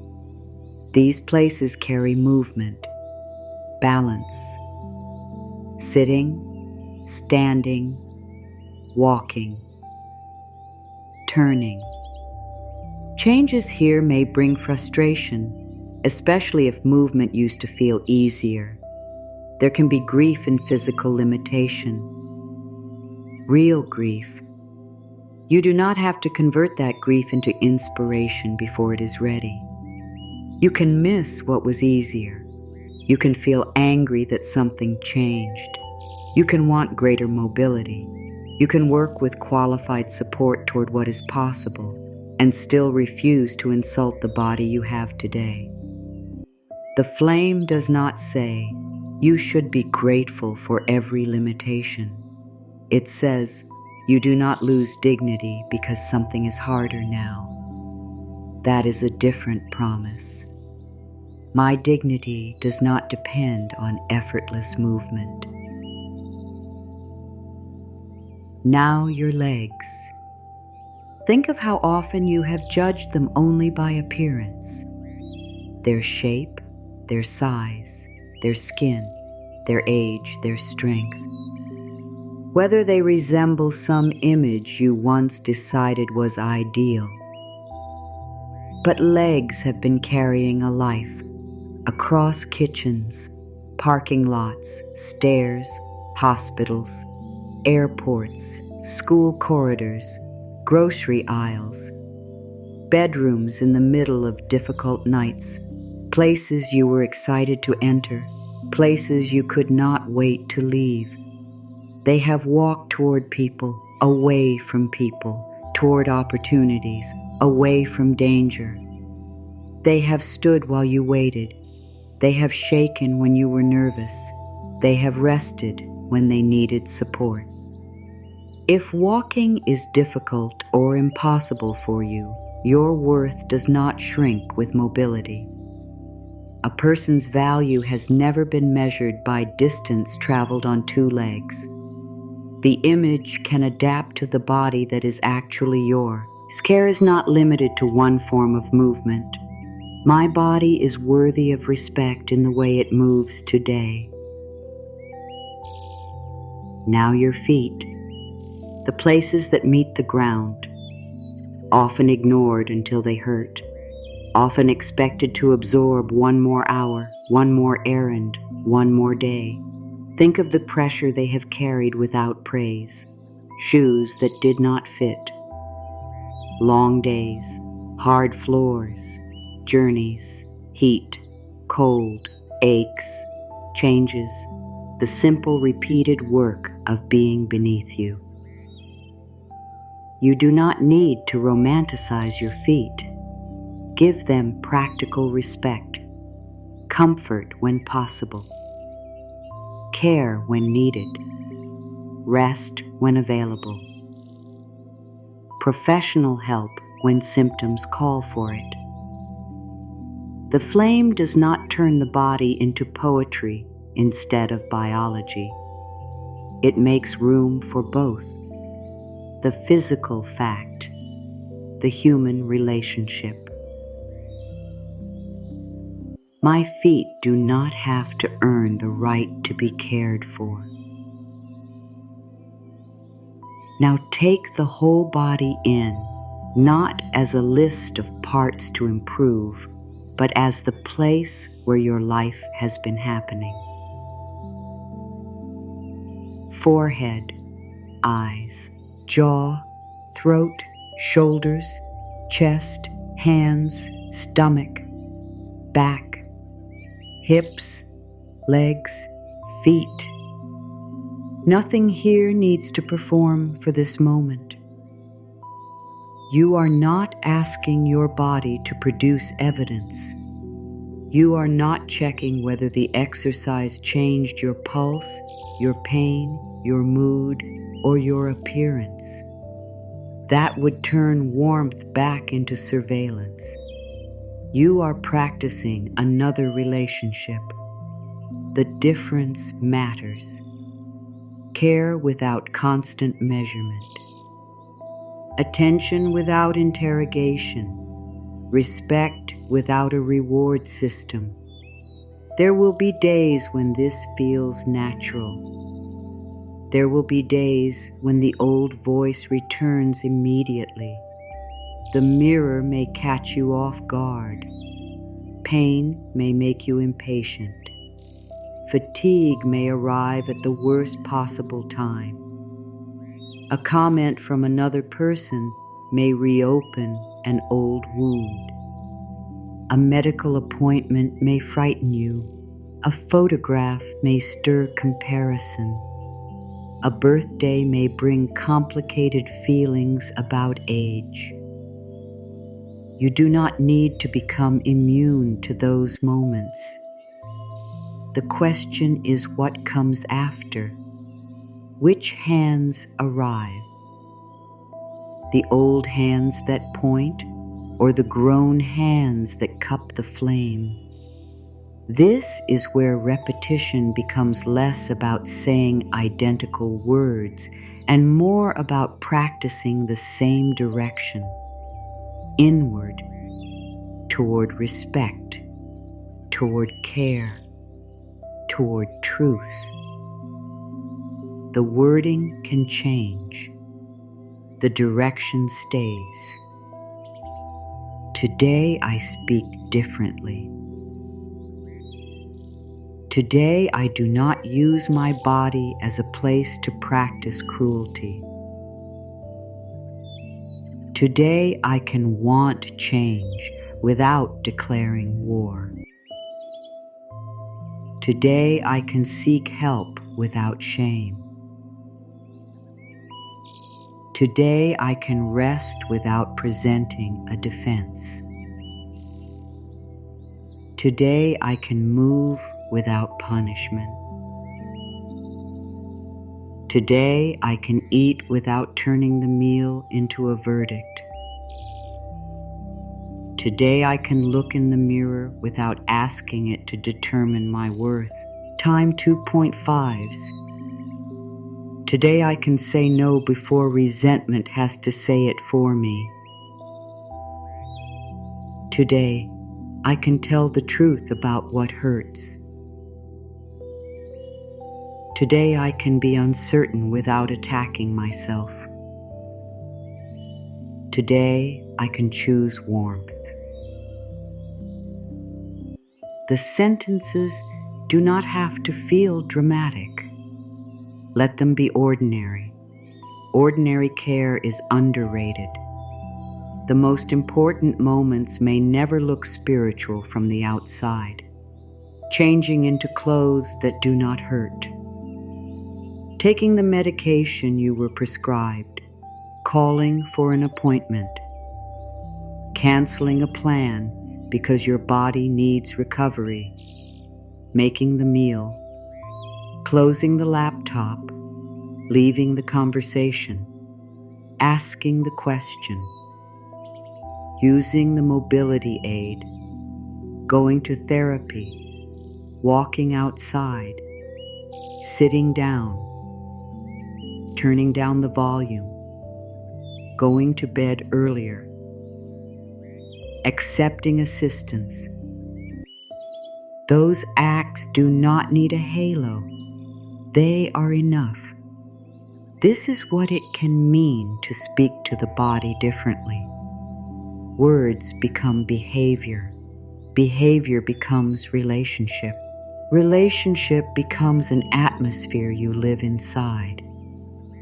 These places carry movement, balance, sitting, standing, walking, turning. Changes here may bring frustration, especially if movement used to feel easier. There can be grief in physical limitation. Real grief. You do not have to convert that grief into inspiration before it is ready. You can miss what was easier. You can feel angry that something changed. You can want greater mobility. You can work with qualified support toward what is possible and still refuse to insult the body you have today. The flame does not say, you should be grateful for every limitation. It says, you do not lose dignity because something is harder now. That is a different promise. My dignity does not depend on effortless movement. Now your legs. Think of how often you have judged them only by appearance. Their shape, their size, their skin, their age, their strength. Whether they resemble some image you once decided was ideal. But legs have been carrying a life across kitchens, parking lots, stairs, hospitals, airports, school corridors, grocery aisles, bedrooms in the middle of difficult nights, places you were excited to enter, places you could not wait to leave. They have walked toward people, away from people, toward opportunities, away from danger. They have stood while you waited. They have shaken when you were nervous. They have rested when they needed support. If walking is difficult or impossible for you, your worth does not shrink with mobility. A person's value has never been measured by distance traveled on two legs. The image can adapt to the body that is actually yours. Care is not limited to one form of movement. My body is worthy of respect in the way it moves today. Now your feet, the places that meet the ground, often ignored until they hurt, often expected to absorb one more hour, one more errand, one more day. Think of the pressure they have carried without praise, shoes that did not fit, long days, hard floors, journeys, heat, cold, aches, changes, the simple repeated work of being beneath you. You do not need to romanticize your feet. Give them practical respect, comfort when possible, care when needed, rest when available, professional help when symptoms call for it. The flame does not turn the body into poetry instead of biology. It makes room for both, the physical fact, the human relationship. My feet do not have to earn the right to be cared for. Now take the whole body in, not as a list of parts to improve, but as the place where your life has been happening. Forehead, eyes, jaw, throat, shoulders, chest, hands, stomach, back, hips, legs, feet. Nothing here needs to perform for this moment. You are not asking your body to produce evidence. You are not checking whether the exercise changed your pulse, your pain, your mood, or your appearance. That would turn warmth back into surveillance. You are practicing another relationship. The difference matters. Care without constant measurement. Attention without interrogation. Respect without a reward system. There will be days when this feels natural. There will be days when the old voice returns immediately. The mirror may catch you off guard. Pain may make you impatient. fatigue may arrive at the worst possible time. A comment from another person may reopen an old wound. A medical appointment may frighten you. A photograph may stir comparison. A birthday may bring complicated feelings about age. You do not need to become immune to those moments. The question is what comes after. Which hands arrive? The old hands that point, or the grown hands that cup the flame? This is where repetition becomes less about saying identical words and more about practicing the same direction, inward, toward respect, toward care, toward truth. The wording can change. The direction stays. Today I speak differently. Today I do not use my body as a place to practice cruelty. Today I can want change without declaring war. Today I can seek help without shame. Today I can rest without presenting a defense. Today I can move without punishment. Today I can eat without turning the meal into a verdict. Today I can look in the mirror without asking it to determine my worth. Time 2.5s. Today I can say no before resentment has to say it for me. Today I can tell the truth about what hurts. Today I can be uncertain without attacking myself. Today I can choose warmth. The sentences do not have to feel dramatic. Let them be ordinary. Ordinary care is underrated. The most important moments may never look spiritual from the outside. Changing into clothes that do not hurt. Taking the medication you were prescribed. Calling for an appointment. Canceling a plan because your body needs recovery. Making the meal. Closing the laptop. Leaving the conversation. Asking the question. Using the mobility aid. Going to therapy. Walking outside. Sitting down. Turning down the volume. Going to bed earlier. Accepting assistance. Those acts do not need a halo. They are enough. This is what it can mean to speak to the body differently. Words become behavior. Behavior becomes relationship. Relationship becomes an atmosphere you live inside.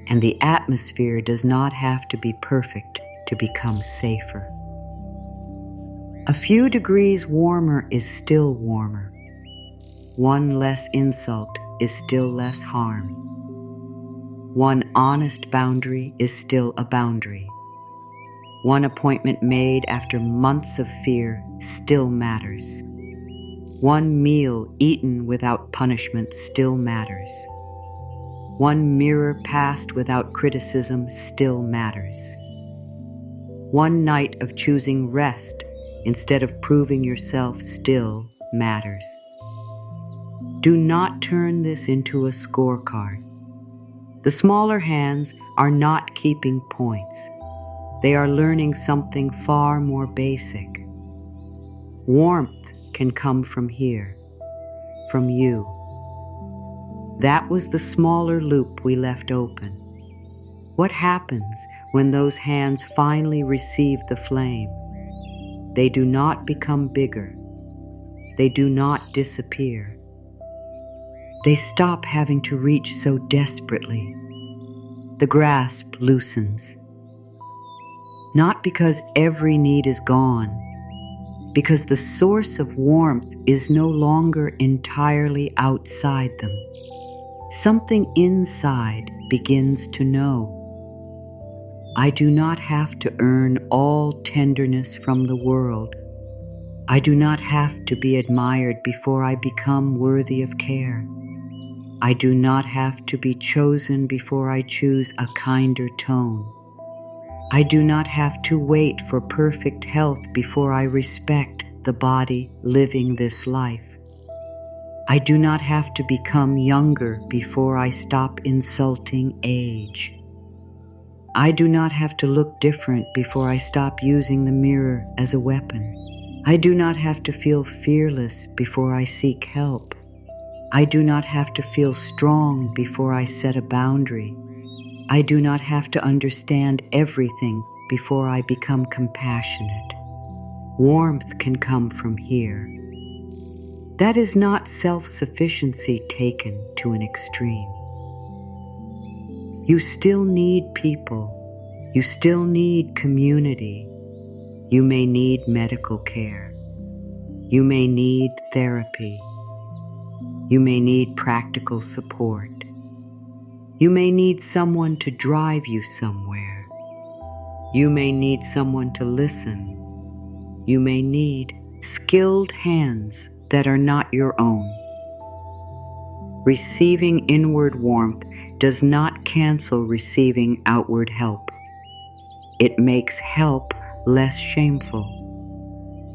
And the atmosphere does not have to be perfect to become safer. A few degrees warmer is still warmer. One less insult is still less harm. One honest boundary is still a boundary. One appointment made after months of fear still matters. One meal eaten without punishment still matters. One mirror passed without criticism still matters. One night of choosing rest instead of proving yourself still matters. Do not turn this into a scorecard. The smaller hands are not keeping points. They are learning something far more basic. Warmth can come from here, from you. That was the smaller loop we left open. What happens when those hands finally receive the flame? They do not become bigger. They do not disappear. They stop having to reach so desperately. The grasp loosens. Not because every need is gone, because the source of warmth is no longer entirely outside them. Something inside begins to know. I do not have to earn all tenderness from the world. I do not have to be admired before I become worthy of care. I do not have to be chosen before I choose a kinder tone. I do not have to wait for perfect health before I respect the body living this life. I do not have to become younger before I stop insulting age. I do not have to look different before I stop using the mirror as a weapon. I do not have to feel fearless before I seek help. I do not have to feel strong before I set a boundary. I do not have to understand everything before I become compassionate. Warmth can come from here. That is not self-sufficiency taken to an extreme. You still need people. You still need community. You may need medical care. You may need therapy. You may need practical support. You may need someone to drive you somewhere. You may need someone to listen. You may need skilled hands that are not your own. Receiving inward warmth does not cancel receiving outward help. It makes help less shameful.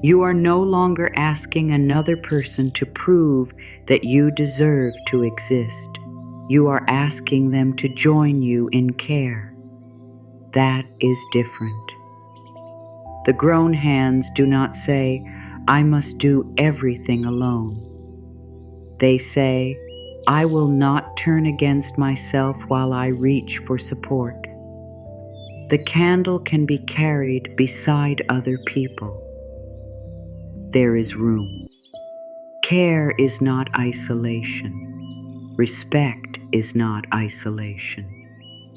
You are no longer asking another person to prove that you deserve to exist. You are asking them to join you in care. That is different. The grown hands do not say, I must do everything alone. They say, I will not turn against myself while I reach for support. The candle can be carried beside other people. There is room. Care is not isolation. Respect is not isolation.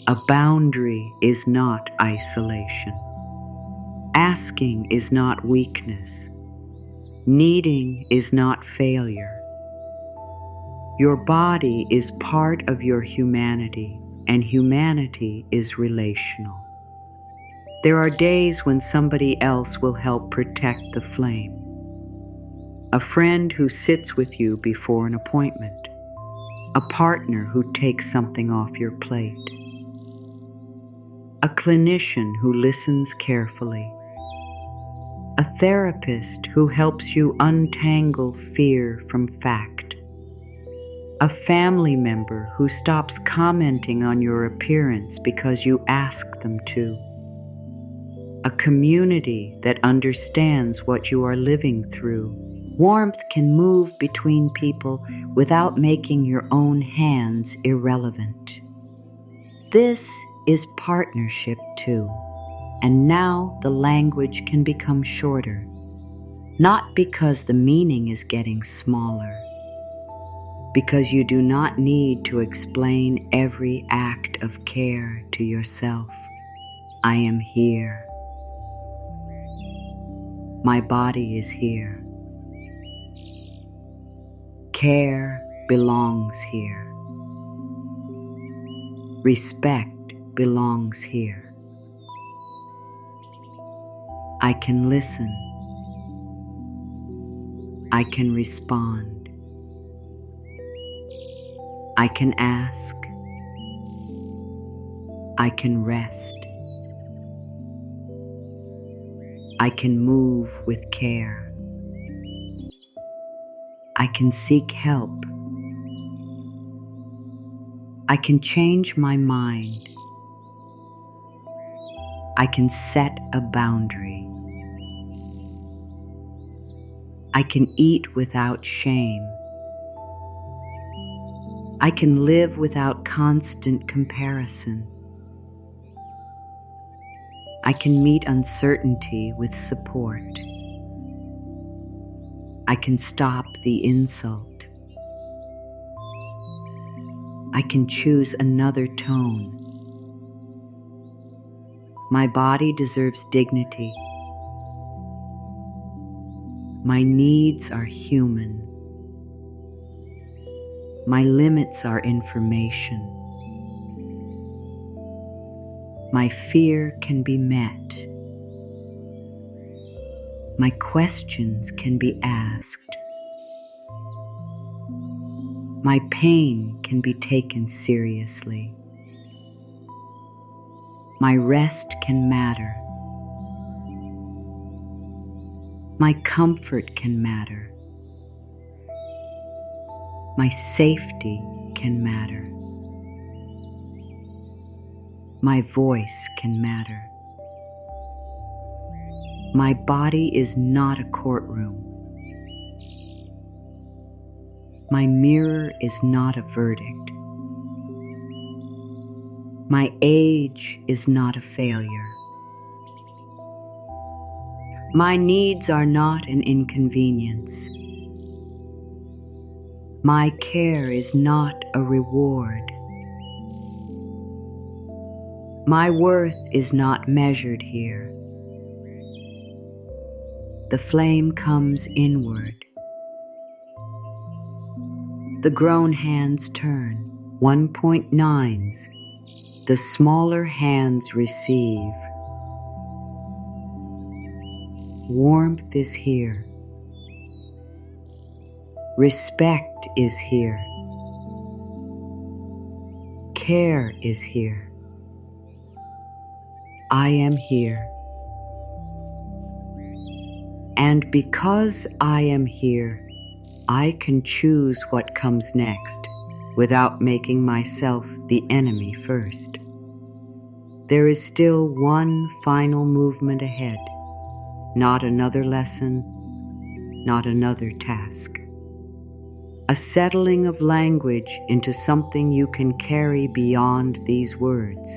A boundary is not isolation. Asking is not weakness. Needing is not failure. Your body is part of your humanity, and humanity is relational. There are days when somebody else will help protect the flame. A friend who sits with you before an appointment. A partner who takes something off your plate. A clinician who listens carefully. A therapist who helps you untangle fear from fact. A family member who stops commenting on your appearance because you ask them to. A community that understands what you are living through. Warmth can move between people without making your own hands irrelevant. This is partnership too, and now the language can become shorter, not because the meaning is getting smaller, because you do not need to explain every act of care to yourself. I am here. My body is here. Care belongs here. Respect belongs here. I can listen. I can respond. I can ask. I can rest. I can move with care. I can seek help. I can change my mind. I can set a boundary. I can eat without shame. I can live without constant comparison. I can meet uncertainty with support. I can stop the insult. I can choose another tone. My body deserves dignity. My needs are human. My limits are information. My fear can be met. My questions can be asked. My pain can be taken seriously. My rest can matter. My comfort can matter. My safety can matter. My voice can matter. My body is not a courtroom. My mirror is not a verdict. My age is not a failure. My needs are not an inconvenience. My care is not a reward. My worth is not measured here. The flame comes inward. The grown hands turn. 1.9s. The smaller hands receive. Warmth is here. Respect is here. Care is here. I am here. And because I am here, I can choose what comes next without making myself the enemy first. There is still one final movement ahead, not another lesson, not another task. A settling of language into something you can carry beyond these words,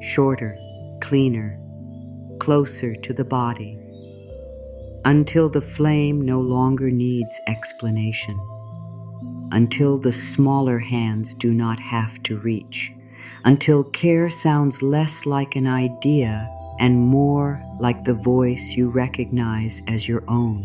shorter, cleaner, closer to the body, until the flame no longer needs explanation, until the smaller hands do not have to reach, until care sounds less like an idea and more like the voice you recognize as your own.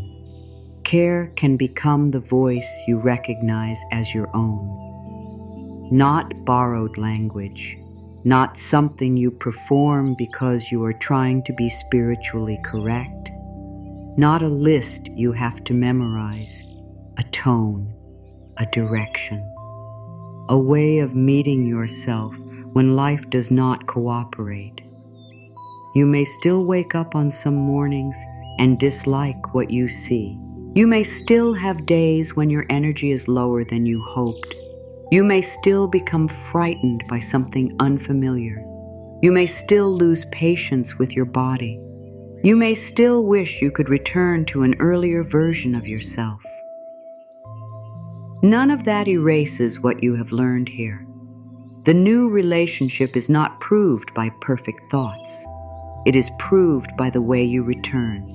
Care can become the voice you recognize as your own. Not borrowed language, not something you perform because you are trying to be spiritually correct, not a list you have to memorize, a tone, a direction, a way of meeting yourself when life does not cooperate. You may still wake up on some mornings and dislike what you see. You may still have days when your energy is lower than you hoped. You may still become frightened by something unfamiliar. You may still lose patience with your body. You may still wish you could return to an earlier version of yourself. None of that erases what you have learned here. The new relationship is not proved by perfect thoughts. It is proved by the way you return.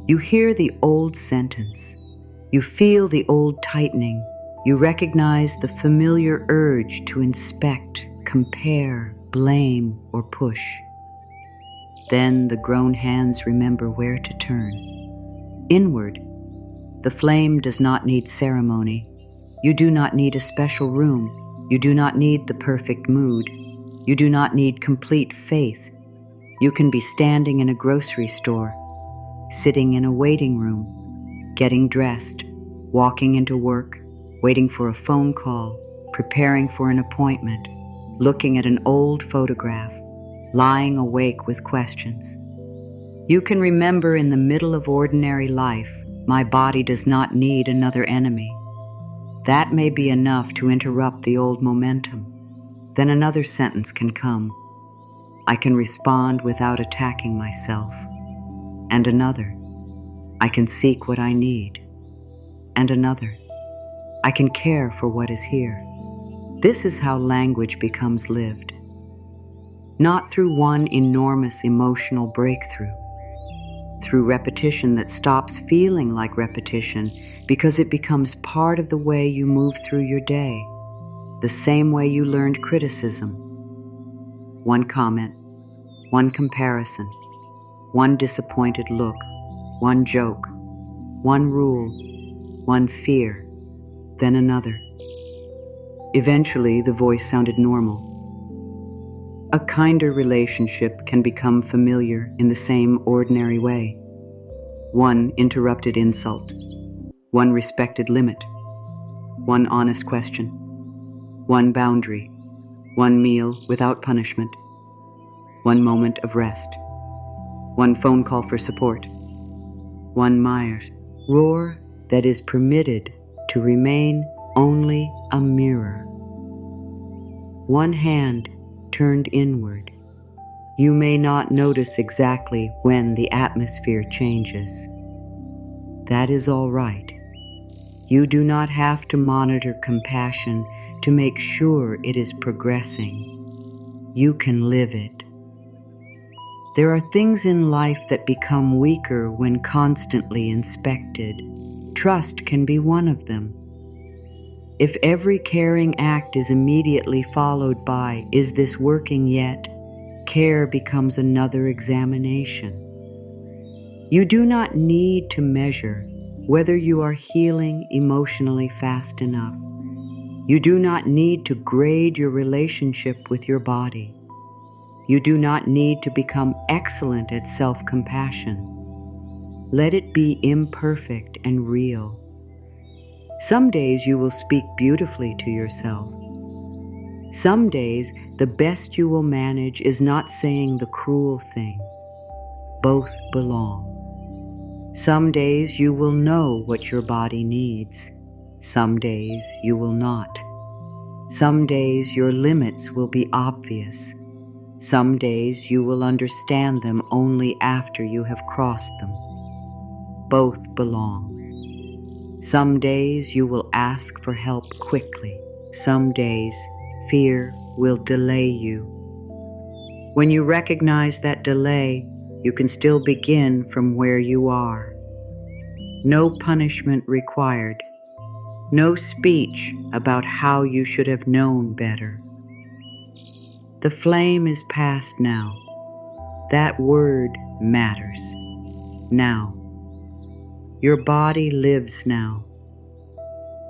You hear the old sentence. You feel the old tightening. You recognize the familiar urge to inspect, compare, blame, or push. Then the grown hands remember where to turn. Inward. The flame does not need ceremony. You do not need a special room. You do not need the perfect mood. You do not need complete faith. You can be standing in a grocery store, sitting in a waiting room, getting dressed, walking into work, waiting for a phone call, preparing for an appointment, looking at an old photograph, lying awake with questions. You can remember in the middle of ordinary life, my body does not need another enemy. That may be enough to interrupt the old momentum. Then another sentence can come. I can respond without attacking myself. And another. I can seek what I need. And another. I can care for what is here. This is how language becomes lived. Not through one enormous emotional breakthrough. Through repetition that stops feeling like repetition because it becomes part of the way you move through your day. the same way you learned criticism. One comment, one comparison, one disappointed look, one joke, one rule, one fear, then another. Eventually, the voice sounded normal. A kinder relationship can become familiar in the same ordinary way. One interrupted insult, one respected limit, one honest question, one boundary, one meal without punishment, one moment of rest, one phone call for support, one Myers roar that is permitted to remain only a mirror. One hand turned inward. You may not notice exactly when the atmosphere changes. That is all right. You do not have to monitor compassion to make sure it is progressing. You can live it. There are things in life that become weaker when constantly inspected. Trust can be one of them. If every caring act is immediately followed by, "Is this working yet?" care becomes another examination. You do not need to measure whether you are healing emotionally fast enough. You do not need to grade your relationship with your body. You do not need to become excellent at self-compassion. Let it be imperfect and real. Some days you will speak beautifully to yourself. Some days the best you will manage is not saying the cruel thing. Both belong. Some days you will know what your body needs. Some days you will not. Some days your limits will be obvious. Some days you will understand them only after you have crossed them. Both belong. Some days you will ask for help quickly. Some days fear will delay you. When you recognize that delay, you can still begin from where you are. No punishment required. No speech about how you should have known better. The flame is past now. That word matters. Now. Your body lives now.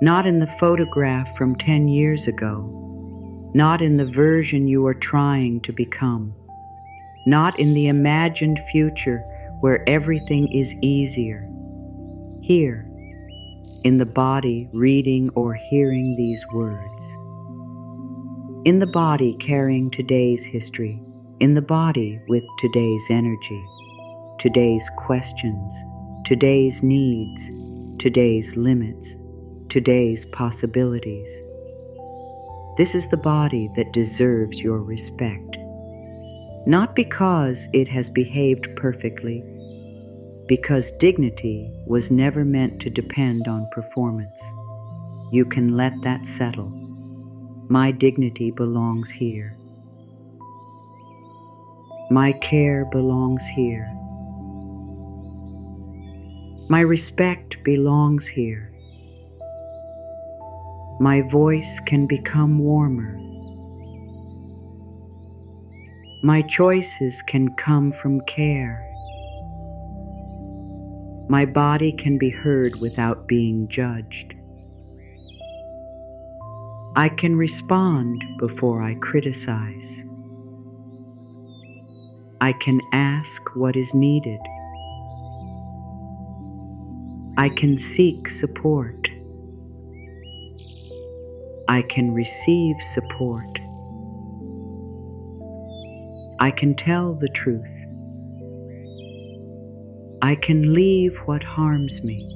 Not in the photograph from 10 years ago. Not in the version you are trying to become. Not in the imagined future where everything is easier. Here, in the body reading or hearing these words. In the body carrying today's history. In the body with today's energy. Today's questions. Today's needs. Today's limits. Today's possibilities. This is the body that deserves your respect. Not because it has behaved perfectly, because dignity was never meant to depend on performance. You can let that settle. My dignity belongs here. My care belongs here. My respect belongs here. My voice can become warmer. My choices can come from care. My body can be heard without being judged. I can respond before I criticize. I can ask what is needed. I can seek support. I can receive support. I can tell the truth. I can leave what harms me.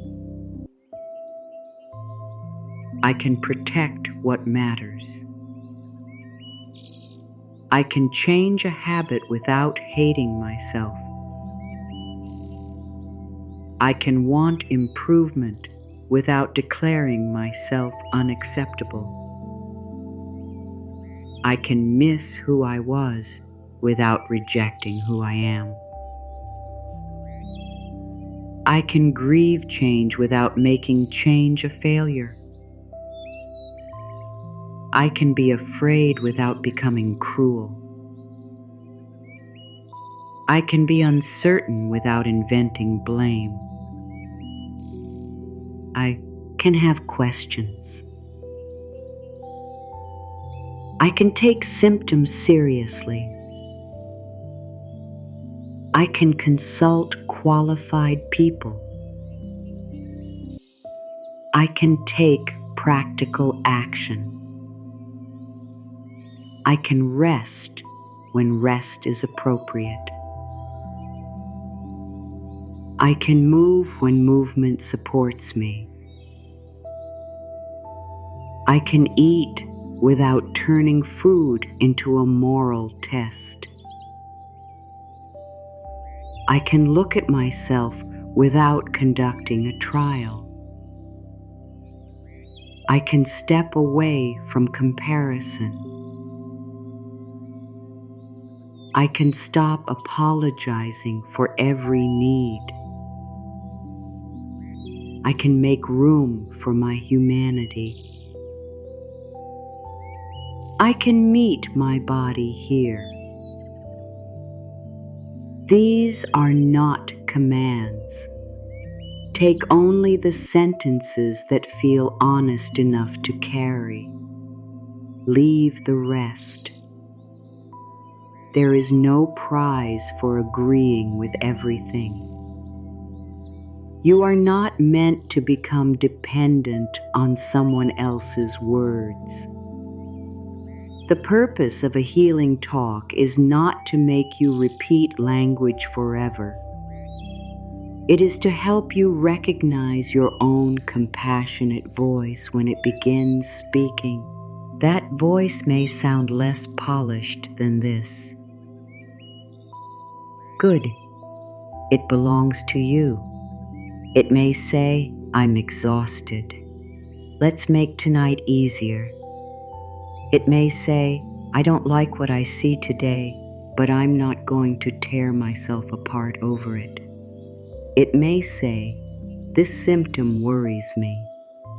I can protect what matters. I can change a habit without hating myself. I can want improvement without declaring myself unacceptable. I can miss who I was without rejecting who I am. I can grieve change without making change a failure. I can be afraid without becoming cruel. I can be uncertain without inventing blame. I can have questions. I can take symptoms seriously. I can consult qualified people. I can take practical action. I can rest when rest is appropriate. I can move when movement supports me. I can eat without turning food into a moral test. I can look at myself without conducting a trial. I can step away from comparison. I can stop apologizing for every need. I can make room for my humanity. I can meet my body here. These are not commands. Take only the sentences that feel honest enough to carry. Leave the rest. There is no prize for agreeing with everything. You are not meant to become dependent on someone else's words. The purpose of a healing talk is not to make you repeat language forever. It is to help you recognize your own compassionate voice when it begins speaking. That voice may sound less polished than this. Good. It belongs to you. It may say, I'm exhausted. Let's make tonight easier. It may say, I don't like what I see today, but I'm not going to tear myself apart over it. It may say, this symptom worries me.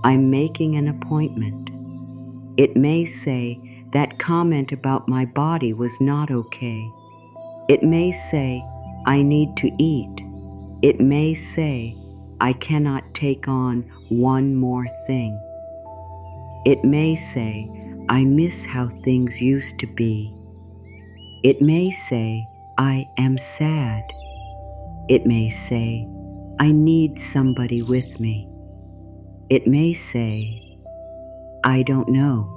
I'm making an appointment. It may say, that comment about my body was not okay. It may say, I need to eat. It may say, I cannot take on one more thing. It may say, I miss how things used to be. It may say, I am sad. It may say, I need somebody with me. It may say, I don't know.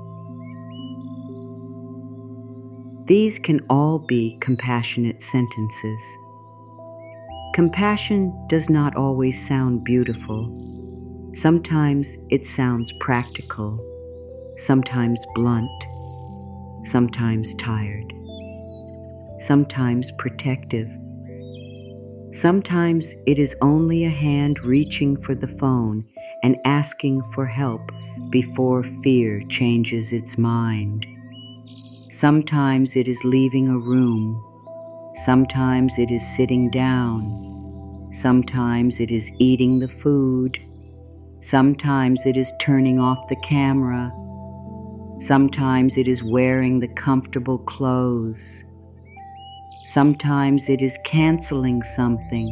These can all be compassionate sentences. Compassion does not always sound beautiful. Sometimes it sounds practical, sometimes blunt, sometimes tired, sometimes protective. Sometimes it is only a hand reaching for the phone and asking for help before fear changes its mind. Sometimes it is leaving a room. Sometimes it is sitting down. Sometimes it is eating the food. Sometimes it is turning off the camera. Sometimes it is wearing the comfortable clothes. Sometimes it is canceling something.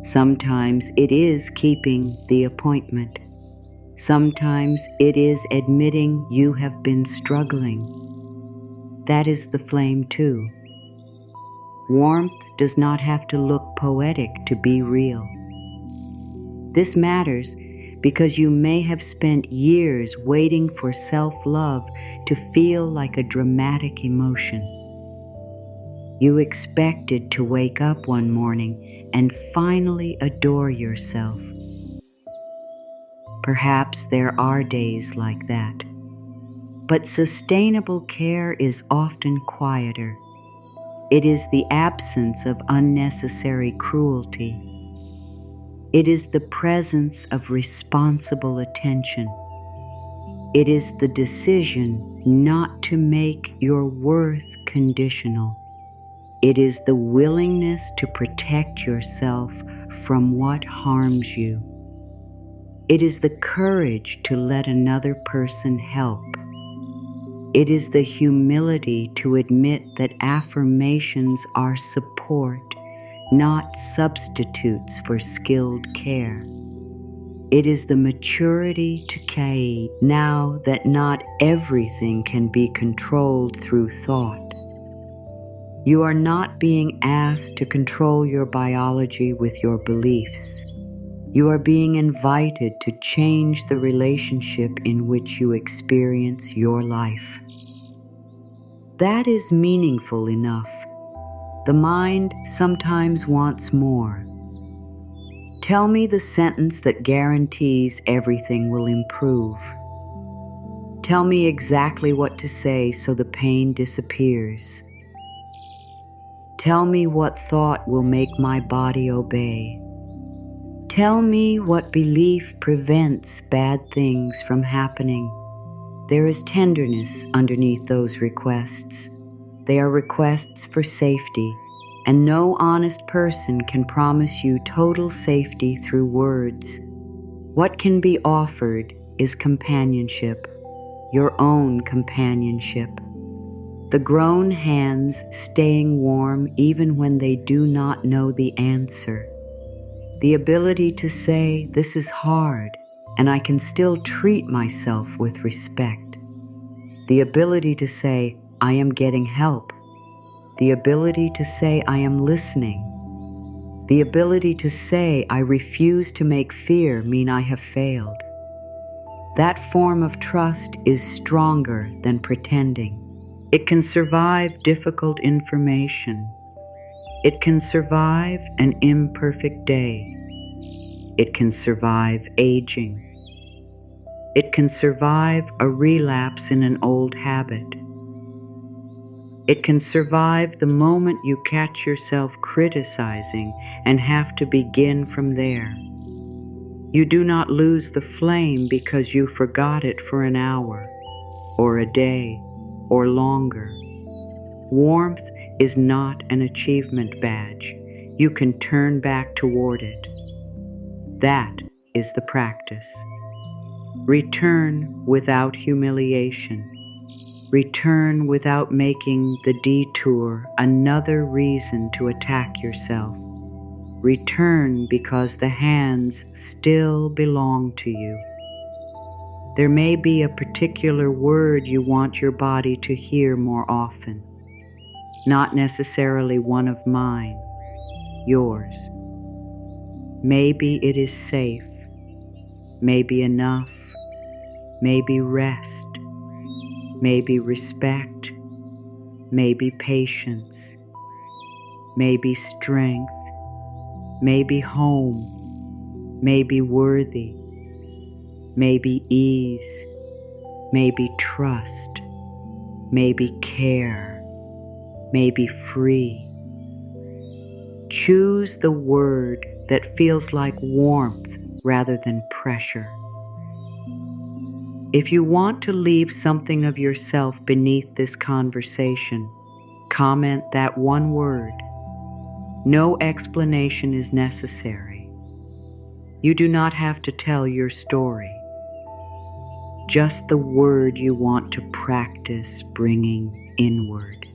Sometimes it is keeping the appointment. Sometimes it is admitting you have been struggling. That is the flame too. Warmth does not have to look poetic to be real. This matters because you may have spent years waiting for self-love to feel like a dramatic emotion. You expected to wake up one morning and finally adore yourself. Perhaps there are days like that. But sustainable care is often quieter. It is the absence of unnecessary cruelty. It is the presence of responsible attention. It is the decision not to make your worth conditional. It is the willingness to protect yourself from what harms you. It is the courage to let another person help. It is the humility to admit that affirmations are support, not substitutes for skilled care. It is the maturity to say now that not everything can be controlled through thought. You are not being asked to control your biology with your beliefs. You are being invited to change the relationship in which you experience your life. That is meaningful enough. The mind sometimes wants more. Tell me the sentence that guarantees everything will improve. Tell me exactly what to say so the pain disappears. Tell me what thought will make my body obey. Tell me what belief prevents bad things from happening. There is tenderness underneath those requests. They are requests for safety, and no honest person can promise you total safety through words. What can be offered is companionship, your own companionship. The grown hands staying warm even when they do not know the answer. The ability to say, this is hard, and I can still treat myself with respect. The ability to say, I am getting help. The ability to say, I am listening. The ability to say, I refuse to make fear mean I have failed. That form of trust is stronger than pretending. It can survive difficult information. It can survive an imperfect day. It can survive aging. It can survive a relapse in an old habit. It can survive the moment you catch yourself criticizing and have to begin from there. You do not lose the flame because you forgot it for an hour, or a day, or longer. Warmth is not an achievement badge. You can turn back toward it. That is the practice. Return without humiliation. Return without making the detour another reason to attack yourself. Return because the hands still belong to you. There may be a particular word you want your body to hear more often. Not necessarily one of mine, yours. Maybe it is safe, maybe enough, maybe rest, maybe respect, maybe patience, maybe strength, maybe home, maybe worthy, maybe ease, maybe trust, maybe care, maybe free. Choose the word that feels like warmth rather than pressure. If you want to leave something of yourself beneath this conversation, comment that one word. No explanation is necessary. You do not have to tell your story. Just the word you want to practice bringing inward.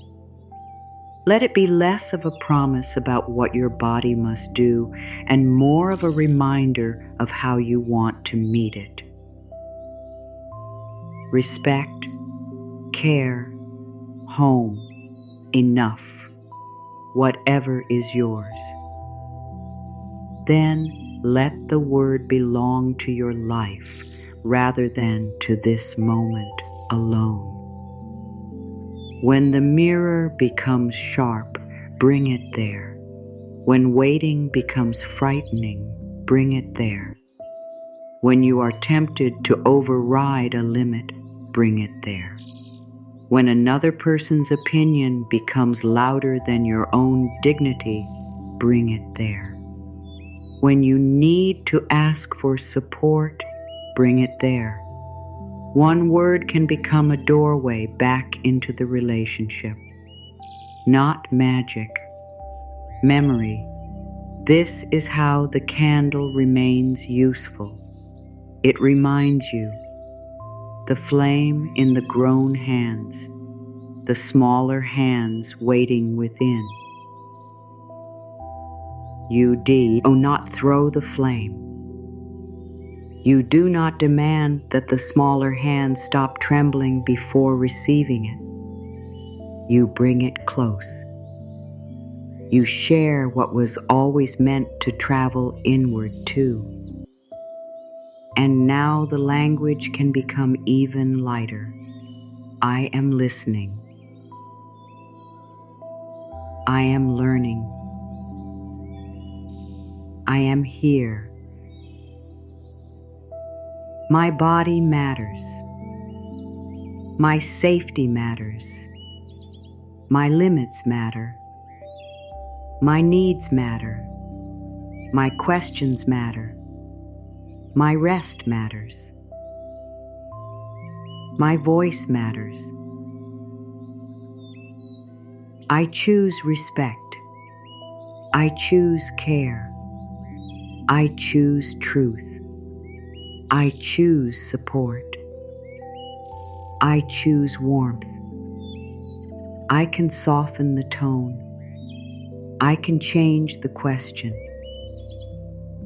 Let it be less of a promise about what your body must do and more of a reminder of how you want to meet it. Respect, care, home, enough, whatever is yours. Then let the word belong to your life rather than to this moment alone. When the mirror becomes sharp, bring it there. When waiting becomes frightening, bring it there. When you are tempted to override a limit, bring it there. When another person's opinion becomes louder than your own dignity, bring it there. When you need to ask for support, bring it there. One word can become a doorway back into the relationship. Not magic. Memory. This is how the candle remains useful. It reminds you, the flame in the grown hands, the smaller hands waiting within. You do not throw the flame. You do not demand that the smaller hands stop trembling before receiving it. You bring it close. You share what was always meant to travel inward too. And now the language can become even lighter. I am listening. I am learning. I am here. My body matters. My safety matters. My limits matter. My needs matter. My questions matter. My rest matters. My voice matters. I choose respect. I choose care. I choose truth. I choose support. I choose warmth. I can soften the tone. I can change the question.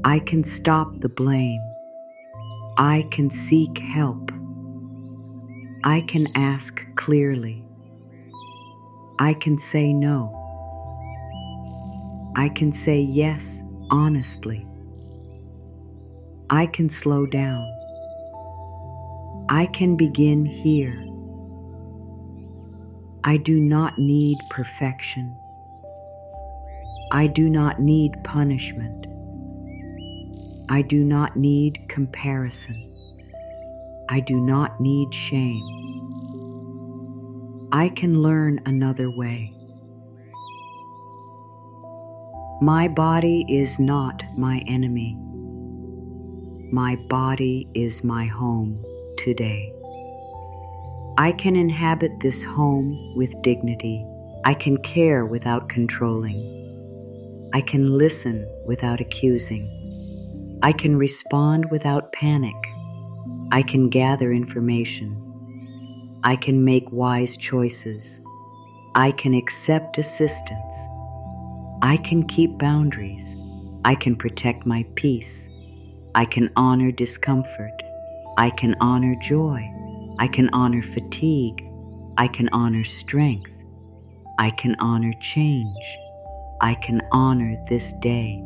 I can stop the blame. I can seek help. I can ask clearly. I can say no. I can say yes honestly. I can slow down. I can begin here. I do not need perfection. I do not need punishment. I do not need comparison. I do not need shame. I can learn another way. My body is not my enemy. My body is my home today. I can inhabit this home with dignity. I can care without controlling. I can listen without accusing. I can respond without panic. I can gather information. I can make wise choices. I can accept assistance. I can keep boundaries. I can protect my peace. I can honor discomfort. I can honor joy. I can honor fatigue. I can honor strength. I can honor change. I can honor this day.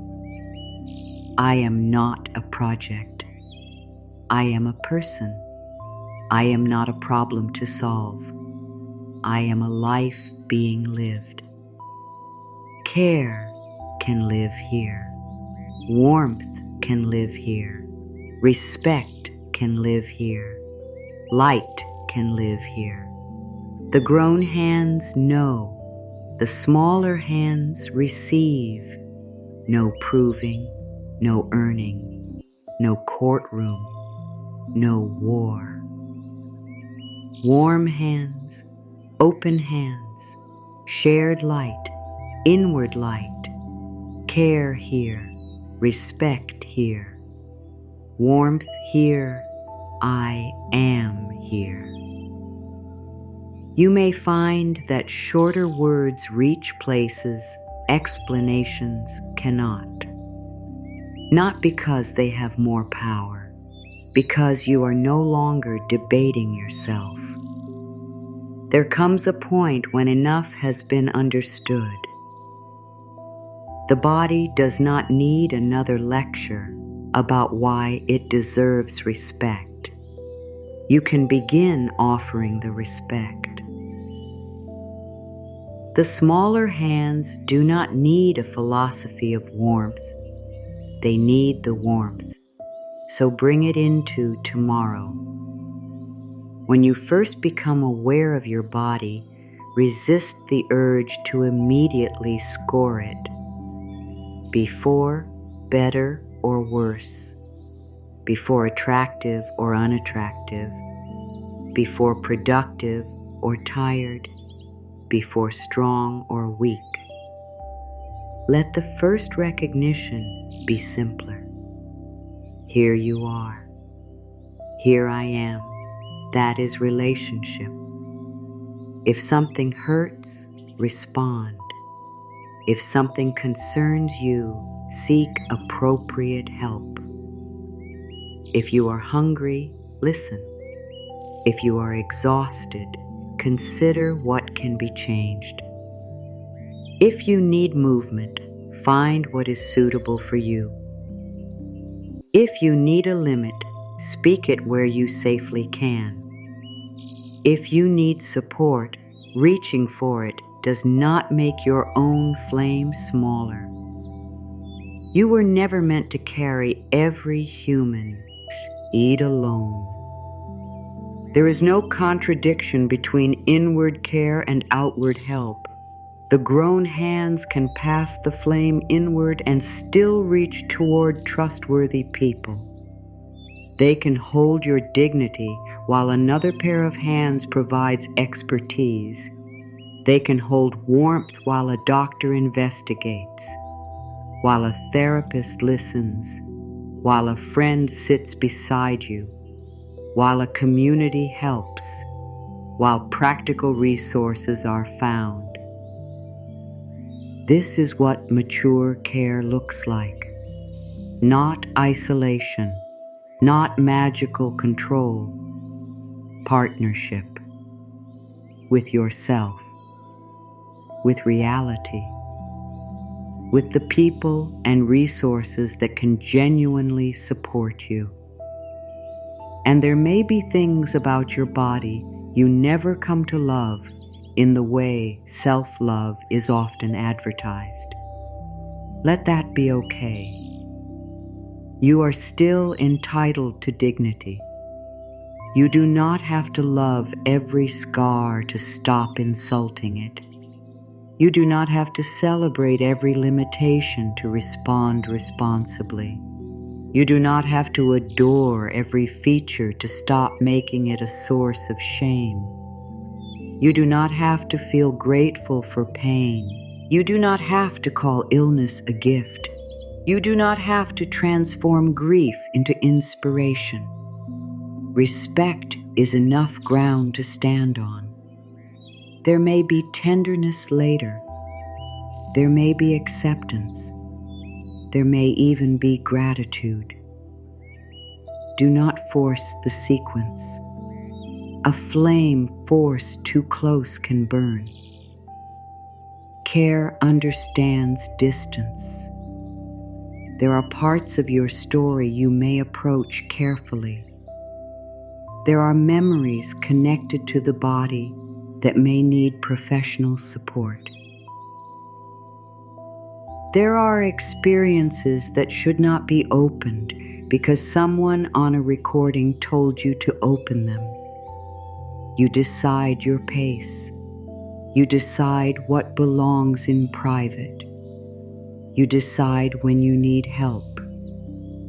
I am not a project. I am a person. I am not a problem to solve. I am a life being lived. Care can live here. Warmth can live here. Respect can live here. Light can live here. The grown hands know. The smaller hands receive. No proving, no earning, no courtroom, no war. Warm hands, open hands, shared light, inward light, care here, respect here, warmth here, I am here. You may find that shorter words reach places explanations cannot. Not because they have more power, because you are no longer debating yourself. There comes a point when enough has been understood. The body does not need another lecture about why it deserves respect. You can begin offering the respect. The smaller hands do not need a philosophy of warmth. They need the warmth. So bring it into tomorrow. When you first become aware of your body, resist the urge to immediately score it. Before, better or worse. Before attractive or unattractive. Before productive or tired. Before strong or weak. Let the first recognition be simpler. Here you are. Here I am. That is relationship. If something hurts, respond. If something concerns you, seek appropriate help. If you are hungry, listen. If you are exhausted, consider what can be changed. If you need movement, find what is suitable for you. If you need a limit, speak it where you safely can. If you need support, reaching for it does not make your own flame smaller. You were never meant to carry every human seed alone. There is no contradiction between inward care and outward help. The grown hands can pass the flame inward and still reach toward trustworthy people. They can hold your dignity while another pair of hands provides expertise. They can hold warmth while a doctor investigates, while a therapist listens, while a friend sits beside you, while a community helps, while practical resources are found. This is what mature care looks like. Not isolation, not magical control. Partnership with yourself, with reality, with the people and resources that can genuinely support you. And there may be things about your body you never come to love in the way self-love is often advertised. Let that be okay. You are still entitled to dignity. You do not have to love every scar to stop insulting it. You do not have to celebrate every limitation to respond responsibly. You do not have to adore every feature to stop making it a source of shame. You do not have to feel grateful for pain. You do not have to call illness a gift. You do not have to transform grief into inspiration. Respect is enough ground to stand on. There may be tenderness later. There may be acceptance. There may even be gratitude. Do not force the sequence. A flame forced too close can burn. Care understands distance. There are parts of your story you may approach carefully. There are memories connected to the body that may need professional support. There are experiences that should not be opened because someone on a recording told you to open them. You decide your pace. You decide what belongs in private. You decide when you need help.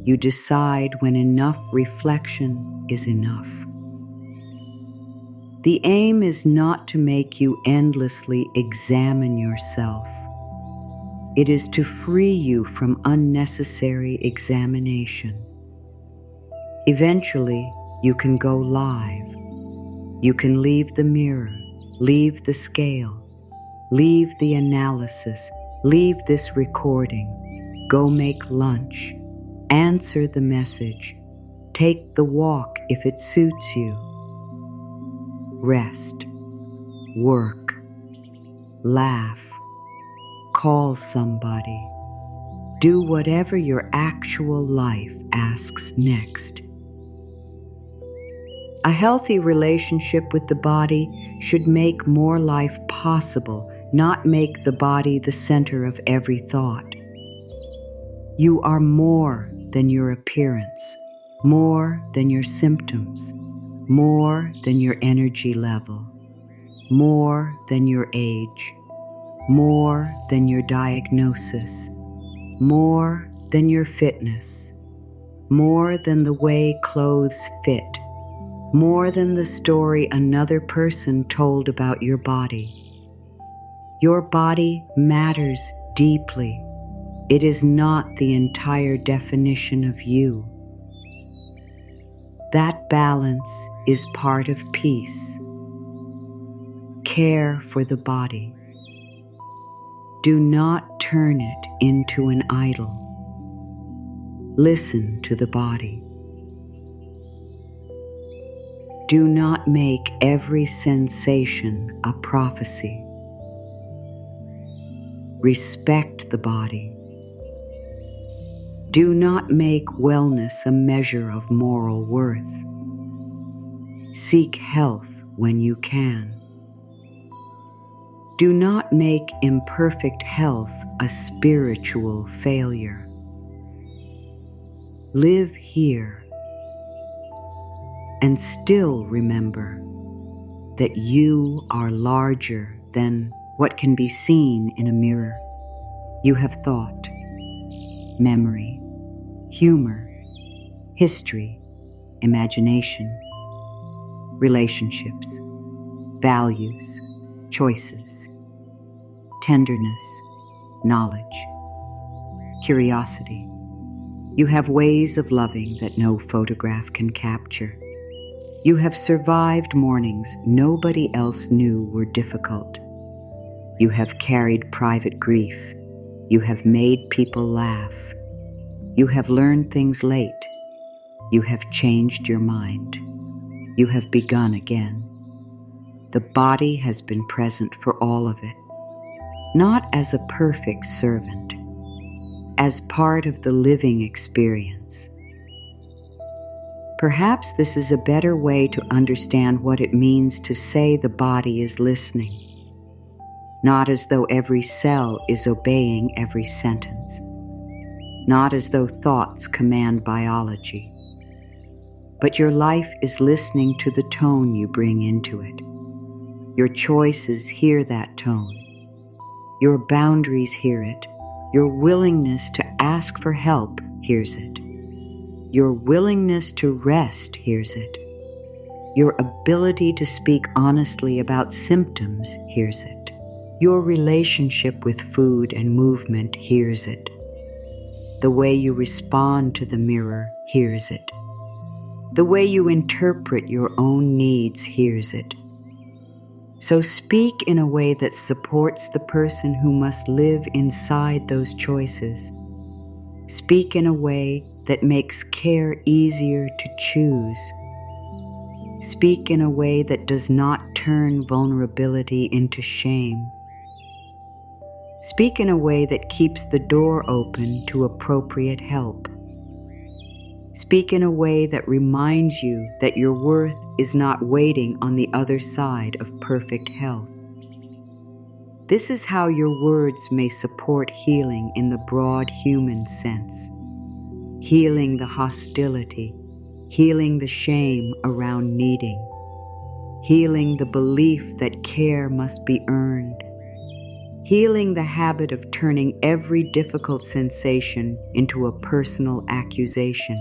You decide when enough reflection is enough. The aim is not to make you endlessly examine yourself. It is to free you from unnecessary examination. Eventually, you can go live. You can leave the mirror, leave the scale, leave the analysis, leave this recording, go make lunch, answer the message, take the walk if it suits you. Rest, work, laugh, call somebody. Do whatever your actual life asks next. A healthy relationship with the body should make more life possible, not make the body the center of every thought. You are more than your appearance, more than your symptoms, more than your energy level, more than your age, more than your diagnosis, more than your fitness, more than the way clothes fit, more than the story another person told about your body. Your body matters deeply. It is not the entire definition of you. That balance is part of peace. Care for the body. Do not turn it into an idol. Listen to the body. Do not make every sensation a prophecy. Respect the body. Do not make wellness a measure of moral worth. Seek health when you can. Do not make imperfect health a spiritual failure. Live here and still remember that you are larger than what can be seen in a mirror. You have thought, memory, humor, history, imagination, relationships, values, choices, tenderness, knowledge, curiosity. You have ways of loving that no photograph can capture. You have survived mornings nobody else knew were difficult. You have carried private grief. You have made people laugh. You have learned things late. You have changed your mind. You have begun again. The body has been present for all of it, not as a perfect servant, as part of the living experience. Perhaps this is a better way to understand what it means to say the body is listening, not as though every cell is obeying every sentence, not as though thoughts command biology, but your life is listening to the tone you bring into it. Your choices hear that tone. Your boundaries hear it. Your willingness to ask for help hears it. Your willingness to rest hears it. Your ability to speak honestly about symptoms hears it. Your relationship with food and movement hears it. The way you respond to the mirror hears it. The way you interpret your own needs hears it. So speak in a way that supports the person who must live inside those choices. Speak in a way that makes care easier to choose. Speak in a way that does not turn vulnerability into shame. Speak in a way that keeps the door open to appropriate help. Speak in a way that reminds you that your worth is not waiting on the other side of perfect health. This is how your words may support healing in the broad human sense. Healing the hostility, healing the shame around needing, healing the belief that care must be earned, healing the habit of turning every difficult sensation into a personal accusation,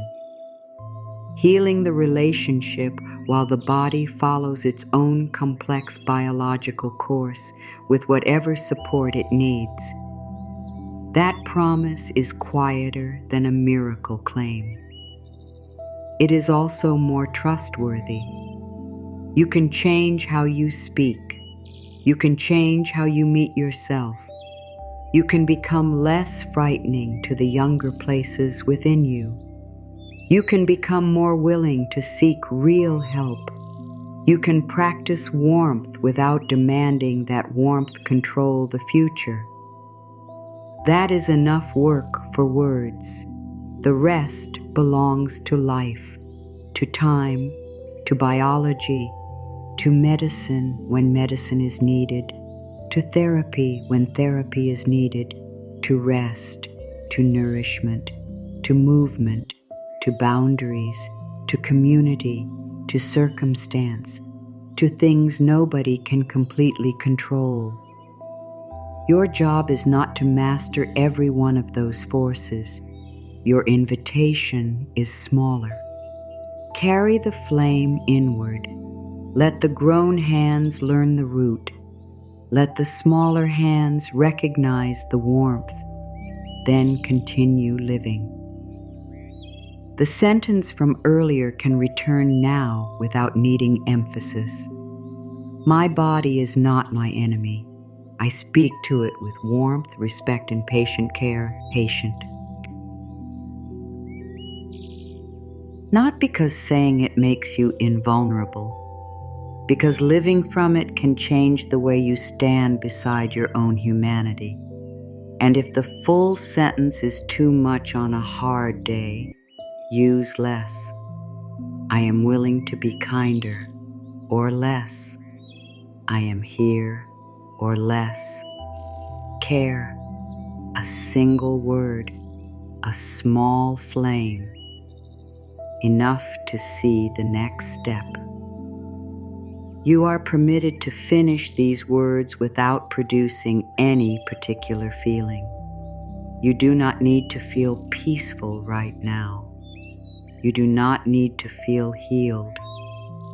healing the relationship while the body follows its own complex biological course with whatever support it needs. That promise is quieter than a miracle claim. It is also more trustworthy. You can change how you speak. You can change how you meet yourself. You can become less frightening to the younger places within you. You can become more willing to seek real help. You can practice warmth without demanding that warmth control the future. That is enough work for words. The rest belongs to life, to time, to biology, to medicine when medicine is needed, to therapy when therapy is needed, to rest, to nourishment, to movement, to boundaries, to community, to circumstance, to things nobody can completely control. Your job is not to master every one of those forces. Your invitation is smaller. Carry the flame inward. Let the grown hands learn the root. Let the smaller hands recognize the warmth. Then continue living. The sentence from earlier can return now without needing emphasis. My body is not my enemy. I speak to it with warmth, respect, and patient care. Patient. Not because saying it makes you invulnerable, because living from it can change the way you stand beside your own humanity. And if the full sentence is too much on a hard day, use less. I am willing to be kinder, or less. I am here, or less. Care, a single word, a small flame, enough to see the next step. You are permitted to finish these words without producing any particular feeling. You do not need to feel peaceful right now. You do not need to feel healed.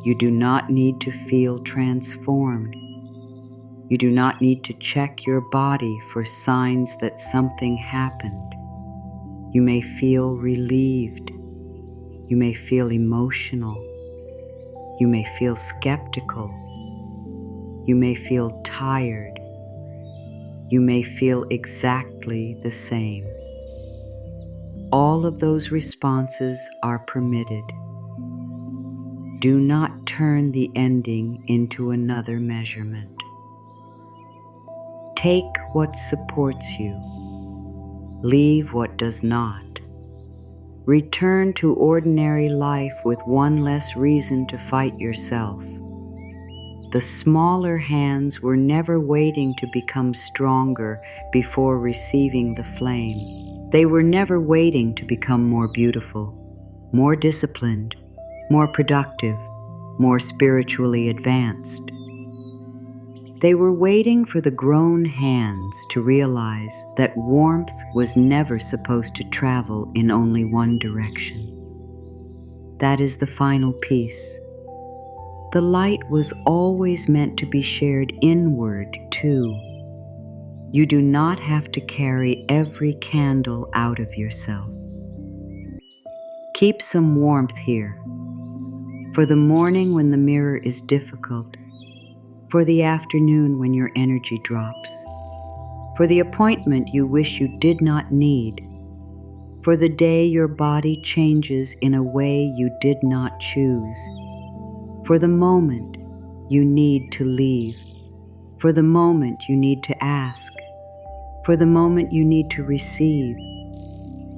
You do not need to feel transformed. You do not need to check your body for signs that something happened. You may feel relieved. You may feel emotional. You may feel skeptical. You may feel tired. You may feel exactly the same. All of those responses are permitted. Do not turn the ending into another measurement. Take what supports you. Leave what does not. Return to ordinary life with one less reason to fight yourself. The smaller hands were never waiting to become stronger before receiving the flame. They were never waiting to become more beautiful, more disciplined, more productive, more spiritually advanced. They were waiting for the grown hands to realize that warmth was never supposed to travel in only one direction. That is the final piece. The light was always meant to be shared inward, too. You do not have to carry every candle out of yourself. Keep some warmth here. For the morning when the mirror is difficult, for the afternoon when your energy drops, for the appointment you wish you did not need, for the day your body changes in a way you did not choose, for the moment you need to leave, for the moment you need to ask, for the moment you need to receive,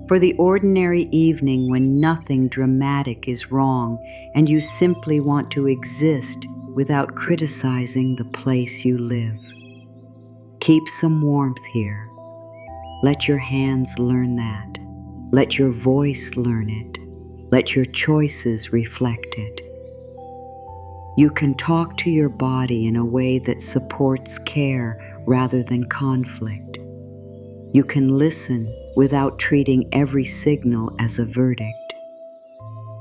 for the ordinary evening when nothing dramatic is wrong and you simply want to exist without criticizing the place you live. Keep some warmth here. Let your hands learn that. Let your voice learn it. Let your choices reflect it. You can talk to your body in a way that supports care rather than conflict. You can listen without treating every signal as a verdict.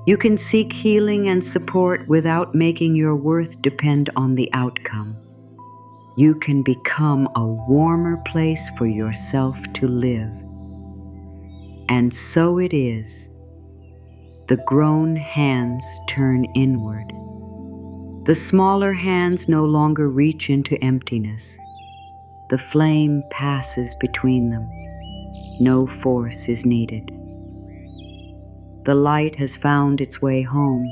You can seek healing and support without making your worth depend on the outcome. You can become a warmer place for yourself to live. And so it is. The grown hands turn inward. The smaller hands no longer reach into emptiness. The flame passes between them. No force is needed. The light has found its way home.